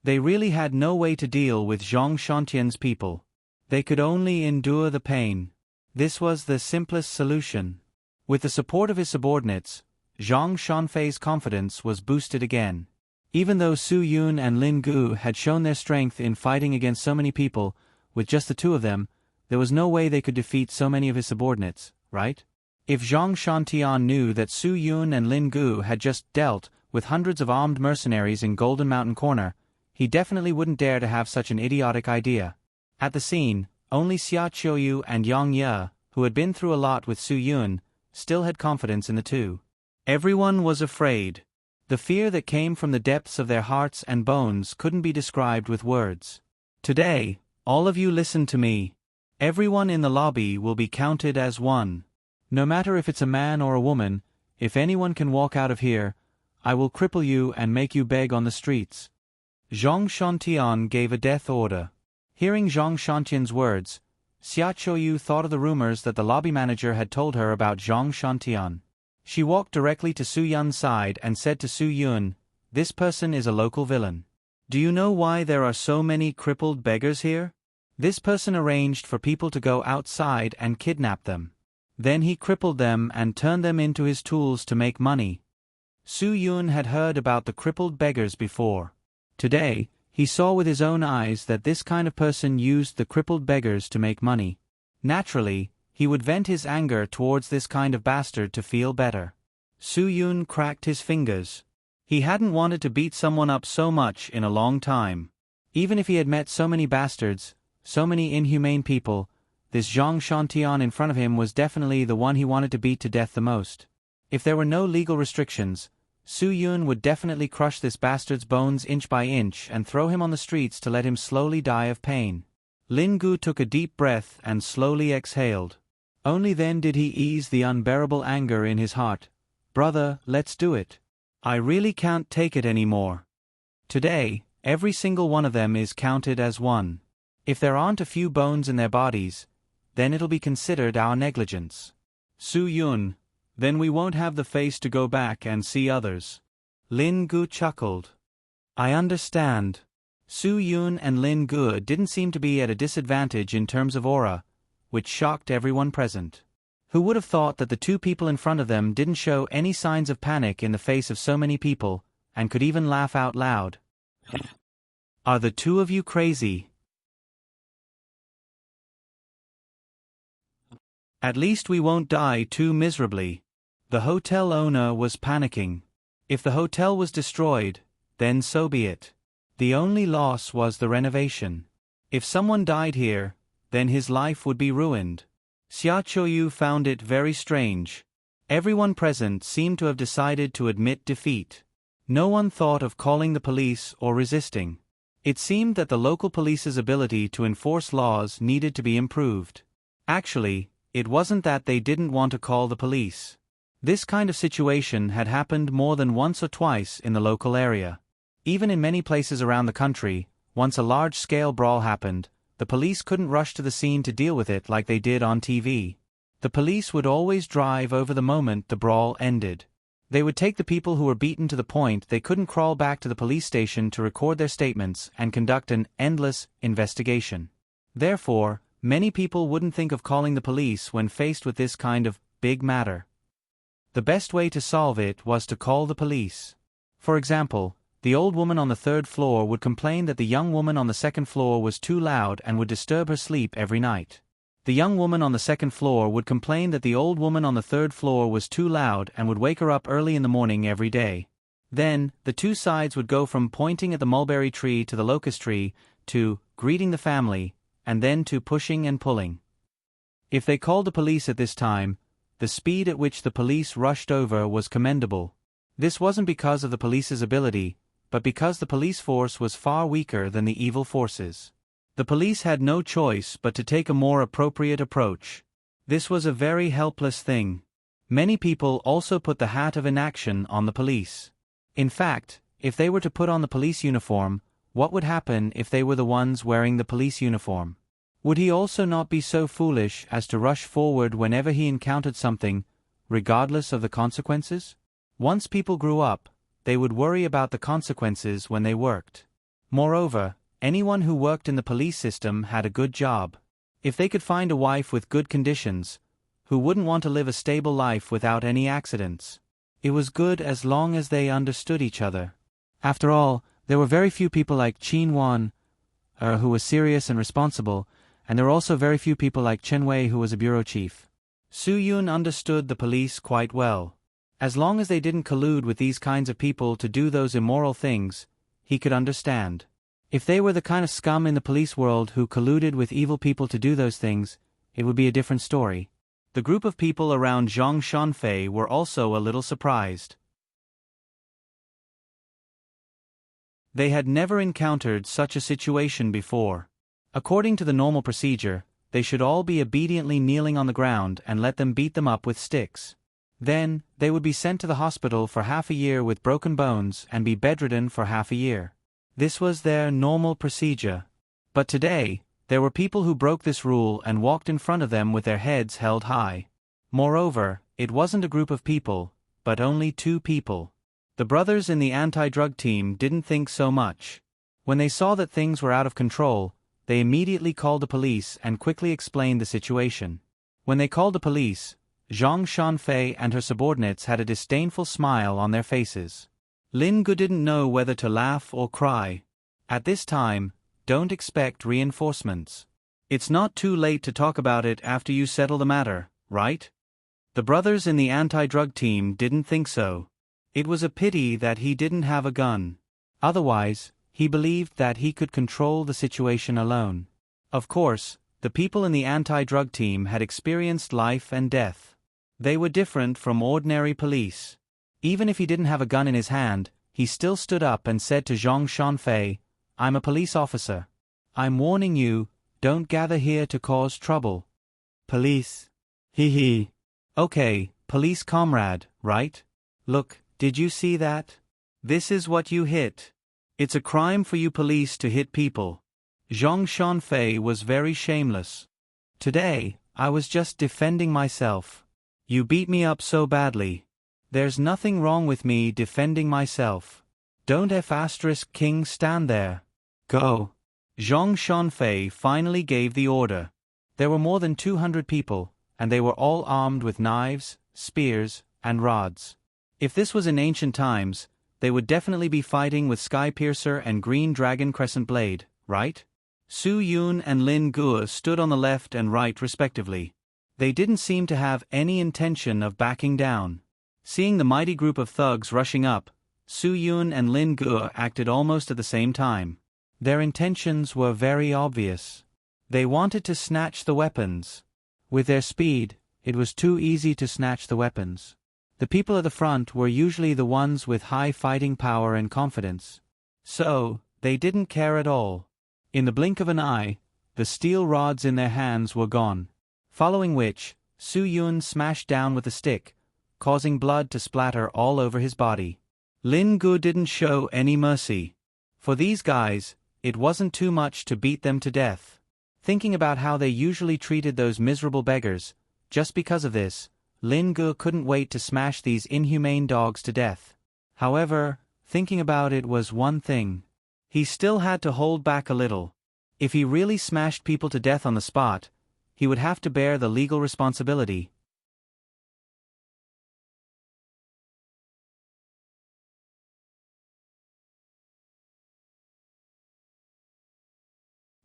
They really had no way to deal with Zhang Shantian's people. They could only endure the pain. This was the simplest solution. With the support of his subordinates, Zhang Shanfei's confidence was boosted again. Even though Su Yun and Lin Gu had shown their strength in fighting against so many people, with just the two of them, there was no way they could defeat so many of his subordinates, right? If Zhang Shantian knew that Su Yun and Lin Gu had just dealt with hundreds of armed mercenaries in Golden Mountain Corner, he definitely wouldn't dare to have such an idiotic idea. At the scene, only Xia Qiuyu and Yang Ye, who had been through a lot with Su Yun, still had confidence in the two. Everyone was afraid. The fear that came from the depths of their hearts and bones couldn't be described with words. Today, all of you listen to me. Everyone in the lobby will be counted as one. No matter if it's a man or a woman, if anyone can walk out of here, I will cripple you and make you beg on the streets. Zhang Shantian gave a death order. Hearing Zhang Shantian's words, Xia Qiuyu thought of the rumors that the lobby manager had told her about Zhang Shantian. She walked directly to Su Yun's side and said to Su Yun, this person is a local villain. Do you know why there are so many crippled beggars here? This person arranged for people to go outside and kidnap them. Then he crippled them and turned them into his tools to make money. Su Yun had heard about the crippled beggars before. Today, he saw with his own eyes that this kind of person used the crippled beggars to make money. Naturally, he would vent his anger towards this kind of bastard to feel better. Su Yun cracked his fingers. He hadn't wanted to beat someone up so much in a long time. Even if he had met so many bastards, so many inhumane people, this Zhang Shantian in front of him was definitely the one he wanted to beat to death the most. If there were no legal restrictions, Su Yun would definitely crush this bastard's bones inch by inch and throw him on the streets to let him slowly die of pain. Lin Gu took a deep breath and slowly exhaled. Only then did he ease the unbearable anger in his heart. Brother, let's do it. I really can't take it anymore. Today, every single one of them is counted as one. If there aren't a few bones in their bodies, then it'll be considered our negligence. Su Yun, then we won't have the face to go back and see others. Lin Gu chuckled. I understand. Su Yun and Lin Gu didn't seem to be at a disadvantage in terms of aura, which shocked everyone present. Who would have thought that the two people in front of them didn't show any signs of panic in the face of so many people, and could even laugh out loud? Are the two of you crazy? At least we won't die too miserably. The hotel owner was panicking. If the hotel was destroyed, then so be it. The only loss was the renovation. If someone died here, then his life would be ruined. Xia Chuyu found it very strange. Everyone present seemed to have decided to admit defeat. No one thought of calling the police or resisting. It seemed that the local police's ability to enforce laws needed to be improved. Actually, it wasn't that they didn't want to call the police. This kind of situation had happened more than once or twice in the local area. Even in many places around the country, once a large-scale brawl happened, the police couldn't rush to the scene to deal with it like they did on TV. The police would always drive over the moment the brawl ended. They would take the people who were beaten to the point they couldn't crawl back to the police station to record their statements and conduct an endless investigation. Therefore, many people wouldn't think of calling the police when faced with this kind of big matter. The best way to solve it was to call the police. For example, the old woman on the third floor would complain that the young woman on the second floor was too loud and would disturb her sleep every night. The young woman on the second floor would complain that the old woman on the third floor was too loud and would wake her up early in the morning every day. Then, the two sides would go from pointing at the mulberry tree to the locust tree, to greeting the family, and then to pushing and pulling. If they called the police at this time, the speed at which the police rushed over was commendable. This wasn't because of the police's ability, but because the police force was far weaker than the evil forces. The police had no choice but to take a more appropriate approach. This was a very helpless thing. Many people also put the hat of inaction on the police. In fact, if they were to put on the police uniform, what would happen if they were the ones wearing the police uniform? Would he also not be so foolish as to rush forward whenever he encountered something, regardless of the consequences? Once people grew up, they would worry about the consequences when they worked. Moreover, anyone who worked in the police system had a good job. If they could find a wife with good conditions, who wouldn't want to live a stable life without any accidents? It was good as long as they understood each other. After all, there were very few people like Qin Wan, who was serious and responsible, and there were also very few people like Chen Wei, who was a bureau chief. Su Yun understood the police quite well. As long as they didn't collude with these kinds of people to do those immoral things, he could understand. If they were the kind of scum in the police world who colluded with evil people to do those things, it would be a different story. The group of people around Zhang Shanfei were also a little surprised. They had never encountered such a situation before. According to the normal procedure, they should all be obediently kneeling on the ground and let them beat them up with sticks. Then, they would be sent to the hospital for half a year with broken bones and be bedridden for half a year. This was their normal procedure. But today, there were people who broke this rule and walked in front of them with their heads held high. Moreover, it wasn't a group of people, but only two people. The brothers in the anti-drug team didn't think so much. When they saw that things were out of control, they immediately called the police and quickly explained the situation. When they called the police, Zhang Shanfei and her subordinates had a disdainful smile on their faces. Lin Gu didn't know whether to laugh or cry. At this time, don't expect reinforcements. It's not too late to talk about it after you settle the matter, right? The brothers in the anti-drug team didn't think so. It was a pity that he didn't have a gun. Otherwise, he believed that he could control the situation alone. Of course, the people in the anti-drug team had experienced life and death. They were different from ordinary police. Even if he didn't have a gun in his hand, he still stood up and said to Zhang Shanfei, "I'm a police officer. I'm warning you, don't gather here to cause trouble." Police. Hee hee. Okay, police comrade, right? Look, did you see that? This is what you hit. It's a crime for you police to hit people. Zhang Shanfei was very shameless. Today, I was just defending myself. You beat me up so badly. There's nothing wrong with me defending myself. Don't F*King stand there. Go. Zhang Shanfei finally gave the order. There were more than 200 people, and they were all armed with knives, spears, and rods. If this was in ancient times, they would definitely be fighting with Sky Piercer and Green Dragon Crescent Blade, right? Su Yun and Lin Guo stood on the left and right respectively. They didn't seem to have any intention of backing down. Seeing the mighty group of thugs rushing up, Su Yun and Lin Guo acted almost at the same time. Their intentions were very obvious. They wanted to snatch the weapons. With their speed, it was too easy to snatch the weapons. The people at the front were usually the ones with high fighting power and confidence. So, they didn't care at all. In the blink of an eye, the steel rods in their hands were gone. Following which, Su Yun smashed down with a stick, causing blood to splatter all over his body. Lin Guo didn't show any mercy. For these guys, it wasn't too much to beat them to death. Thinking about how they usually treated those miserable beggars, just because of this, Lin Guo couldn't wait to smash these inhumane dogs to death. However, thinking about it was one thing. He still had to hold back a little. If he really smashed people to death on the spot, he would have to bear the legal responsibility.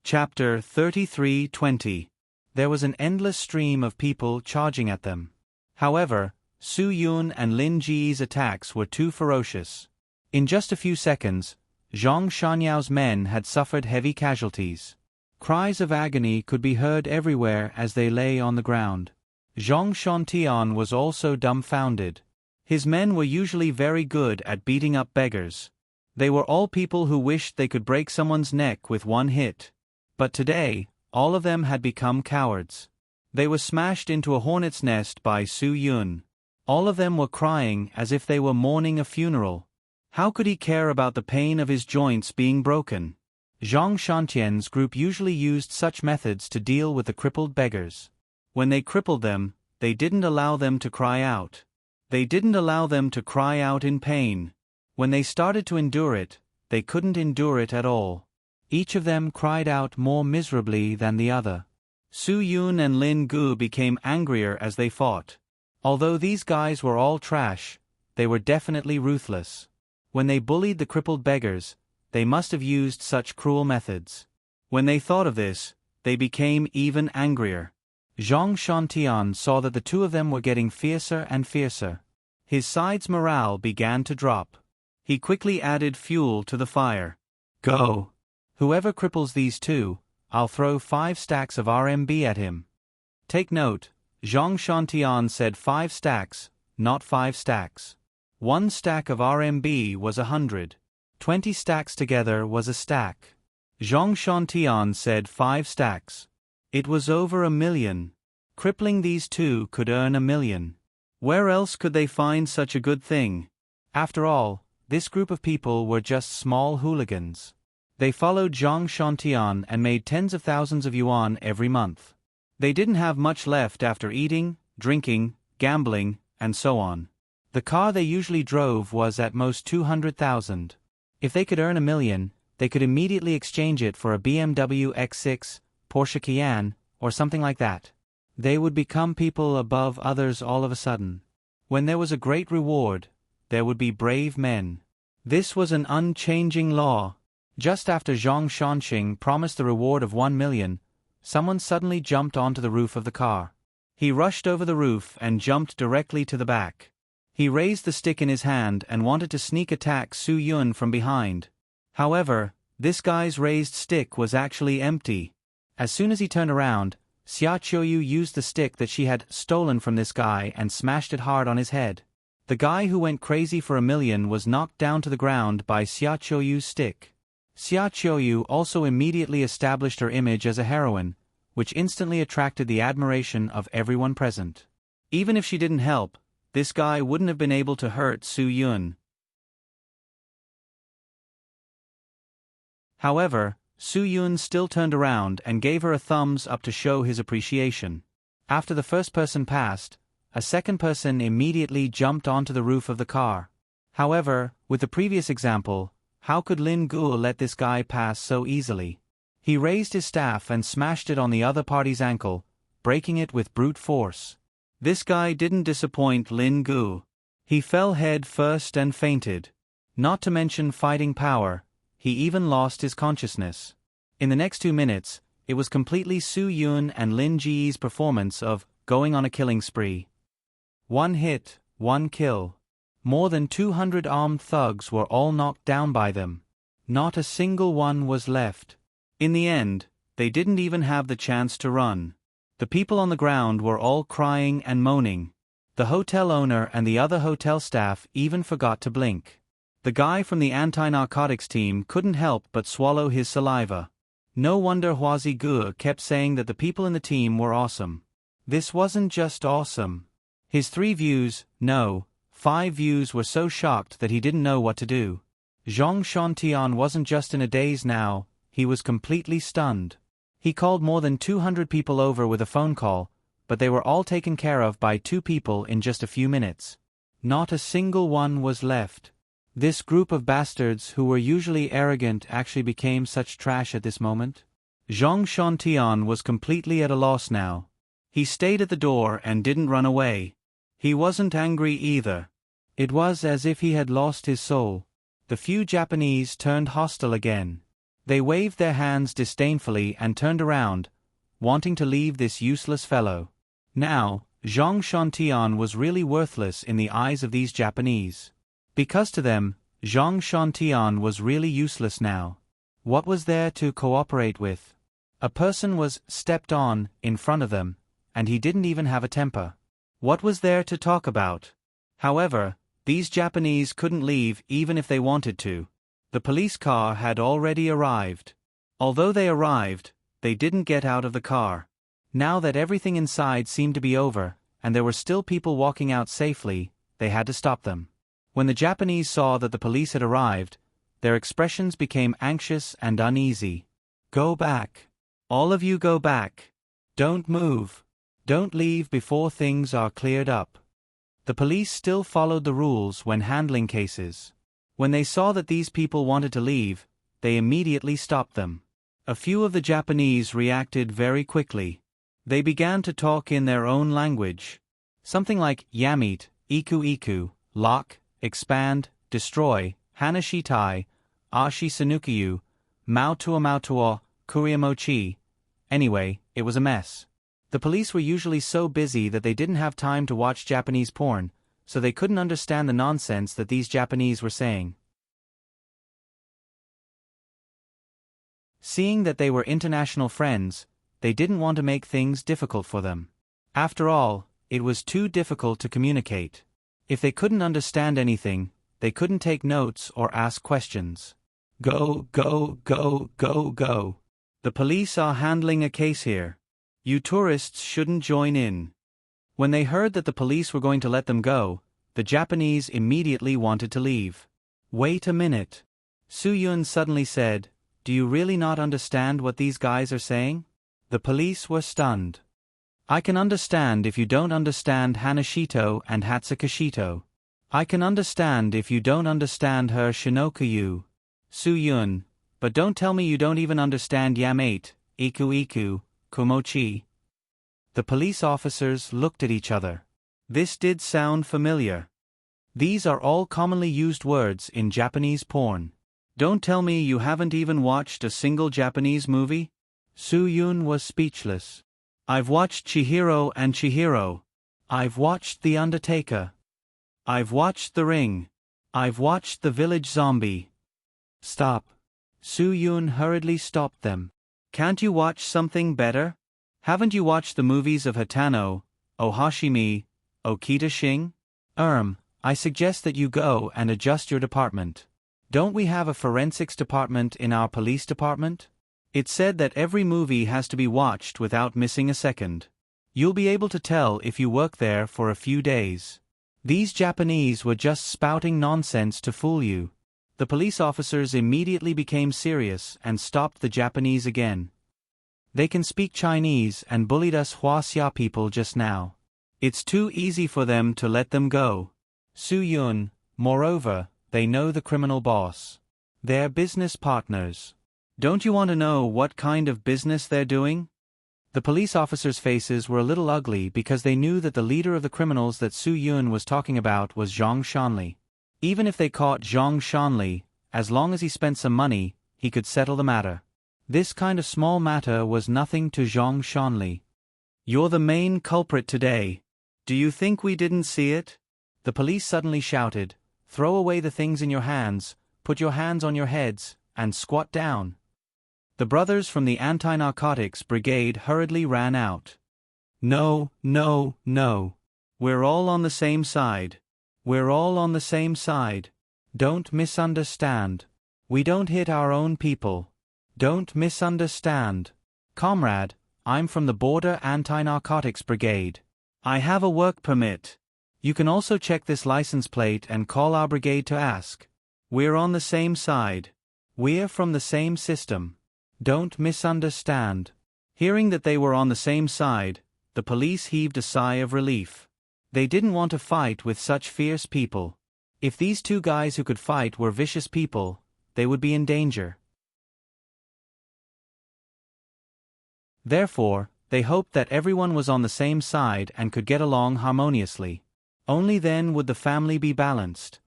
Chapter 33:20. There was an endless stream of people charging at them. However, Su Yun and Lin Ji's attacks were too ferocious. In just a few seconds, Zhang Shanyao's men had suffered heavy casualties. Cries of agony could be heard everywhere as they lay on the ground. Zhang Shantian was also dumbfounded. His men were usually very good at beating up beggars. They were all people who wished they could break someone's neck with one hit. But today, all of them had become cowards. They were smashed into a hornet's nest by Su Yun. All of them were crying as if they were mourning a funeral. How could he care about the pain of his joints being broken? Zhang Shantian's group usually used such methods to deal with the crippled beggars. When they crippled them, they didn't allow them to cry out. They didn't allow them to cry out in pain. When they started to endure it, they couldn't endure it at all. Each of them cried out more miserably than the other. Su Yun and Lin Guo became angrier as they fought. Although these guys were all trash, they were definitely ruthless. When they bullied the crippled beggars, they must have used such cruel methods. When they thought of this, they became even angrier. Zhang Shantian saw that the two of them were getting fiercer and fiercer. His side's morale began to drop. He quickly added fuel to the fire. Go! Whoever cripples these two, I'll throw 5 stacks of RMB at him. Take note, Zhang Shantian said 5 stacks, not 5 stacks. 1 stack of RMB was 100. 20 stacks together was a stack. Zhang Shantian said 5 stacks. It was over 1 million. Crippling these two could earn 1 million. Where else could they find such a good thing? After all, this group of people were just small hooligans. They followed Zhang Shantian and made tens of thousands of yuan every month. They didn't have much left after eating, drinking, gambling, and so on. The car they usually drove was at most 200,000. If they could earn 1 million, they could immediately exchange it for a BMW X6, Porsche Cayenne, or something like that. They would become people above others all of a sudden. When there was a great reward, there would be brave men. This was an unchanging law. Just after Zhang Shanxing promised the reward of 1 million, someone suddenly jumped onto the roof of the car. He rushed over the roof and jumped directly to the back. He raised the stick in his hand and wanted to sneak attack Su Yun from behind. However, this guy's raised stick was actually empty. As soon as he turned around, Xia Qiuyu used the stick that she had stolen from this guy and smashed it hard on his head. The guy who went crazy for 1 million was knocked down to the ground by Xia Qiuyu's stick. Xia Qiuyu also immediately established her image as a heroine, which instantly attracted the admiration of everyone present. Even if she didn't help, this guy wouldn't have been able to hurt Su Yun. However, Su Yun still turned around and gave her a thumbs up to show his appreciation. After the first person passed, a second person immediately jumped onto the roof of the car. However, with the previous example, how could Lin Guo let this guy pass so easily? He raised his staff and smashed it on the other party's ankle, breaking it with brute force. This guy didn't disappoint Lin Gu. He fell head first and fainted. Not to mention fighting power, he even lost his consciousness. In the next 2 minutes, it was completely Su Yun and Lin Ji's performance of going on a killing spree. 1 hit, 1 kill. More than 200 armed thugs were all knocked down by them. Not a single one was left. In the end, they didn't even have the chance to run. The people on the ground were all crying and moaning. The hotel owner and the other hotel staff even forgot to blink. The guy from the anti-narcotics team couldn't help but swallow his saliva. No wonder Huazi Gu kept saying that the people in the team were awesome. This wasn't just awesome. His 3 views, no, 5 views were so shocked that he didn't know what to do. Zhang Shantian wasn't just in a daze now, he was completely stunned. He called more than 200 people over with a phone call, but they were all taken care of by 2 people in just a few minutes. Not a single one was left. This group of bastards who were usually arrogant actually became such trash at this moment. Zhang Shantian was completely at a loss now. He stayed at the door and didn't run away. He wasn't angry either. It was as if he had lost his soul. The few Japanese turned hostile again. They waved their hands disdainfully and turned around, wanting to leave this useless fellow. Now, Zhang Shantian was really worthless in the eyes of these Japanese. Because to them, Zhang Shantian was really useless now. What was there to cooperate with? A person was stepped on in front of them, and he didn't even have a temper. What was there to talk about? However, these Japanese couldn't leave even if they wanted to. The police car had already arrived. Although they arrived, they didn't get out of the car. Now that everything inside seemed to be over, and there were still people walking out safely, they had to stop them. When the Japanese saw that the police had arrived, their expressions became anxious and uneasy. Go back. All of you go back. Don't move. Don't leave before things are cleared up. The police still followed the rules when handling cases. When they saw that these people wanted to leave, they immediately stopped them. A few of the Japanese reacted very quickly. They began to talk in their own language. Something like Yamit, Iku Iku, Lock, Expand, Destroy, Hanashitai, Ashi Sanukiyu, Mautua Mautua, Kuriamochi. Anyway, it was a mess. The police were usually so busy that they didn't have time to watch Japanese porn, so they couldn't understand the nonsense that these Japanese were saying. Seeing that they were international friends, they didn't want to make things difficult for them. After all, it was too difficult to communicate. If they couldn't understand anything, they couldn't take notes or ask questions. Go, go, go, go, go. The police are handling a case here. You tourists shouldn't join in. When they heard that the police were going to let them go, the Japanese immediately wanted to leave. Wait a minute. Su Yun suddenly said, "Do you really not understand what these guys are saying?" The police were stunned. I can understand if you don't understand Hanashito and Hatsukashito. I can understand if you don't understand her Shinokuyu, Su Yun, but don't tell me you don't even understand Yamate, Iku Iku, Kumochi. The police officers looked at each other. This did sound familiar. These are all commonly used words in Japanese porn. Don't tell me you haven't even watched a single Japanese movie? Su Yun was speechless. I've watched Chihiro and Chihiro. I've watched The Undertaker. I've watched The Ring. I've watched The Village Zombie. Stop. Su Yun hurriedly stopped them. Can't you watch something better? Haven't you watched the movies of Hatano, Ohashimi, Okita Shing? I suggest that you go and adjust your department. Don't we have a forensics department in our police department? It's said that every movie has to be watched without missing a second. You'll be able to tell if you work there for a few days. These Japanese were just spouting nonsense to fool you. The police officers immediately became serious and stopped the Japanese again. They can speak Chinese and bullied us Huaxia people just now. It's too easy for them to let them go. Su Yun, moreover, they know the criminal boss. They're business partners. Don't you want to know what kind of business they're doing? The police officers' faces were a little ugly because they knew that the leader of the criminals that Su Yun was talking about was Zhang Shanli. Even if they caught Zhang Shanli, as long as he spent some money, he could settle the matter. This kind of small matter was nothing to Zhang Shanli. "You're the main culprit today. Do you think we didn't see it?" The police suddenly shouted, "Throw away the things in your hands, put your hands on your heads, and squat down." The brothers from the anti-narcotics brigade hurriedly ran out. "No, no, no. We're all on the same side. We're all on the same side. Don't misunderstand. We don't hit our own people. Don't misunderstand. Comrade, I'm from the Border Anti-Narcotics Brigade. I have a work permit. You can also check this license plate and call our brigade to ask. We're on the same side. We're from the same system. Don't misunderstand." Hearing that they were on the same side, the police heaved a sigh of relief. They didn't want to fight with such fierce people. If these two guys who could fight were vicious people, they would be in danger. Therefore, they hoped that everyone was on the same side and could get along harmoniously. Only then would the family be balanced.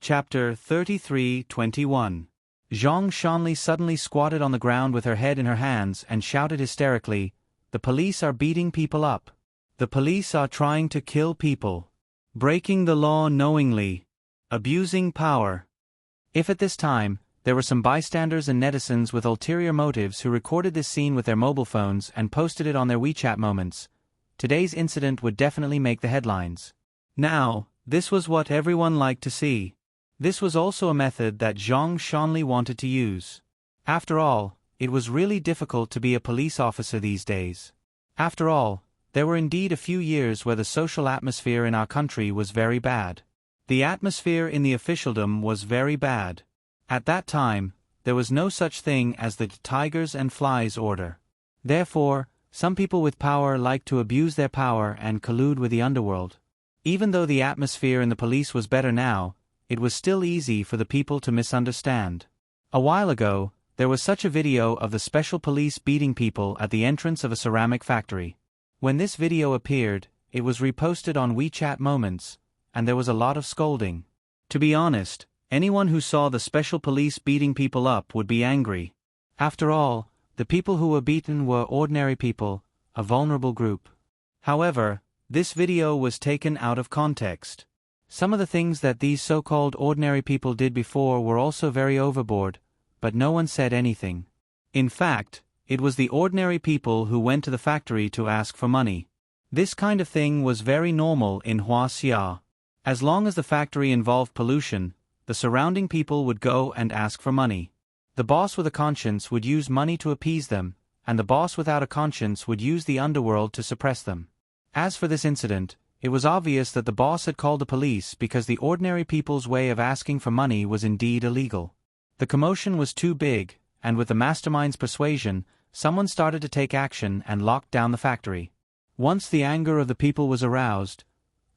Chapter 33:21. Zhang Shanli suddenly squatted on the ground with her head in her hands and shouted hysterically, "The police are beating people up. The police are trying to kill people. Breaking the law knowingly. Abusing power." If at this time, there were some bystanders and netizens with ulterior motives who recorded this scene with their mobile phones and posted it on their WeChat moments, today's incident would definitely make the headlines. Now, this was what everyone liked to see. This was also a method that Zhang Shanli wanted to use. After all, it was really difficult to be a police officer these days. After all, there were indeed a few years where the social atmosphere in our country was very bad. The atmosphere in the officialdom was very bad. At that time, there was no such thing as the tigers and flies order. Therefore, some people with power liked to abuse their power and collude with the underworld. Even though the atmosphere in the police was better now, it was still easy for the people to misunderstand. A while ago, there was such a video of the special police beating people at the entrance of a ceramic factory. When this video appeared, it was reposted on WeChat Moments, and there was a lot of scolding. To be honest, anyone who saw the special police beating people up would be angry. After all, the people who were beaten were ordinary people, a vulnerable group. However, this video was taken out of context. Some of the things that these so-called ordinary people did before were also very overboard, but no one said anything. In fact, it was the ordinary people who went to the factory to ask for money. This kind of thing was very normal in Huaxia. As long as the factory involved pollution, the surrounding people would go and ask for money. The boss with a conscience would use money to appease them, and the boss without a conscience would use the underworld to suppress them. As for this incident, it was obvious that the boss had called the police because the ordinary people's way of asking for money was indeed illegal. The commotion was too big, and with the mastermind's persuasion, someone started to take action and locked down the factory. Once the anger of the people was aroused,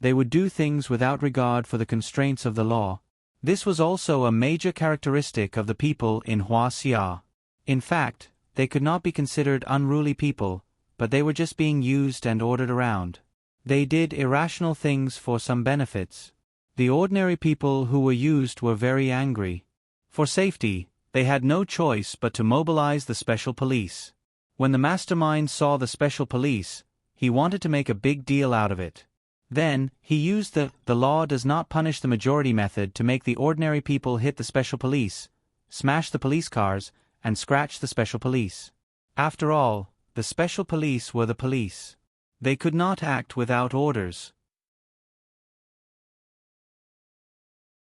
they would do things without regard for the constraints of the law. This was also a major characteristic of the people in Huaxia. In fact, they could not be considered unruly people, but they were just being used and ordered around. They did irrational things for some benefits. The ordinary people who were used were very angry. For safety, they had no choice but to mobilize the special police. When the mastermind saw the special police, he wanted to make a big deal out of it. Then, he used the law does not punish the majority method to make the ordinary people hit the special police, smash the police cars, and scratch the special police. After all, the special police were the police. They could not act without orders.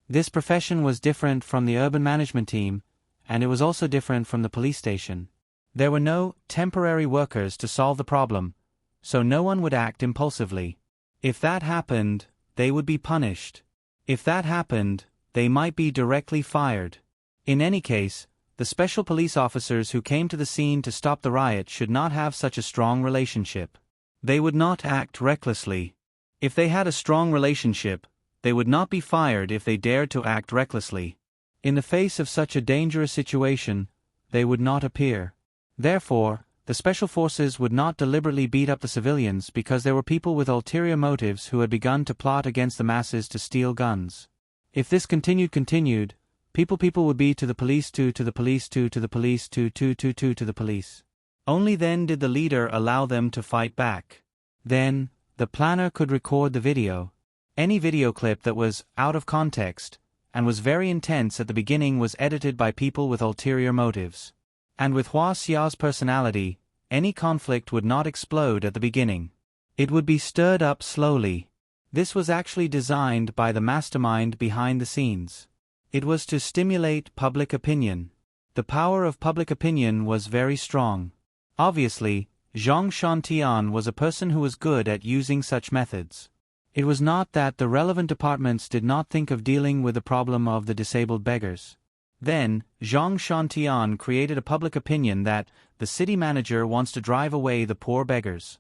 This profession was different from the urban management team, and it was also different from the police station. There were no temporary workers to solve the problem, so no one would act impulsively. If that happened, they would be punished. If that happened, they might be directly fired. In any case, the special police officers who came to the scene to stop the riot should not have such a strong relationship. They would not act recklessly. If they had a strong relationship, they would not be fired if they dared to act recklessly. In the face of such a dangerous situation, they would not appear. Therefore, the special forces would not deliberately beat up the civilians because there were people with ulterior motives who had begun to plot against the masses to steal guns. If this continued, people would be to the police, to the police, to the police, to the police. Only then did the leader allow them to fight back. Then, the planner could record the video. Any video clip that was out of context and was very intense at the beginning was edited by people with ulterior motives. And with Hua Xiao's personality, any conflict would not explode at the beginning. It would be stirred up slowly. This was actually designed by the mastermind behind the scenes. It was to stimulate public opinion. The power of public opinion was very strong. Obviously, Zhang Shantian was a person who was good at using such methods. It was not that the relevant departments did not think of dealing with the problem of the disabled beggars. Then, Zhang Shantian created a public opinion that the city manager wants to drive away the poor beggars.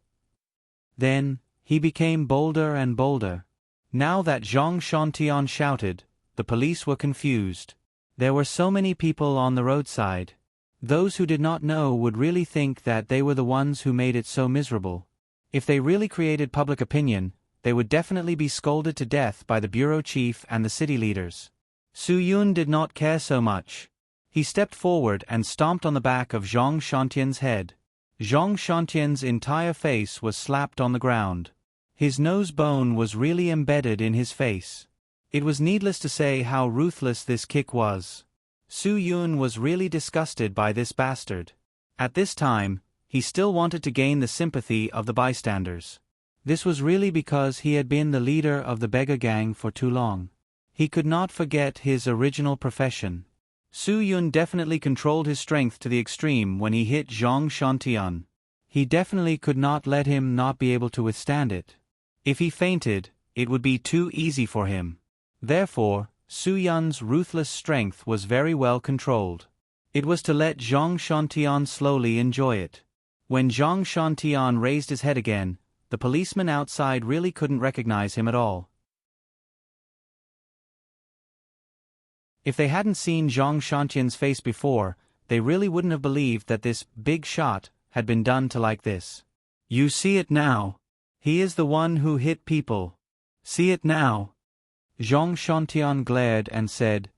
Then, he became bolder and bolder. Now that Zhang Shantian shouted, the police were confused. There were so many people on the roadside. Those who did not know would really think that they were the ones who made it so miserable. If they really created public opinion, they would definitely be scolded to death by the bureau chief and the city leaders. Su Yun did not care so much. He stepped forward and stomped on the back of Zhang Shantian's head. Zhang Shantian's entire face was slapped on the ground. His nose bone was really embedded in his face. It was needless to say how ruthless this kick was. Su Yun was really disgusted by this bastard. At this time, he still wanted to gain the sympathy of the bystanders. This was really because he had been the leader of the beggar gang for too long. He could not forget his original profession. Su Yun definitely controlled his strength to the extreme when he hit Zhang Shantian. He definitely could not let him not be able to withstand it. If he fainted, it would be too easy for him. Therefore, Su Yun's ruthless strength was very well controlled. It was to let Zhang Shantian slowly enjoy it. When Zhang Shantian raised his head again, the policeman outside really couldn't recognize him at all. If they hadn't seen Zhang Shantian's face before, they really wouldn't have believed that this big shot had been done to like this. You see it now. He is the one who hit people. See it now. Zhang Shantian glared and said,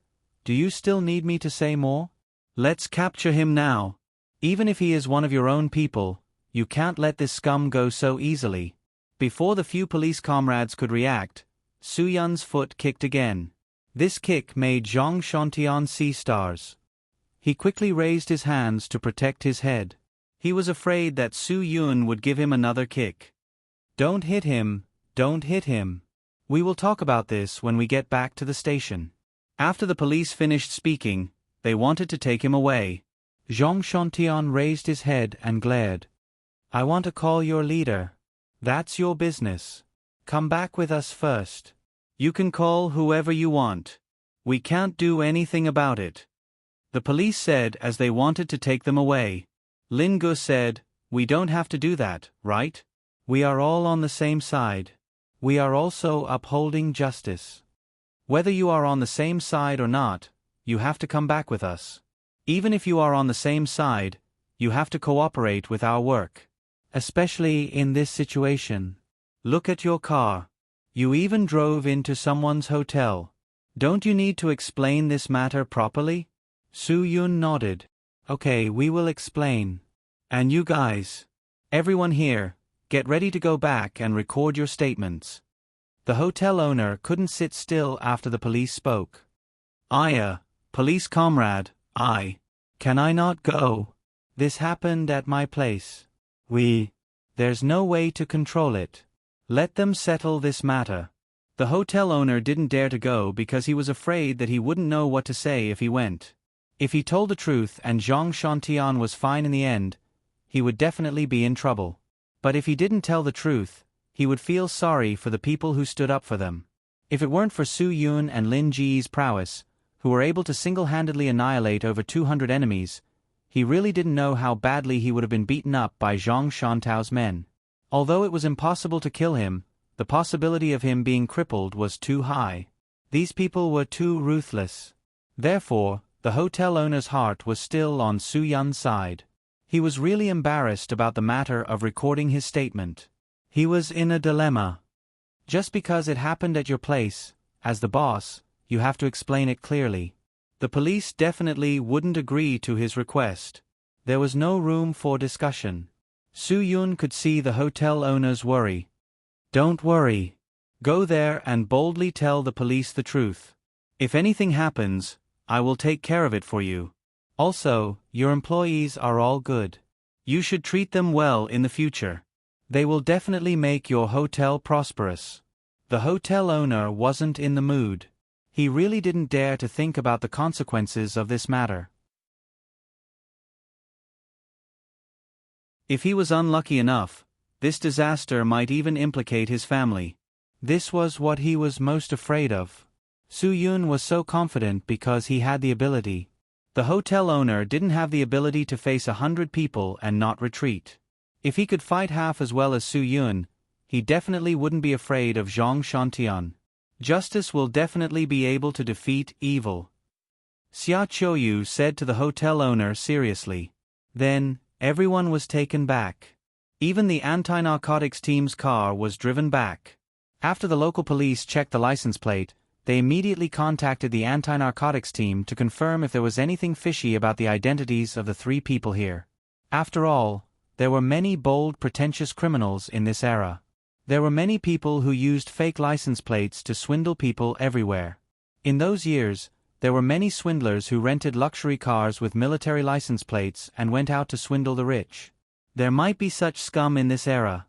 "Do you still need me to say more? Let's capture him now. Even if he is one of your own people, you can't let this scum go so easily." Before the few police comrades could react, Su Yun's foot kicked again. This kick made Zhang Shantian see stars. He quickly raised his hands to protect his head. He was afraid that Su Yun would give him another kick. "Don't hit him, don't hit him. We will talk about this when we get back to the station." After the police finished speaking, they wanted to take him away. Zhang Shantian raised his head and glared. "I want to call your leader." "That's your business. Come back with us first. You can call whoever you want. We can't do anything about it," the police said as they wanted to take them away. Lin Gu said, "We don't have to do that, right? We are all on the same side. We are also upholding justice. Whether you are on the same side or not, you have to come back with us. Even if you are on the same side, you have to cooperate with our work. Especially in this situation. Look at your car. You even drove into someone's hotel. Don't you need to explain this matter properly?" Su Yun nodded. "Okay, we will explain. And you guys, everyone here, get ready to go back and record your statements." The hotel owner couldn't sit still after the police spoke. Police comrade, can I not go? This happened at my place. There's no way to control it. Let them settle this matter." The hotel owner didn't dare to go because he was afraid that he wouldn't know what to say if he went. If he told the truth and Zhang Shantian was fine in the end, he would definitely be in trouble. But if he didn't tell the truth, he would feel sorry for the people who stood up for them. If it weren't for Su Yun and Lin Ji's prowess, who were able to single-handedly annihilate over 200 enemies, he really didn't know how badly he would have been beaten up by Zhang Shantao's men. Although it was impossible to kill him, The possibility of him being crippled was too high. These people were too ruthless. Therefore, the hotel owner's heart was still on Soo-yun's side. He was really embarrassed about the matter of recording his statement. He was in a dilemma. Just because it happened at your place, as the boss, you have to explain it clearly. The police definitely wouldn't agree to his request. There was no room for discussion. Soo-yun could see the hotel owner's worry. Don't worry. Go there and boldly tell the police the truth. If anything happens, I will take care of it for you. Also, your employees are all good. You should treat them well in the future. They will definitely make your hotel prosperous. The hotel owner wasn't in the mood. He really didn't dare to think about the consequences of this matter. If he was unlucky enough, this disaster might even implicate his family. This was what he was most afraid of. Soo-yun was so confident because he had the ability. The hotel owner didn't have the ability to face 100 people and not retreat. If he could fight half as well as Soo-yun, he definitely wouldn't be afraid of Zhang Shantian. Justice will definitely be able to defeat evil. Xia Qiuyu said to the hotel owner seriously. Then, everyone was taken back. Even the anti-narcotics team's car was driven back. After the local police checked the license plate, they immediately contacted the anti-narcotics team to confirm if there was anything fishy about the identities of the 3 people here. After all, there were many bold, pretentious criminals in this era. There were many people who used fake license plates to swindle people everywhere. In those years, there were many swindlers who rented luxury cars with military license plates and went out to swindle the rich. There might be such scum in this era.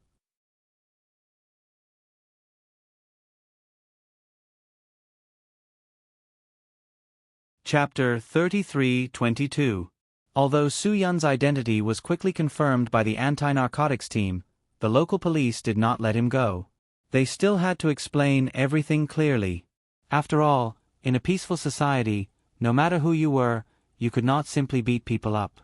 Chapter 33-22. Although Soo-yun's identity was quickly confirmed by the anti-narcotics team, the local police did not let him go. They still had to explain everything clearly. After all, in a peaceful society, no matter who you were, you could not simply beat people up.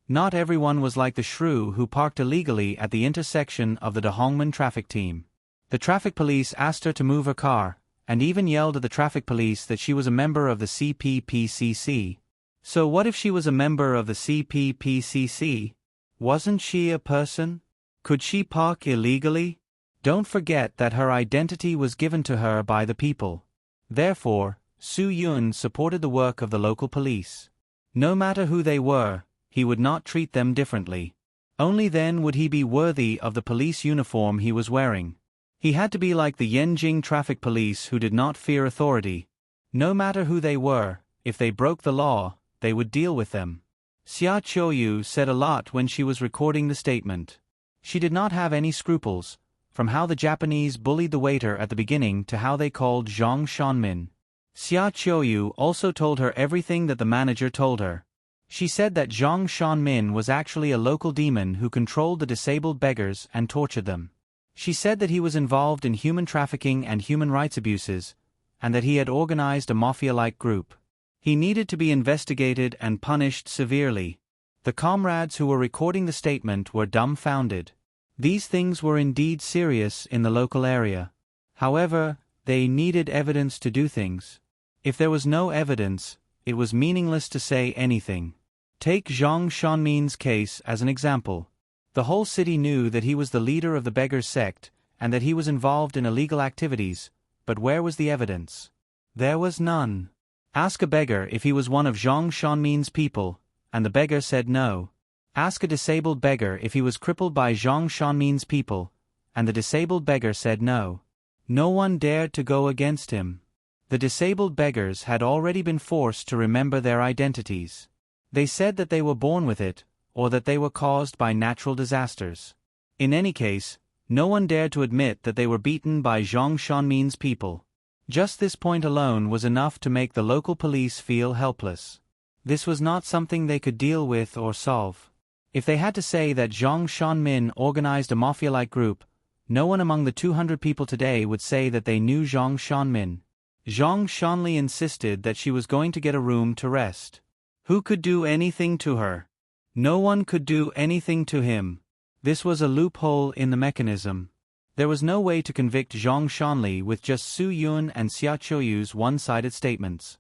Not everyone was like the shrew who parked illegally at the intersection of the Dahongmen traffic team. The traffic police asked her to move her car, and even yelled at the traffic police that she was a member of the CPPCC. So what if she was a member of the CPPCC? Wasn't she a person? Could she park illegally? Don't forget that her identity was given to her by the people. Therefore, Soo-yun supported the work of the local police. No matter who they were, he would not treat them differently. Only then would he be worthy of the police uniform he was wearing. He had to be like the Yenjing traffic police who did not fear authority. No matter who they were, if they broke the law, they would deal with them. Xia Qiuyu said a lot when she was recording the statement. She did not have any scruples, from how the Japanese bullied the waiter at the beginning to how they called Zhang Shanmin. Xia Qiuyu also told her everything that the manager told her. She said that Zhang Shanmin was actually a local demon who controlled the disabled beggars and tortured them. She said that he was involved in human trafficking and human rights abuses, and that he had organized a mafia-like group. He needed to be investigated and punished severely. The comrades who were recording the statement were dumbfounded. These things were indeed serious in the local area. However, they needed evidence to do things. If there was no evidence, it was meaningless to say anything. Take Zhang Shanmin's case as an example. The whole city knew that he was the leader of the beggars sect, and that he was involved in illegal activities, but where was the evidence? There was none. Ask a beggar if he was one of Zhang Shanmin's people, and the beggar said no. Ask a disabled beggar if he was crippled by Zhang Shanmin's people, and the disabled beggar said no. No one dared to go against him. The disabled beggars had already been forced to remember their identities. They said that they were born with it, or that they were caused by natural disasters. In any case, no one dared to admit that they were beaten by Zhang Shanmin's people. Just this point alone was enough to make the local police feel helpless. This was not something they could deal with or solve. If they had to say that Zhang Shanmin organized a mafia-like group, no one among the 200 people today would say that they knew Zhang Shanmin. Zhang Shanli insisted that she was going to get a room to rest. Who could do anything to her? No one could do anything to him. This was a loophole in the mechanism. There was no way to convict Zhang Shanli with just Su Yun and Xia Qiuyu's one-sided statements.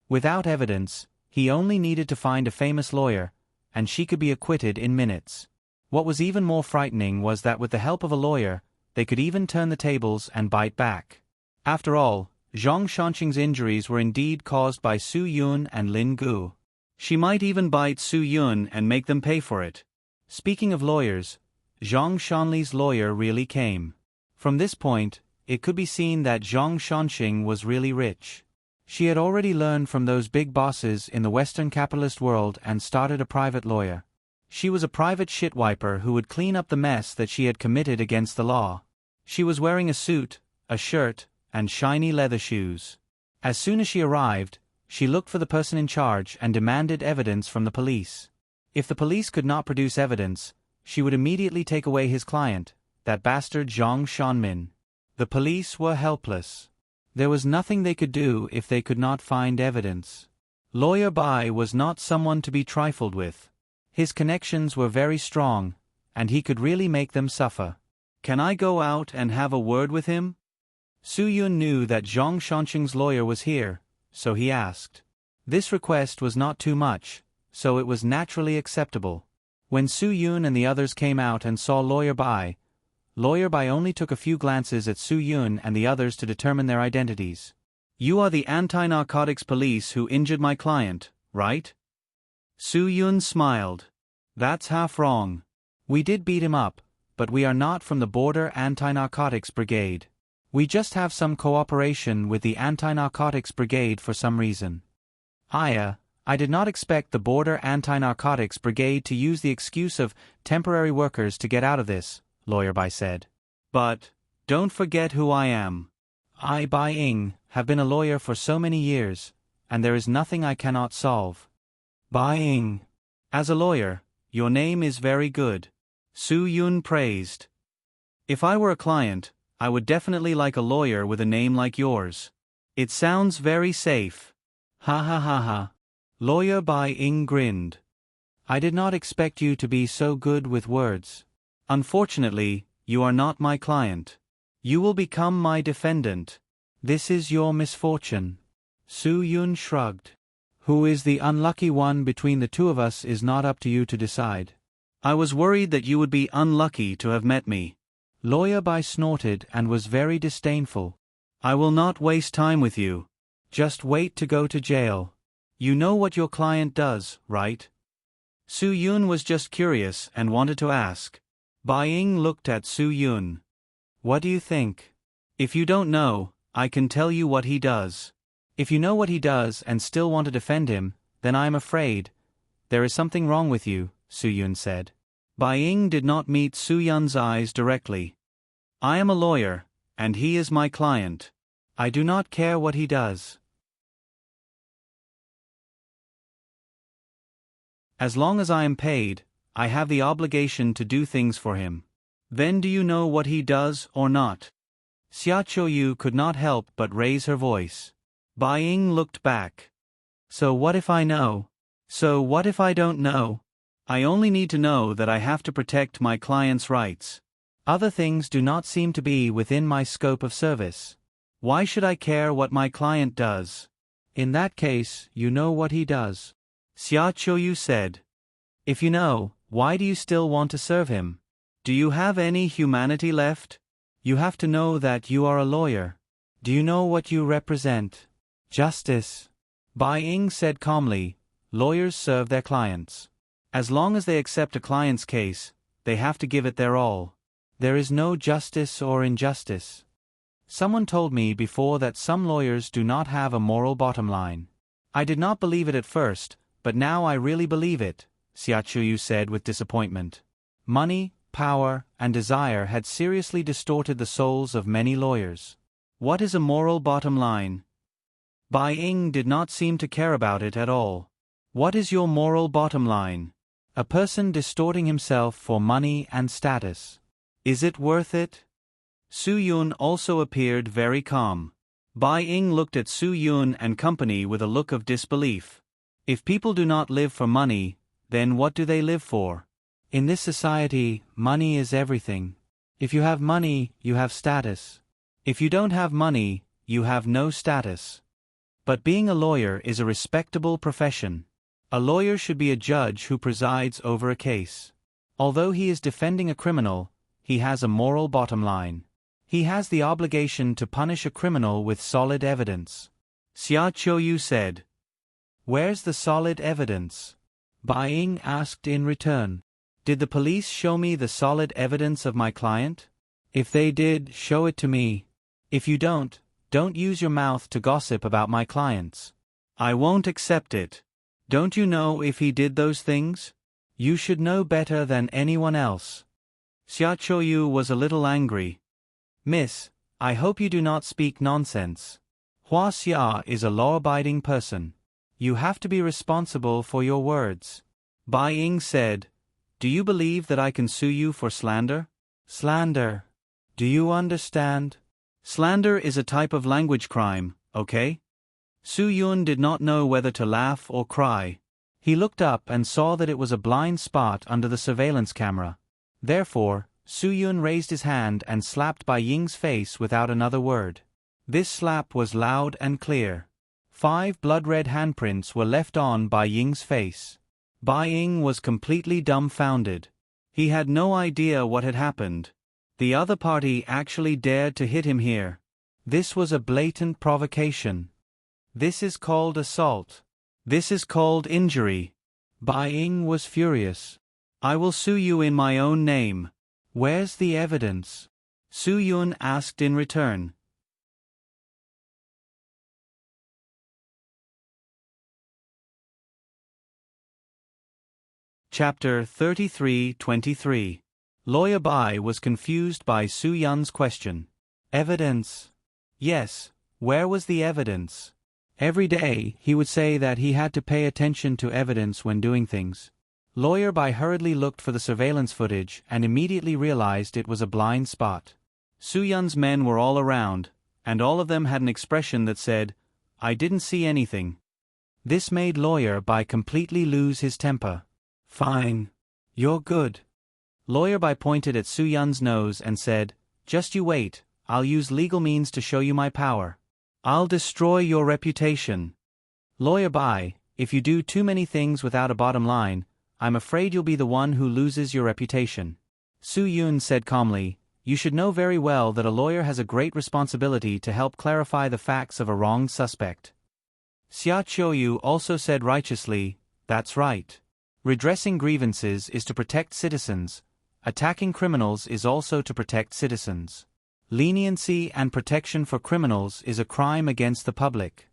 Without evidence, he only needed to find a famous lawyer, and she could be acquitted in minutes. What was even more frightening was that with the help of a lawyer, they could even turn the tables and bite back. After all, Zhang Shanqing's injuries were indeed caused by Su Yun and Lin Gu. She might even bite Su Yun and make them pay for it. Speaking of lawyers, Zhang Shanli's lawyer really came. From this point, it could be seen that Zhang Shanqing was really rich. She had already learned from those big bosses in the Western capitalist world and started a private lawyer. She was a private shitwiper who would clean up the mess that she had committed against the law. She was wearing a suit, a shirt, and shiny leather shoes. As soon as she arrived, she looked for the person in charge and demanded evidence from the police. If the police could not produce evidence, she would immediately take away his client, that bastard Zhang Shanmin. The police were helpless. There was nothing they could do if they could not find evidence. Lawyer Bai was not someone to be trifled with. His connections were very strong, and he could really make them suffer. "Can I go out and have a word with him?" Su Yun knew that Zhang Shanqing's lawyer was here, so he asked. This request was not too much, so it was naturally acceptable. When Su Yun and the others came out and saw Lawyer Bai only took a few glances at Su Yun and the others to determine their identities. "You are the anti-narcotics police who injured my client, right?" Su Yun smiled. "That's half wrong. We did beat him up, but we are not from the Border Anti-Narcotics Brigade. We just have some cooperation with the Anti-Narcotics Brigade for some reason." I did not expect the Border Anti-Narcotics Brigade to use the excuse of temporary workers to get out of this, Lawyer Bai said. "But, don't forget who I am. I, Bai Ying, have been a lawyer for so many years, and there is nothing I cannot solve." "Bai Ying. As a lawyer, your name is very good," Su Yun praised. "If I were a client, I would definitely like a lawyer with a name like yours. It sounds very safe." "Ha ha ha ha." Lawyer Bai Ying grinned. "I did not expect you to be so good with words. Unfortunately, you are not my client. You will become my defendant. This is your misfortune." Su Yun shrugged. "Who is the unlucky one between the two of us is not up to you to decide." "I was worried that you would be unlucky to have met me." Lawyer Bai snorted and was very disdainful. "I will not waste time with you. Just wait to go to jail. You know what your client does, right?" Su Yun was just curious and wanted to ask. Bai Ying looked at Su Yun. "What do you think? If you don't know, I can tell you what he does." "If you know what he does and still want to defend him, then I am afraid there is something wrong with you," Su Yun said. Bai Ying did not meet Su Yun's eyes directly. "I am a lawyer, and he is my client. I do not care what he does. As long as I am paid, I have the obligation to do things for him." "Then do you know what he does or not?" Xia Qiuyu could not help but raise her voice. Bai Ying looked back. "So what if I know? So what if I don't know? I only need to know that I have to protect my client's rights. Other things do not seem to be within my scope of service. Why should I care what my client does?" "In that case, you know what he does," Xia Qiuyu said. "If you know, why do you still want to serve him? Do you have any humanity left? You have to know that you are a lawyer. Do you know what you represent?" "Justice," Bai Ying said calmly. "Lawyers serve their clients. As long as they accept a client's case, they have to give it their all. There is no justice or injustice. Someone told me before that some lawyers do not have a moral bottom line. I did not believe it at first, but now I really believe it," Xia Qiuyu said with disappointment. Money, power, and desire had seriously distorted the souls of many lawyers. What is a moral bottom line? Bai Ying did not seem to care about it at all. What is your moral bottom line? A person distorting himself for money and status. Is it worth it? Su Yun also appeared very calm. Bai Ying looked at Su Yun and company with a look of disbelief. If people do not live for money, then what do they live for? In this society, money is everything. If you have money, you have status. If you don't have money, you have no status. But being a lawyer is a respectable profession. A lawyer should be a judge who presides over a case. Although he is defending a criminal, he has a moral bottom line. He has the obligation to punish a criminal with solid evidence. Xia Qiuyu said. Where's the solid evidence? Bai Ying asked in return. Did the police show me the solid evidence of my client? If they did, show it to me. If you don't use your mouth to gossip about my clients. I won't accept it. Don't you know if he did those things? You should know better than anyone else. Xia Qiuyu was a little angry. Miss, I hope you do not speak nonsense. Hua Xia is a law-abiding person. You have to be responsible for your words. Bai Ying said, Do you believe that I can sue you for slander? Slander. Do you understand? Slander is a type of language crime, okay? Su Yun did not know whether to laugh or cry. He looked up and saw that it was a blind spot under the surveillance camera. Therefore, Su Yun raised his hand and slapped Bai Ying's face without another word. This slap was loud and clear. 5 blood-red handprints were left on Bai Ying's face. Bai Ying was completely dumbfounded. He had no idea what had happened. The other party actually dared to hit him here. This was a blatant provocation. This is called assault. This is called injury. Bai Ying was furious. I will sue you in my own name. Where's the evidence? Su Yun asked in return. Chapter 33-23. Lawyer Bai was confused by Su Yun's question. Evidence? Yes, where was the evidence? Every day, he would say that he had to pay attention to evidence when doing things. Lawyer Bai hurriedly looked for the surveillance footage and immediately realized it was a blind spot. Su Yun's men were all around, and all of them had an expression that said, I didn't see anything. This made Lawyer Bai completely lose his temper. Fine. You're good. Lawyer Bai pointed at Su Yun's nose and said, Just you wait, I'll use legal means to show you my power. I'll destroy your reputation. Lawyer Bai, if you do too many things without a bottom line, I'm afraid you'll be the one who loses your reputation. Su Yun said calmly, You should know very well that a lawyer has a great responsibility to help clarify the facts of a wronged suspect. Xia Qiuyu also said righteously, That's right. Redressing grievances is to protect citizens. Attacking criminals is also to protect citizens. Leniency and protection for criminals is a crime against the public.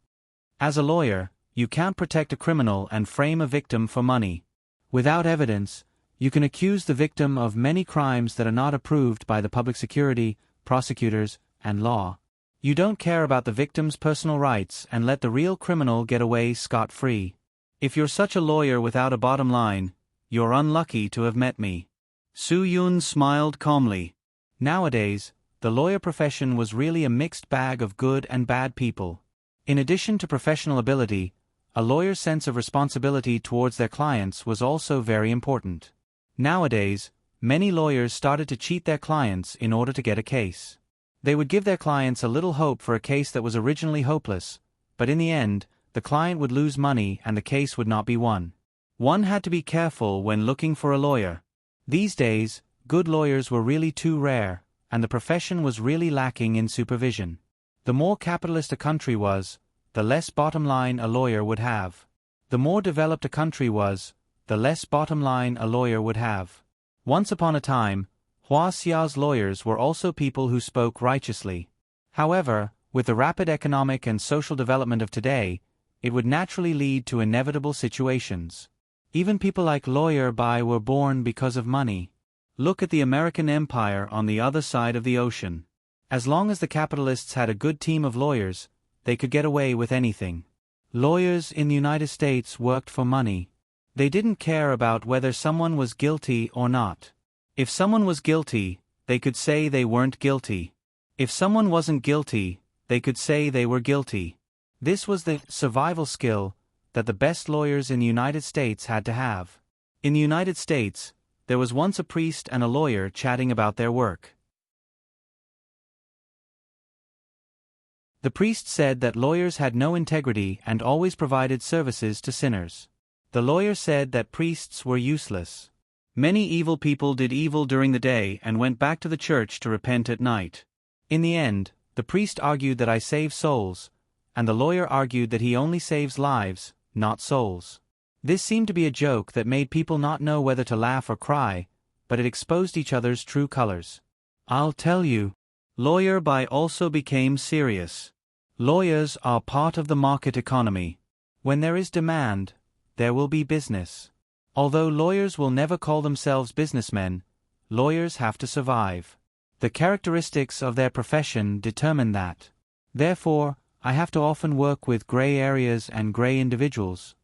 As a lawyer, you can't protect a criminal and frame a victim for money. Without evidence, you can accuse the victim of many crimes that are not approved by the public security, prosecutors, and law. You don't care about the victim's personal rights and let the real criminal get away scot-free. If you're such a lawyer without a bottom line, you're unlucky to have met me. Su Yun smiled calmly. Nowadays, the lawyer profession was really a mixed bag of good and bad people. In addition to professional ability, a lawyer's sense of responsibility towards their clients was also very important. Nowadays, many lawyers started to cheat their clients in order to get a case. They would give their clients a little hope for a case that was originally hopeless, but in the end, the client would lose money and the case would not be won. One had to be careful when looking for a lawyer. These days, good lawyers were really too rare, and the profession was really lacking in supervision. The more capitalist a country was, the less bottom line a lawyer would have. The more developed a country was, the less bottom line a lawyer would have. Once upon a time, Hua Xia's lawyers were also people who spoke righteously. However, with the rapid economic and social development of today, it would naturally lead to inevitable situations. Even people like Lawyer Bai were born because of money. Look at the American empire on the other side of the ocean. As long as the capitalists had a good team of lawyers, they could get away with anything. Lawyers in the United States worked for money. They didn't care about whether someone was guilty or not. If someone was guilty, they could say they weren't guilty. If someone wasn't guilty, they could say they were guilty. This was the survival skill that the best lawyers in the United States had to have. In the United States, there was once a priest and a lawyer chatting about their work. The priest said that lawyers had no integrity and always provided services to sinners. The lawyer said that priests were useless. Many evil people did evil during the day and went back to the church to repent at night. In the end, the priest argued that I save souls, and the lawyer argued that he only saves lives, not souls. This seemed to be a joke that made people not know whether to laugh or cry, but it exposed each other's true colors. I'll tell you. Lawyer Bai also became serious. Lawyers are part of the market economy. When there is demand, there will be business. Although lawyers will never call themselves businessmen, lawyers have to survive. The characteristics of their profession determine that. Therefore, I have to often work with gray areas and gray individuals.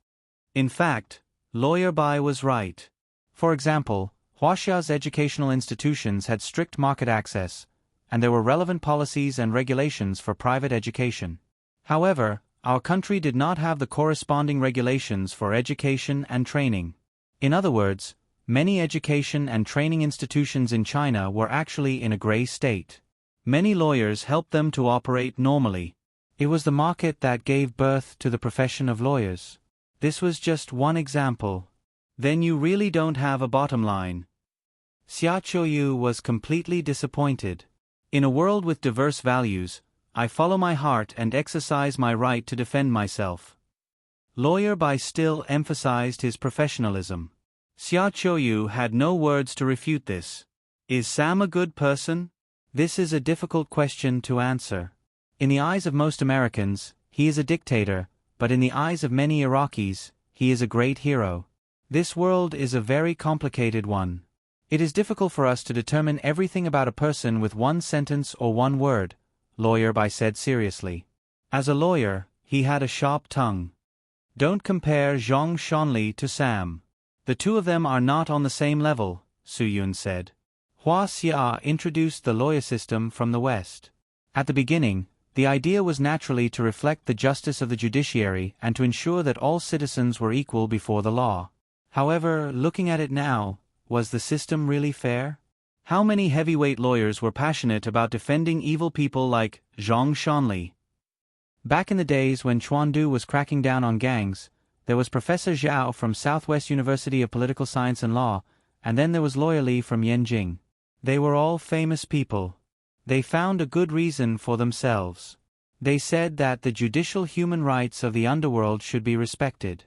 In fact, Lawyer Bai was right. For example, Huaxia's educational institutions had strict market access, and there were relevant policies and regulations for private education. However, our country did not have the corresponding regulations for education and training. In other words, many education and training institutions in China were actually in a gray state. Many lawyers helped them to operate normally. It was the market that gave birth to the profession of lawyers. This was just one example. Then you really don't have a bottom line. Xia Qiuyu was completely disappointed. In a world with diverse values, I follow my heart and exercise my right to defend myself. Lawyer Bai still emphasized his professionalism. Xia Qiuyu had no words to refute this. Is Sam a good person? This is a difficult question to answer. In the eyes of most Americans, he is a dictator, but in the eyes of many Iraqis, he is a great hero. This world is a very complicated one. It is difficult for us to determine everything about a person with one sentence or one word, Lawyer Bai said seriously. As a lawyer, he had a sharp tongue. Don't compare Zhang Shanli to Sam. The two of them are not on the same level, Su Yun said. Hua Xia introduced the lawyer system from the West. At the beginning, the idea was naturally to reflect the justice of the judiciary and to ensure that all citizens were equal before the law. However, looking at it now, was the system really fair? How many heavyweight lawyers were passionate about defending evil people like Zhang Shanli? Back in the days when Chuandu was cracking down on gangs, there was Professor Zhao from Southwest University of Political Science and Law, and then there was Lawyer Li from Yanjing. They were all famous people. They found a good reason for themselves. They said that the judicial human rights of the underworld should be respected.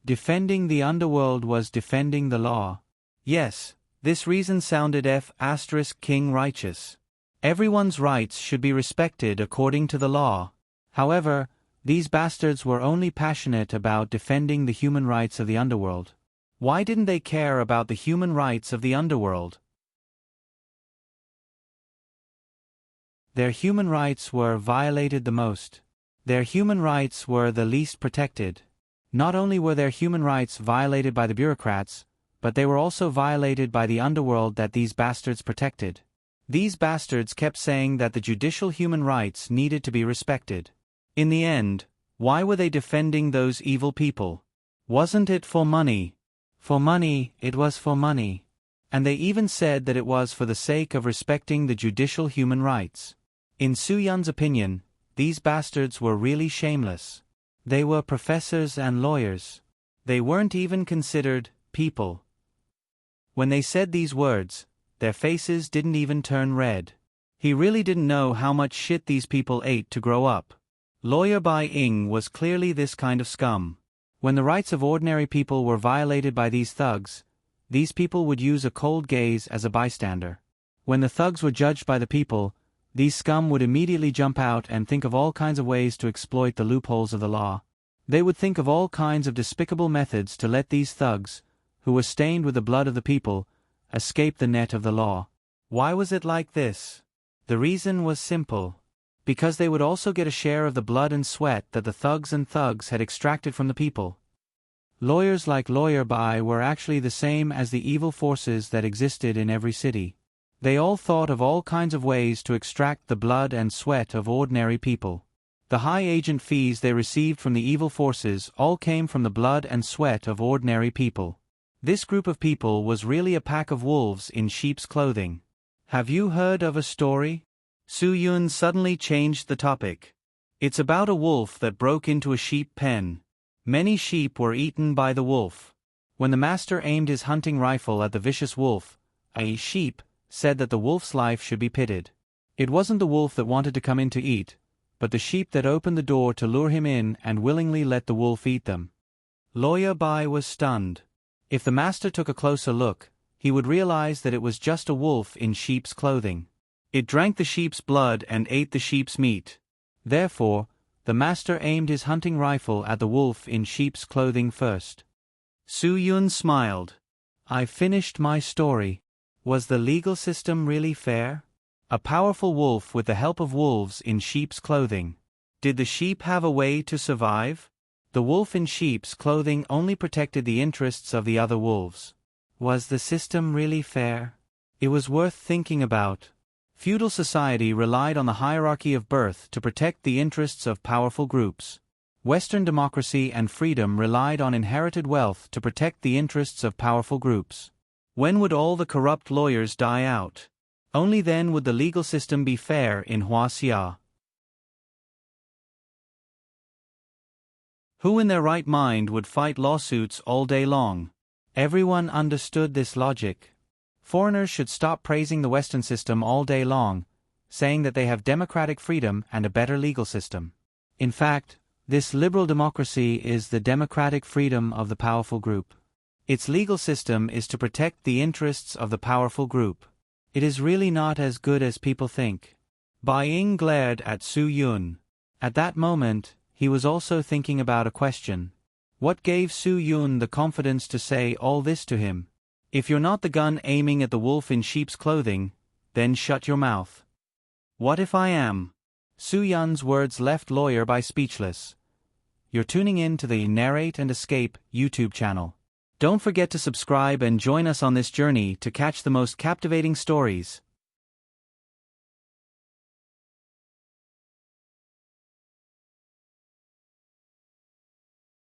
Defending the underworld was defending the law. Yes, this reason sounded King righteous. Everyone's rights should be respected according to the law. However, these bastards were only passionate about defending the human rights of the underworld. Why didn't they care about the human rights of the underworld? Their human rights were violated the most. Their human rights were the least protected. Not only were their human rights violated by the bureaucrats, but they were also violated by the underworld that these bastards protected. These bastards kept saying that the judicial human rights needed to be respected. In the end, why were they defending those evil people? Wasn't it for money? For money, it was for money. And they even said that it was for the sake of respecting the judicial human rights. In Su Yun's opinion, these bastards were really shameless. They were professors and lawyers. They weren't even considered people. When they said these words, their faces didn't even turn red. He really didn't know how much shit these people ate to grow up. Lawyer Bai Ying was clearly this kind of scum. When the rights of ordinary people were violated by these thugs, these people would use a cold gaze as a bystander. When the thugs were judged by the people, these scum would immediately jump out and think of all kinds of ways to exploit the loopholes of the law. They would think of all kinds of despicable methods to let these thugs, who were stained with the blood of the people, escape the net of the law. Why was it like this? The reason was simple. Because they would also get a share of the blood and sweat that the thugs had extracted from the people. Lawyers like Lawyer Bai were actually the same as the evil forces that existed in every city. They all thought of all kinds of ways to extract the blood and sweat of ordinary people. The high agent fees they received from the evil forces all came from the blood and sweat of ordinary people. This group of people was really a pack of wolves in sheep's clothing. Have you heard of a story? Su Yun suddenly changed the topic. It's about a wolf that broke into a sheep pen. Many sheep were eaten by the wolf. When the master aimed his hunting rifle at the vicious wolf, a sheep said that the wolf's life should be pitied. It wasn't the wolf that wanted to come in to eat, but the sheep that opened the door to lure him in and willingly let the wolf eat them. Lawyer Bai was stunned. If the master took a closer look, he would realize that it was just a wolf in sheep's clothing. It drank the sheep's blood and ate the sheep's meat. Therefore, the master aimed his hunting rifle at the wolf in sheep's clothing first. Su Yun smiled. I finished my story. Was the legal system really fair? A powerful wolf with the help of wolves in sheep's clothing. Did the sheep have a way to survive? The wolf in sheep's clothing only protected the interests of the other wolves. Was the system really fair? It was worth thinking about. Feudal society relied on the hierarchy of birth to protect the interests of powerful groups. Western democracy and freedom relied on inherited wealth to protect the interests of powerful groups. When would all the corrupt lawyers die out? Only then would the legal system be fair in Huaxia. Who in their right mind would fight lawsuits all day long? Everyone understood this logic. Foreigners should stop praising the Western system all day long, saying that they have democratic freedom and a better legal system. In fact, this liberal democracy is the democratic freedom of the powerful group. Its legal system is to protect the interests of the powerful group. It is really not as good as people think. Bai Ying glared at Su Yun. At that moment, he was also thinking about a question. What gave Su Yun the confidence to say all this to him? If you're not the gun aiming at the wolf in sheep's clothing, then shut your mouth. What if I am? Su Yun's words left Lawyer Bai speechless. You're tuning in to the Narrate and Escape YouTube channel. Don't forget to subscribe and join us on this journey to catch the most captivating stories.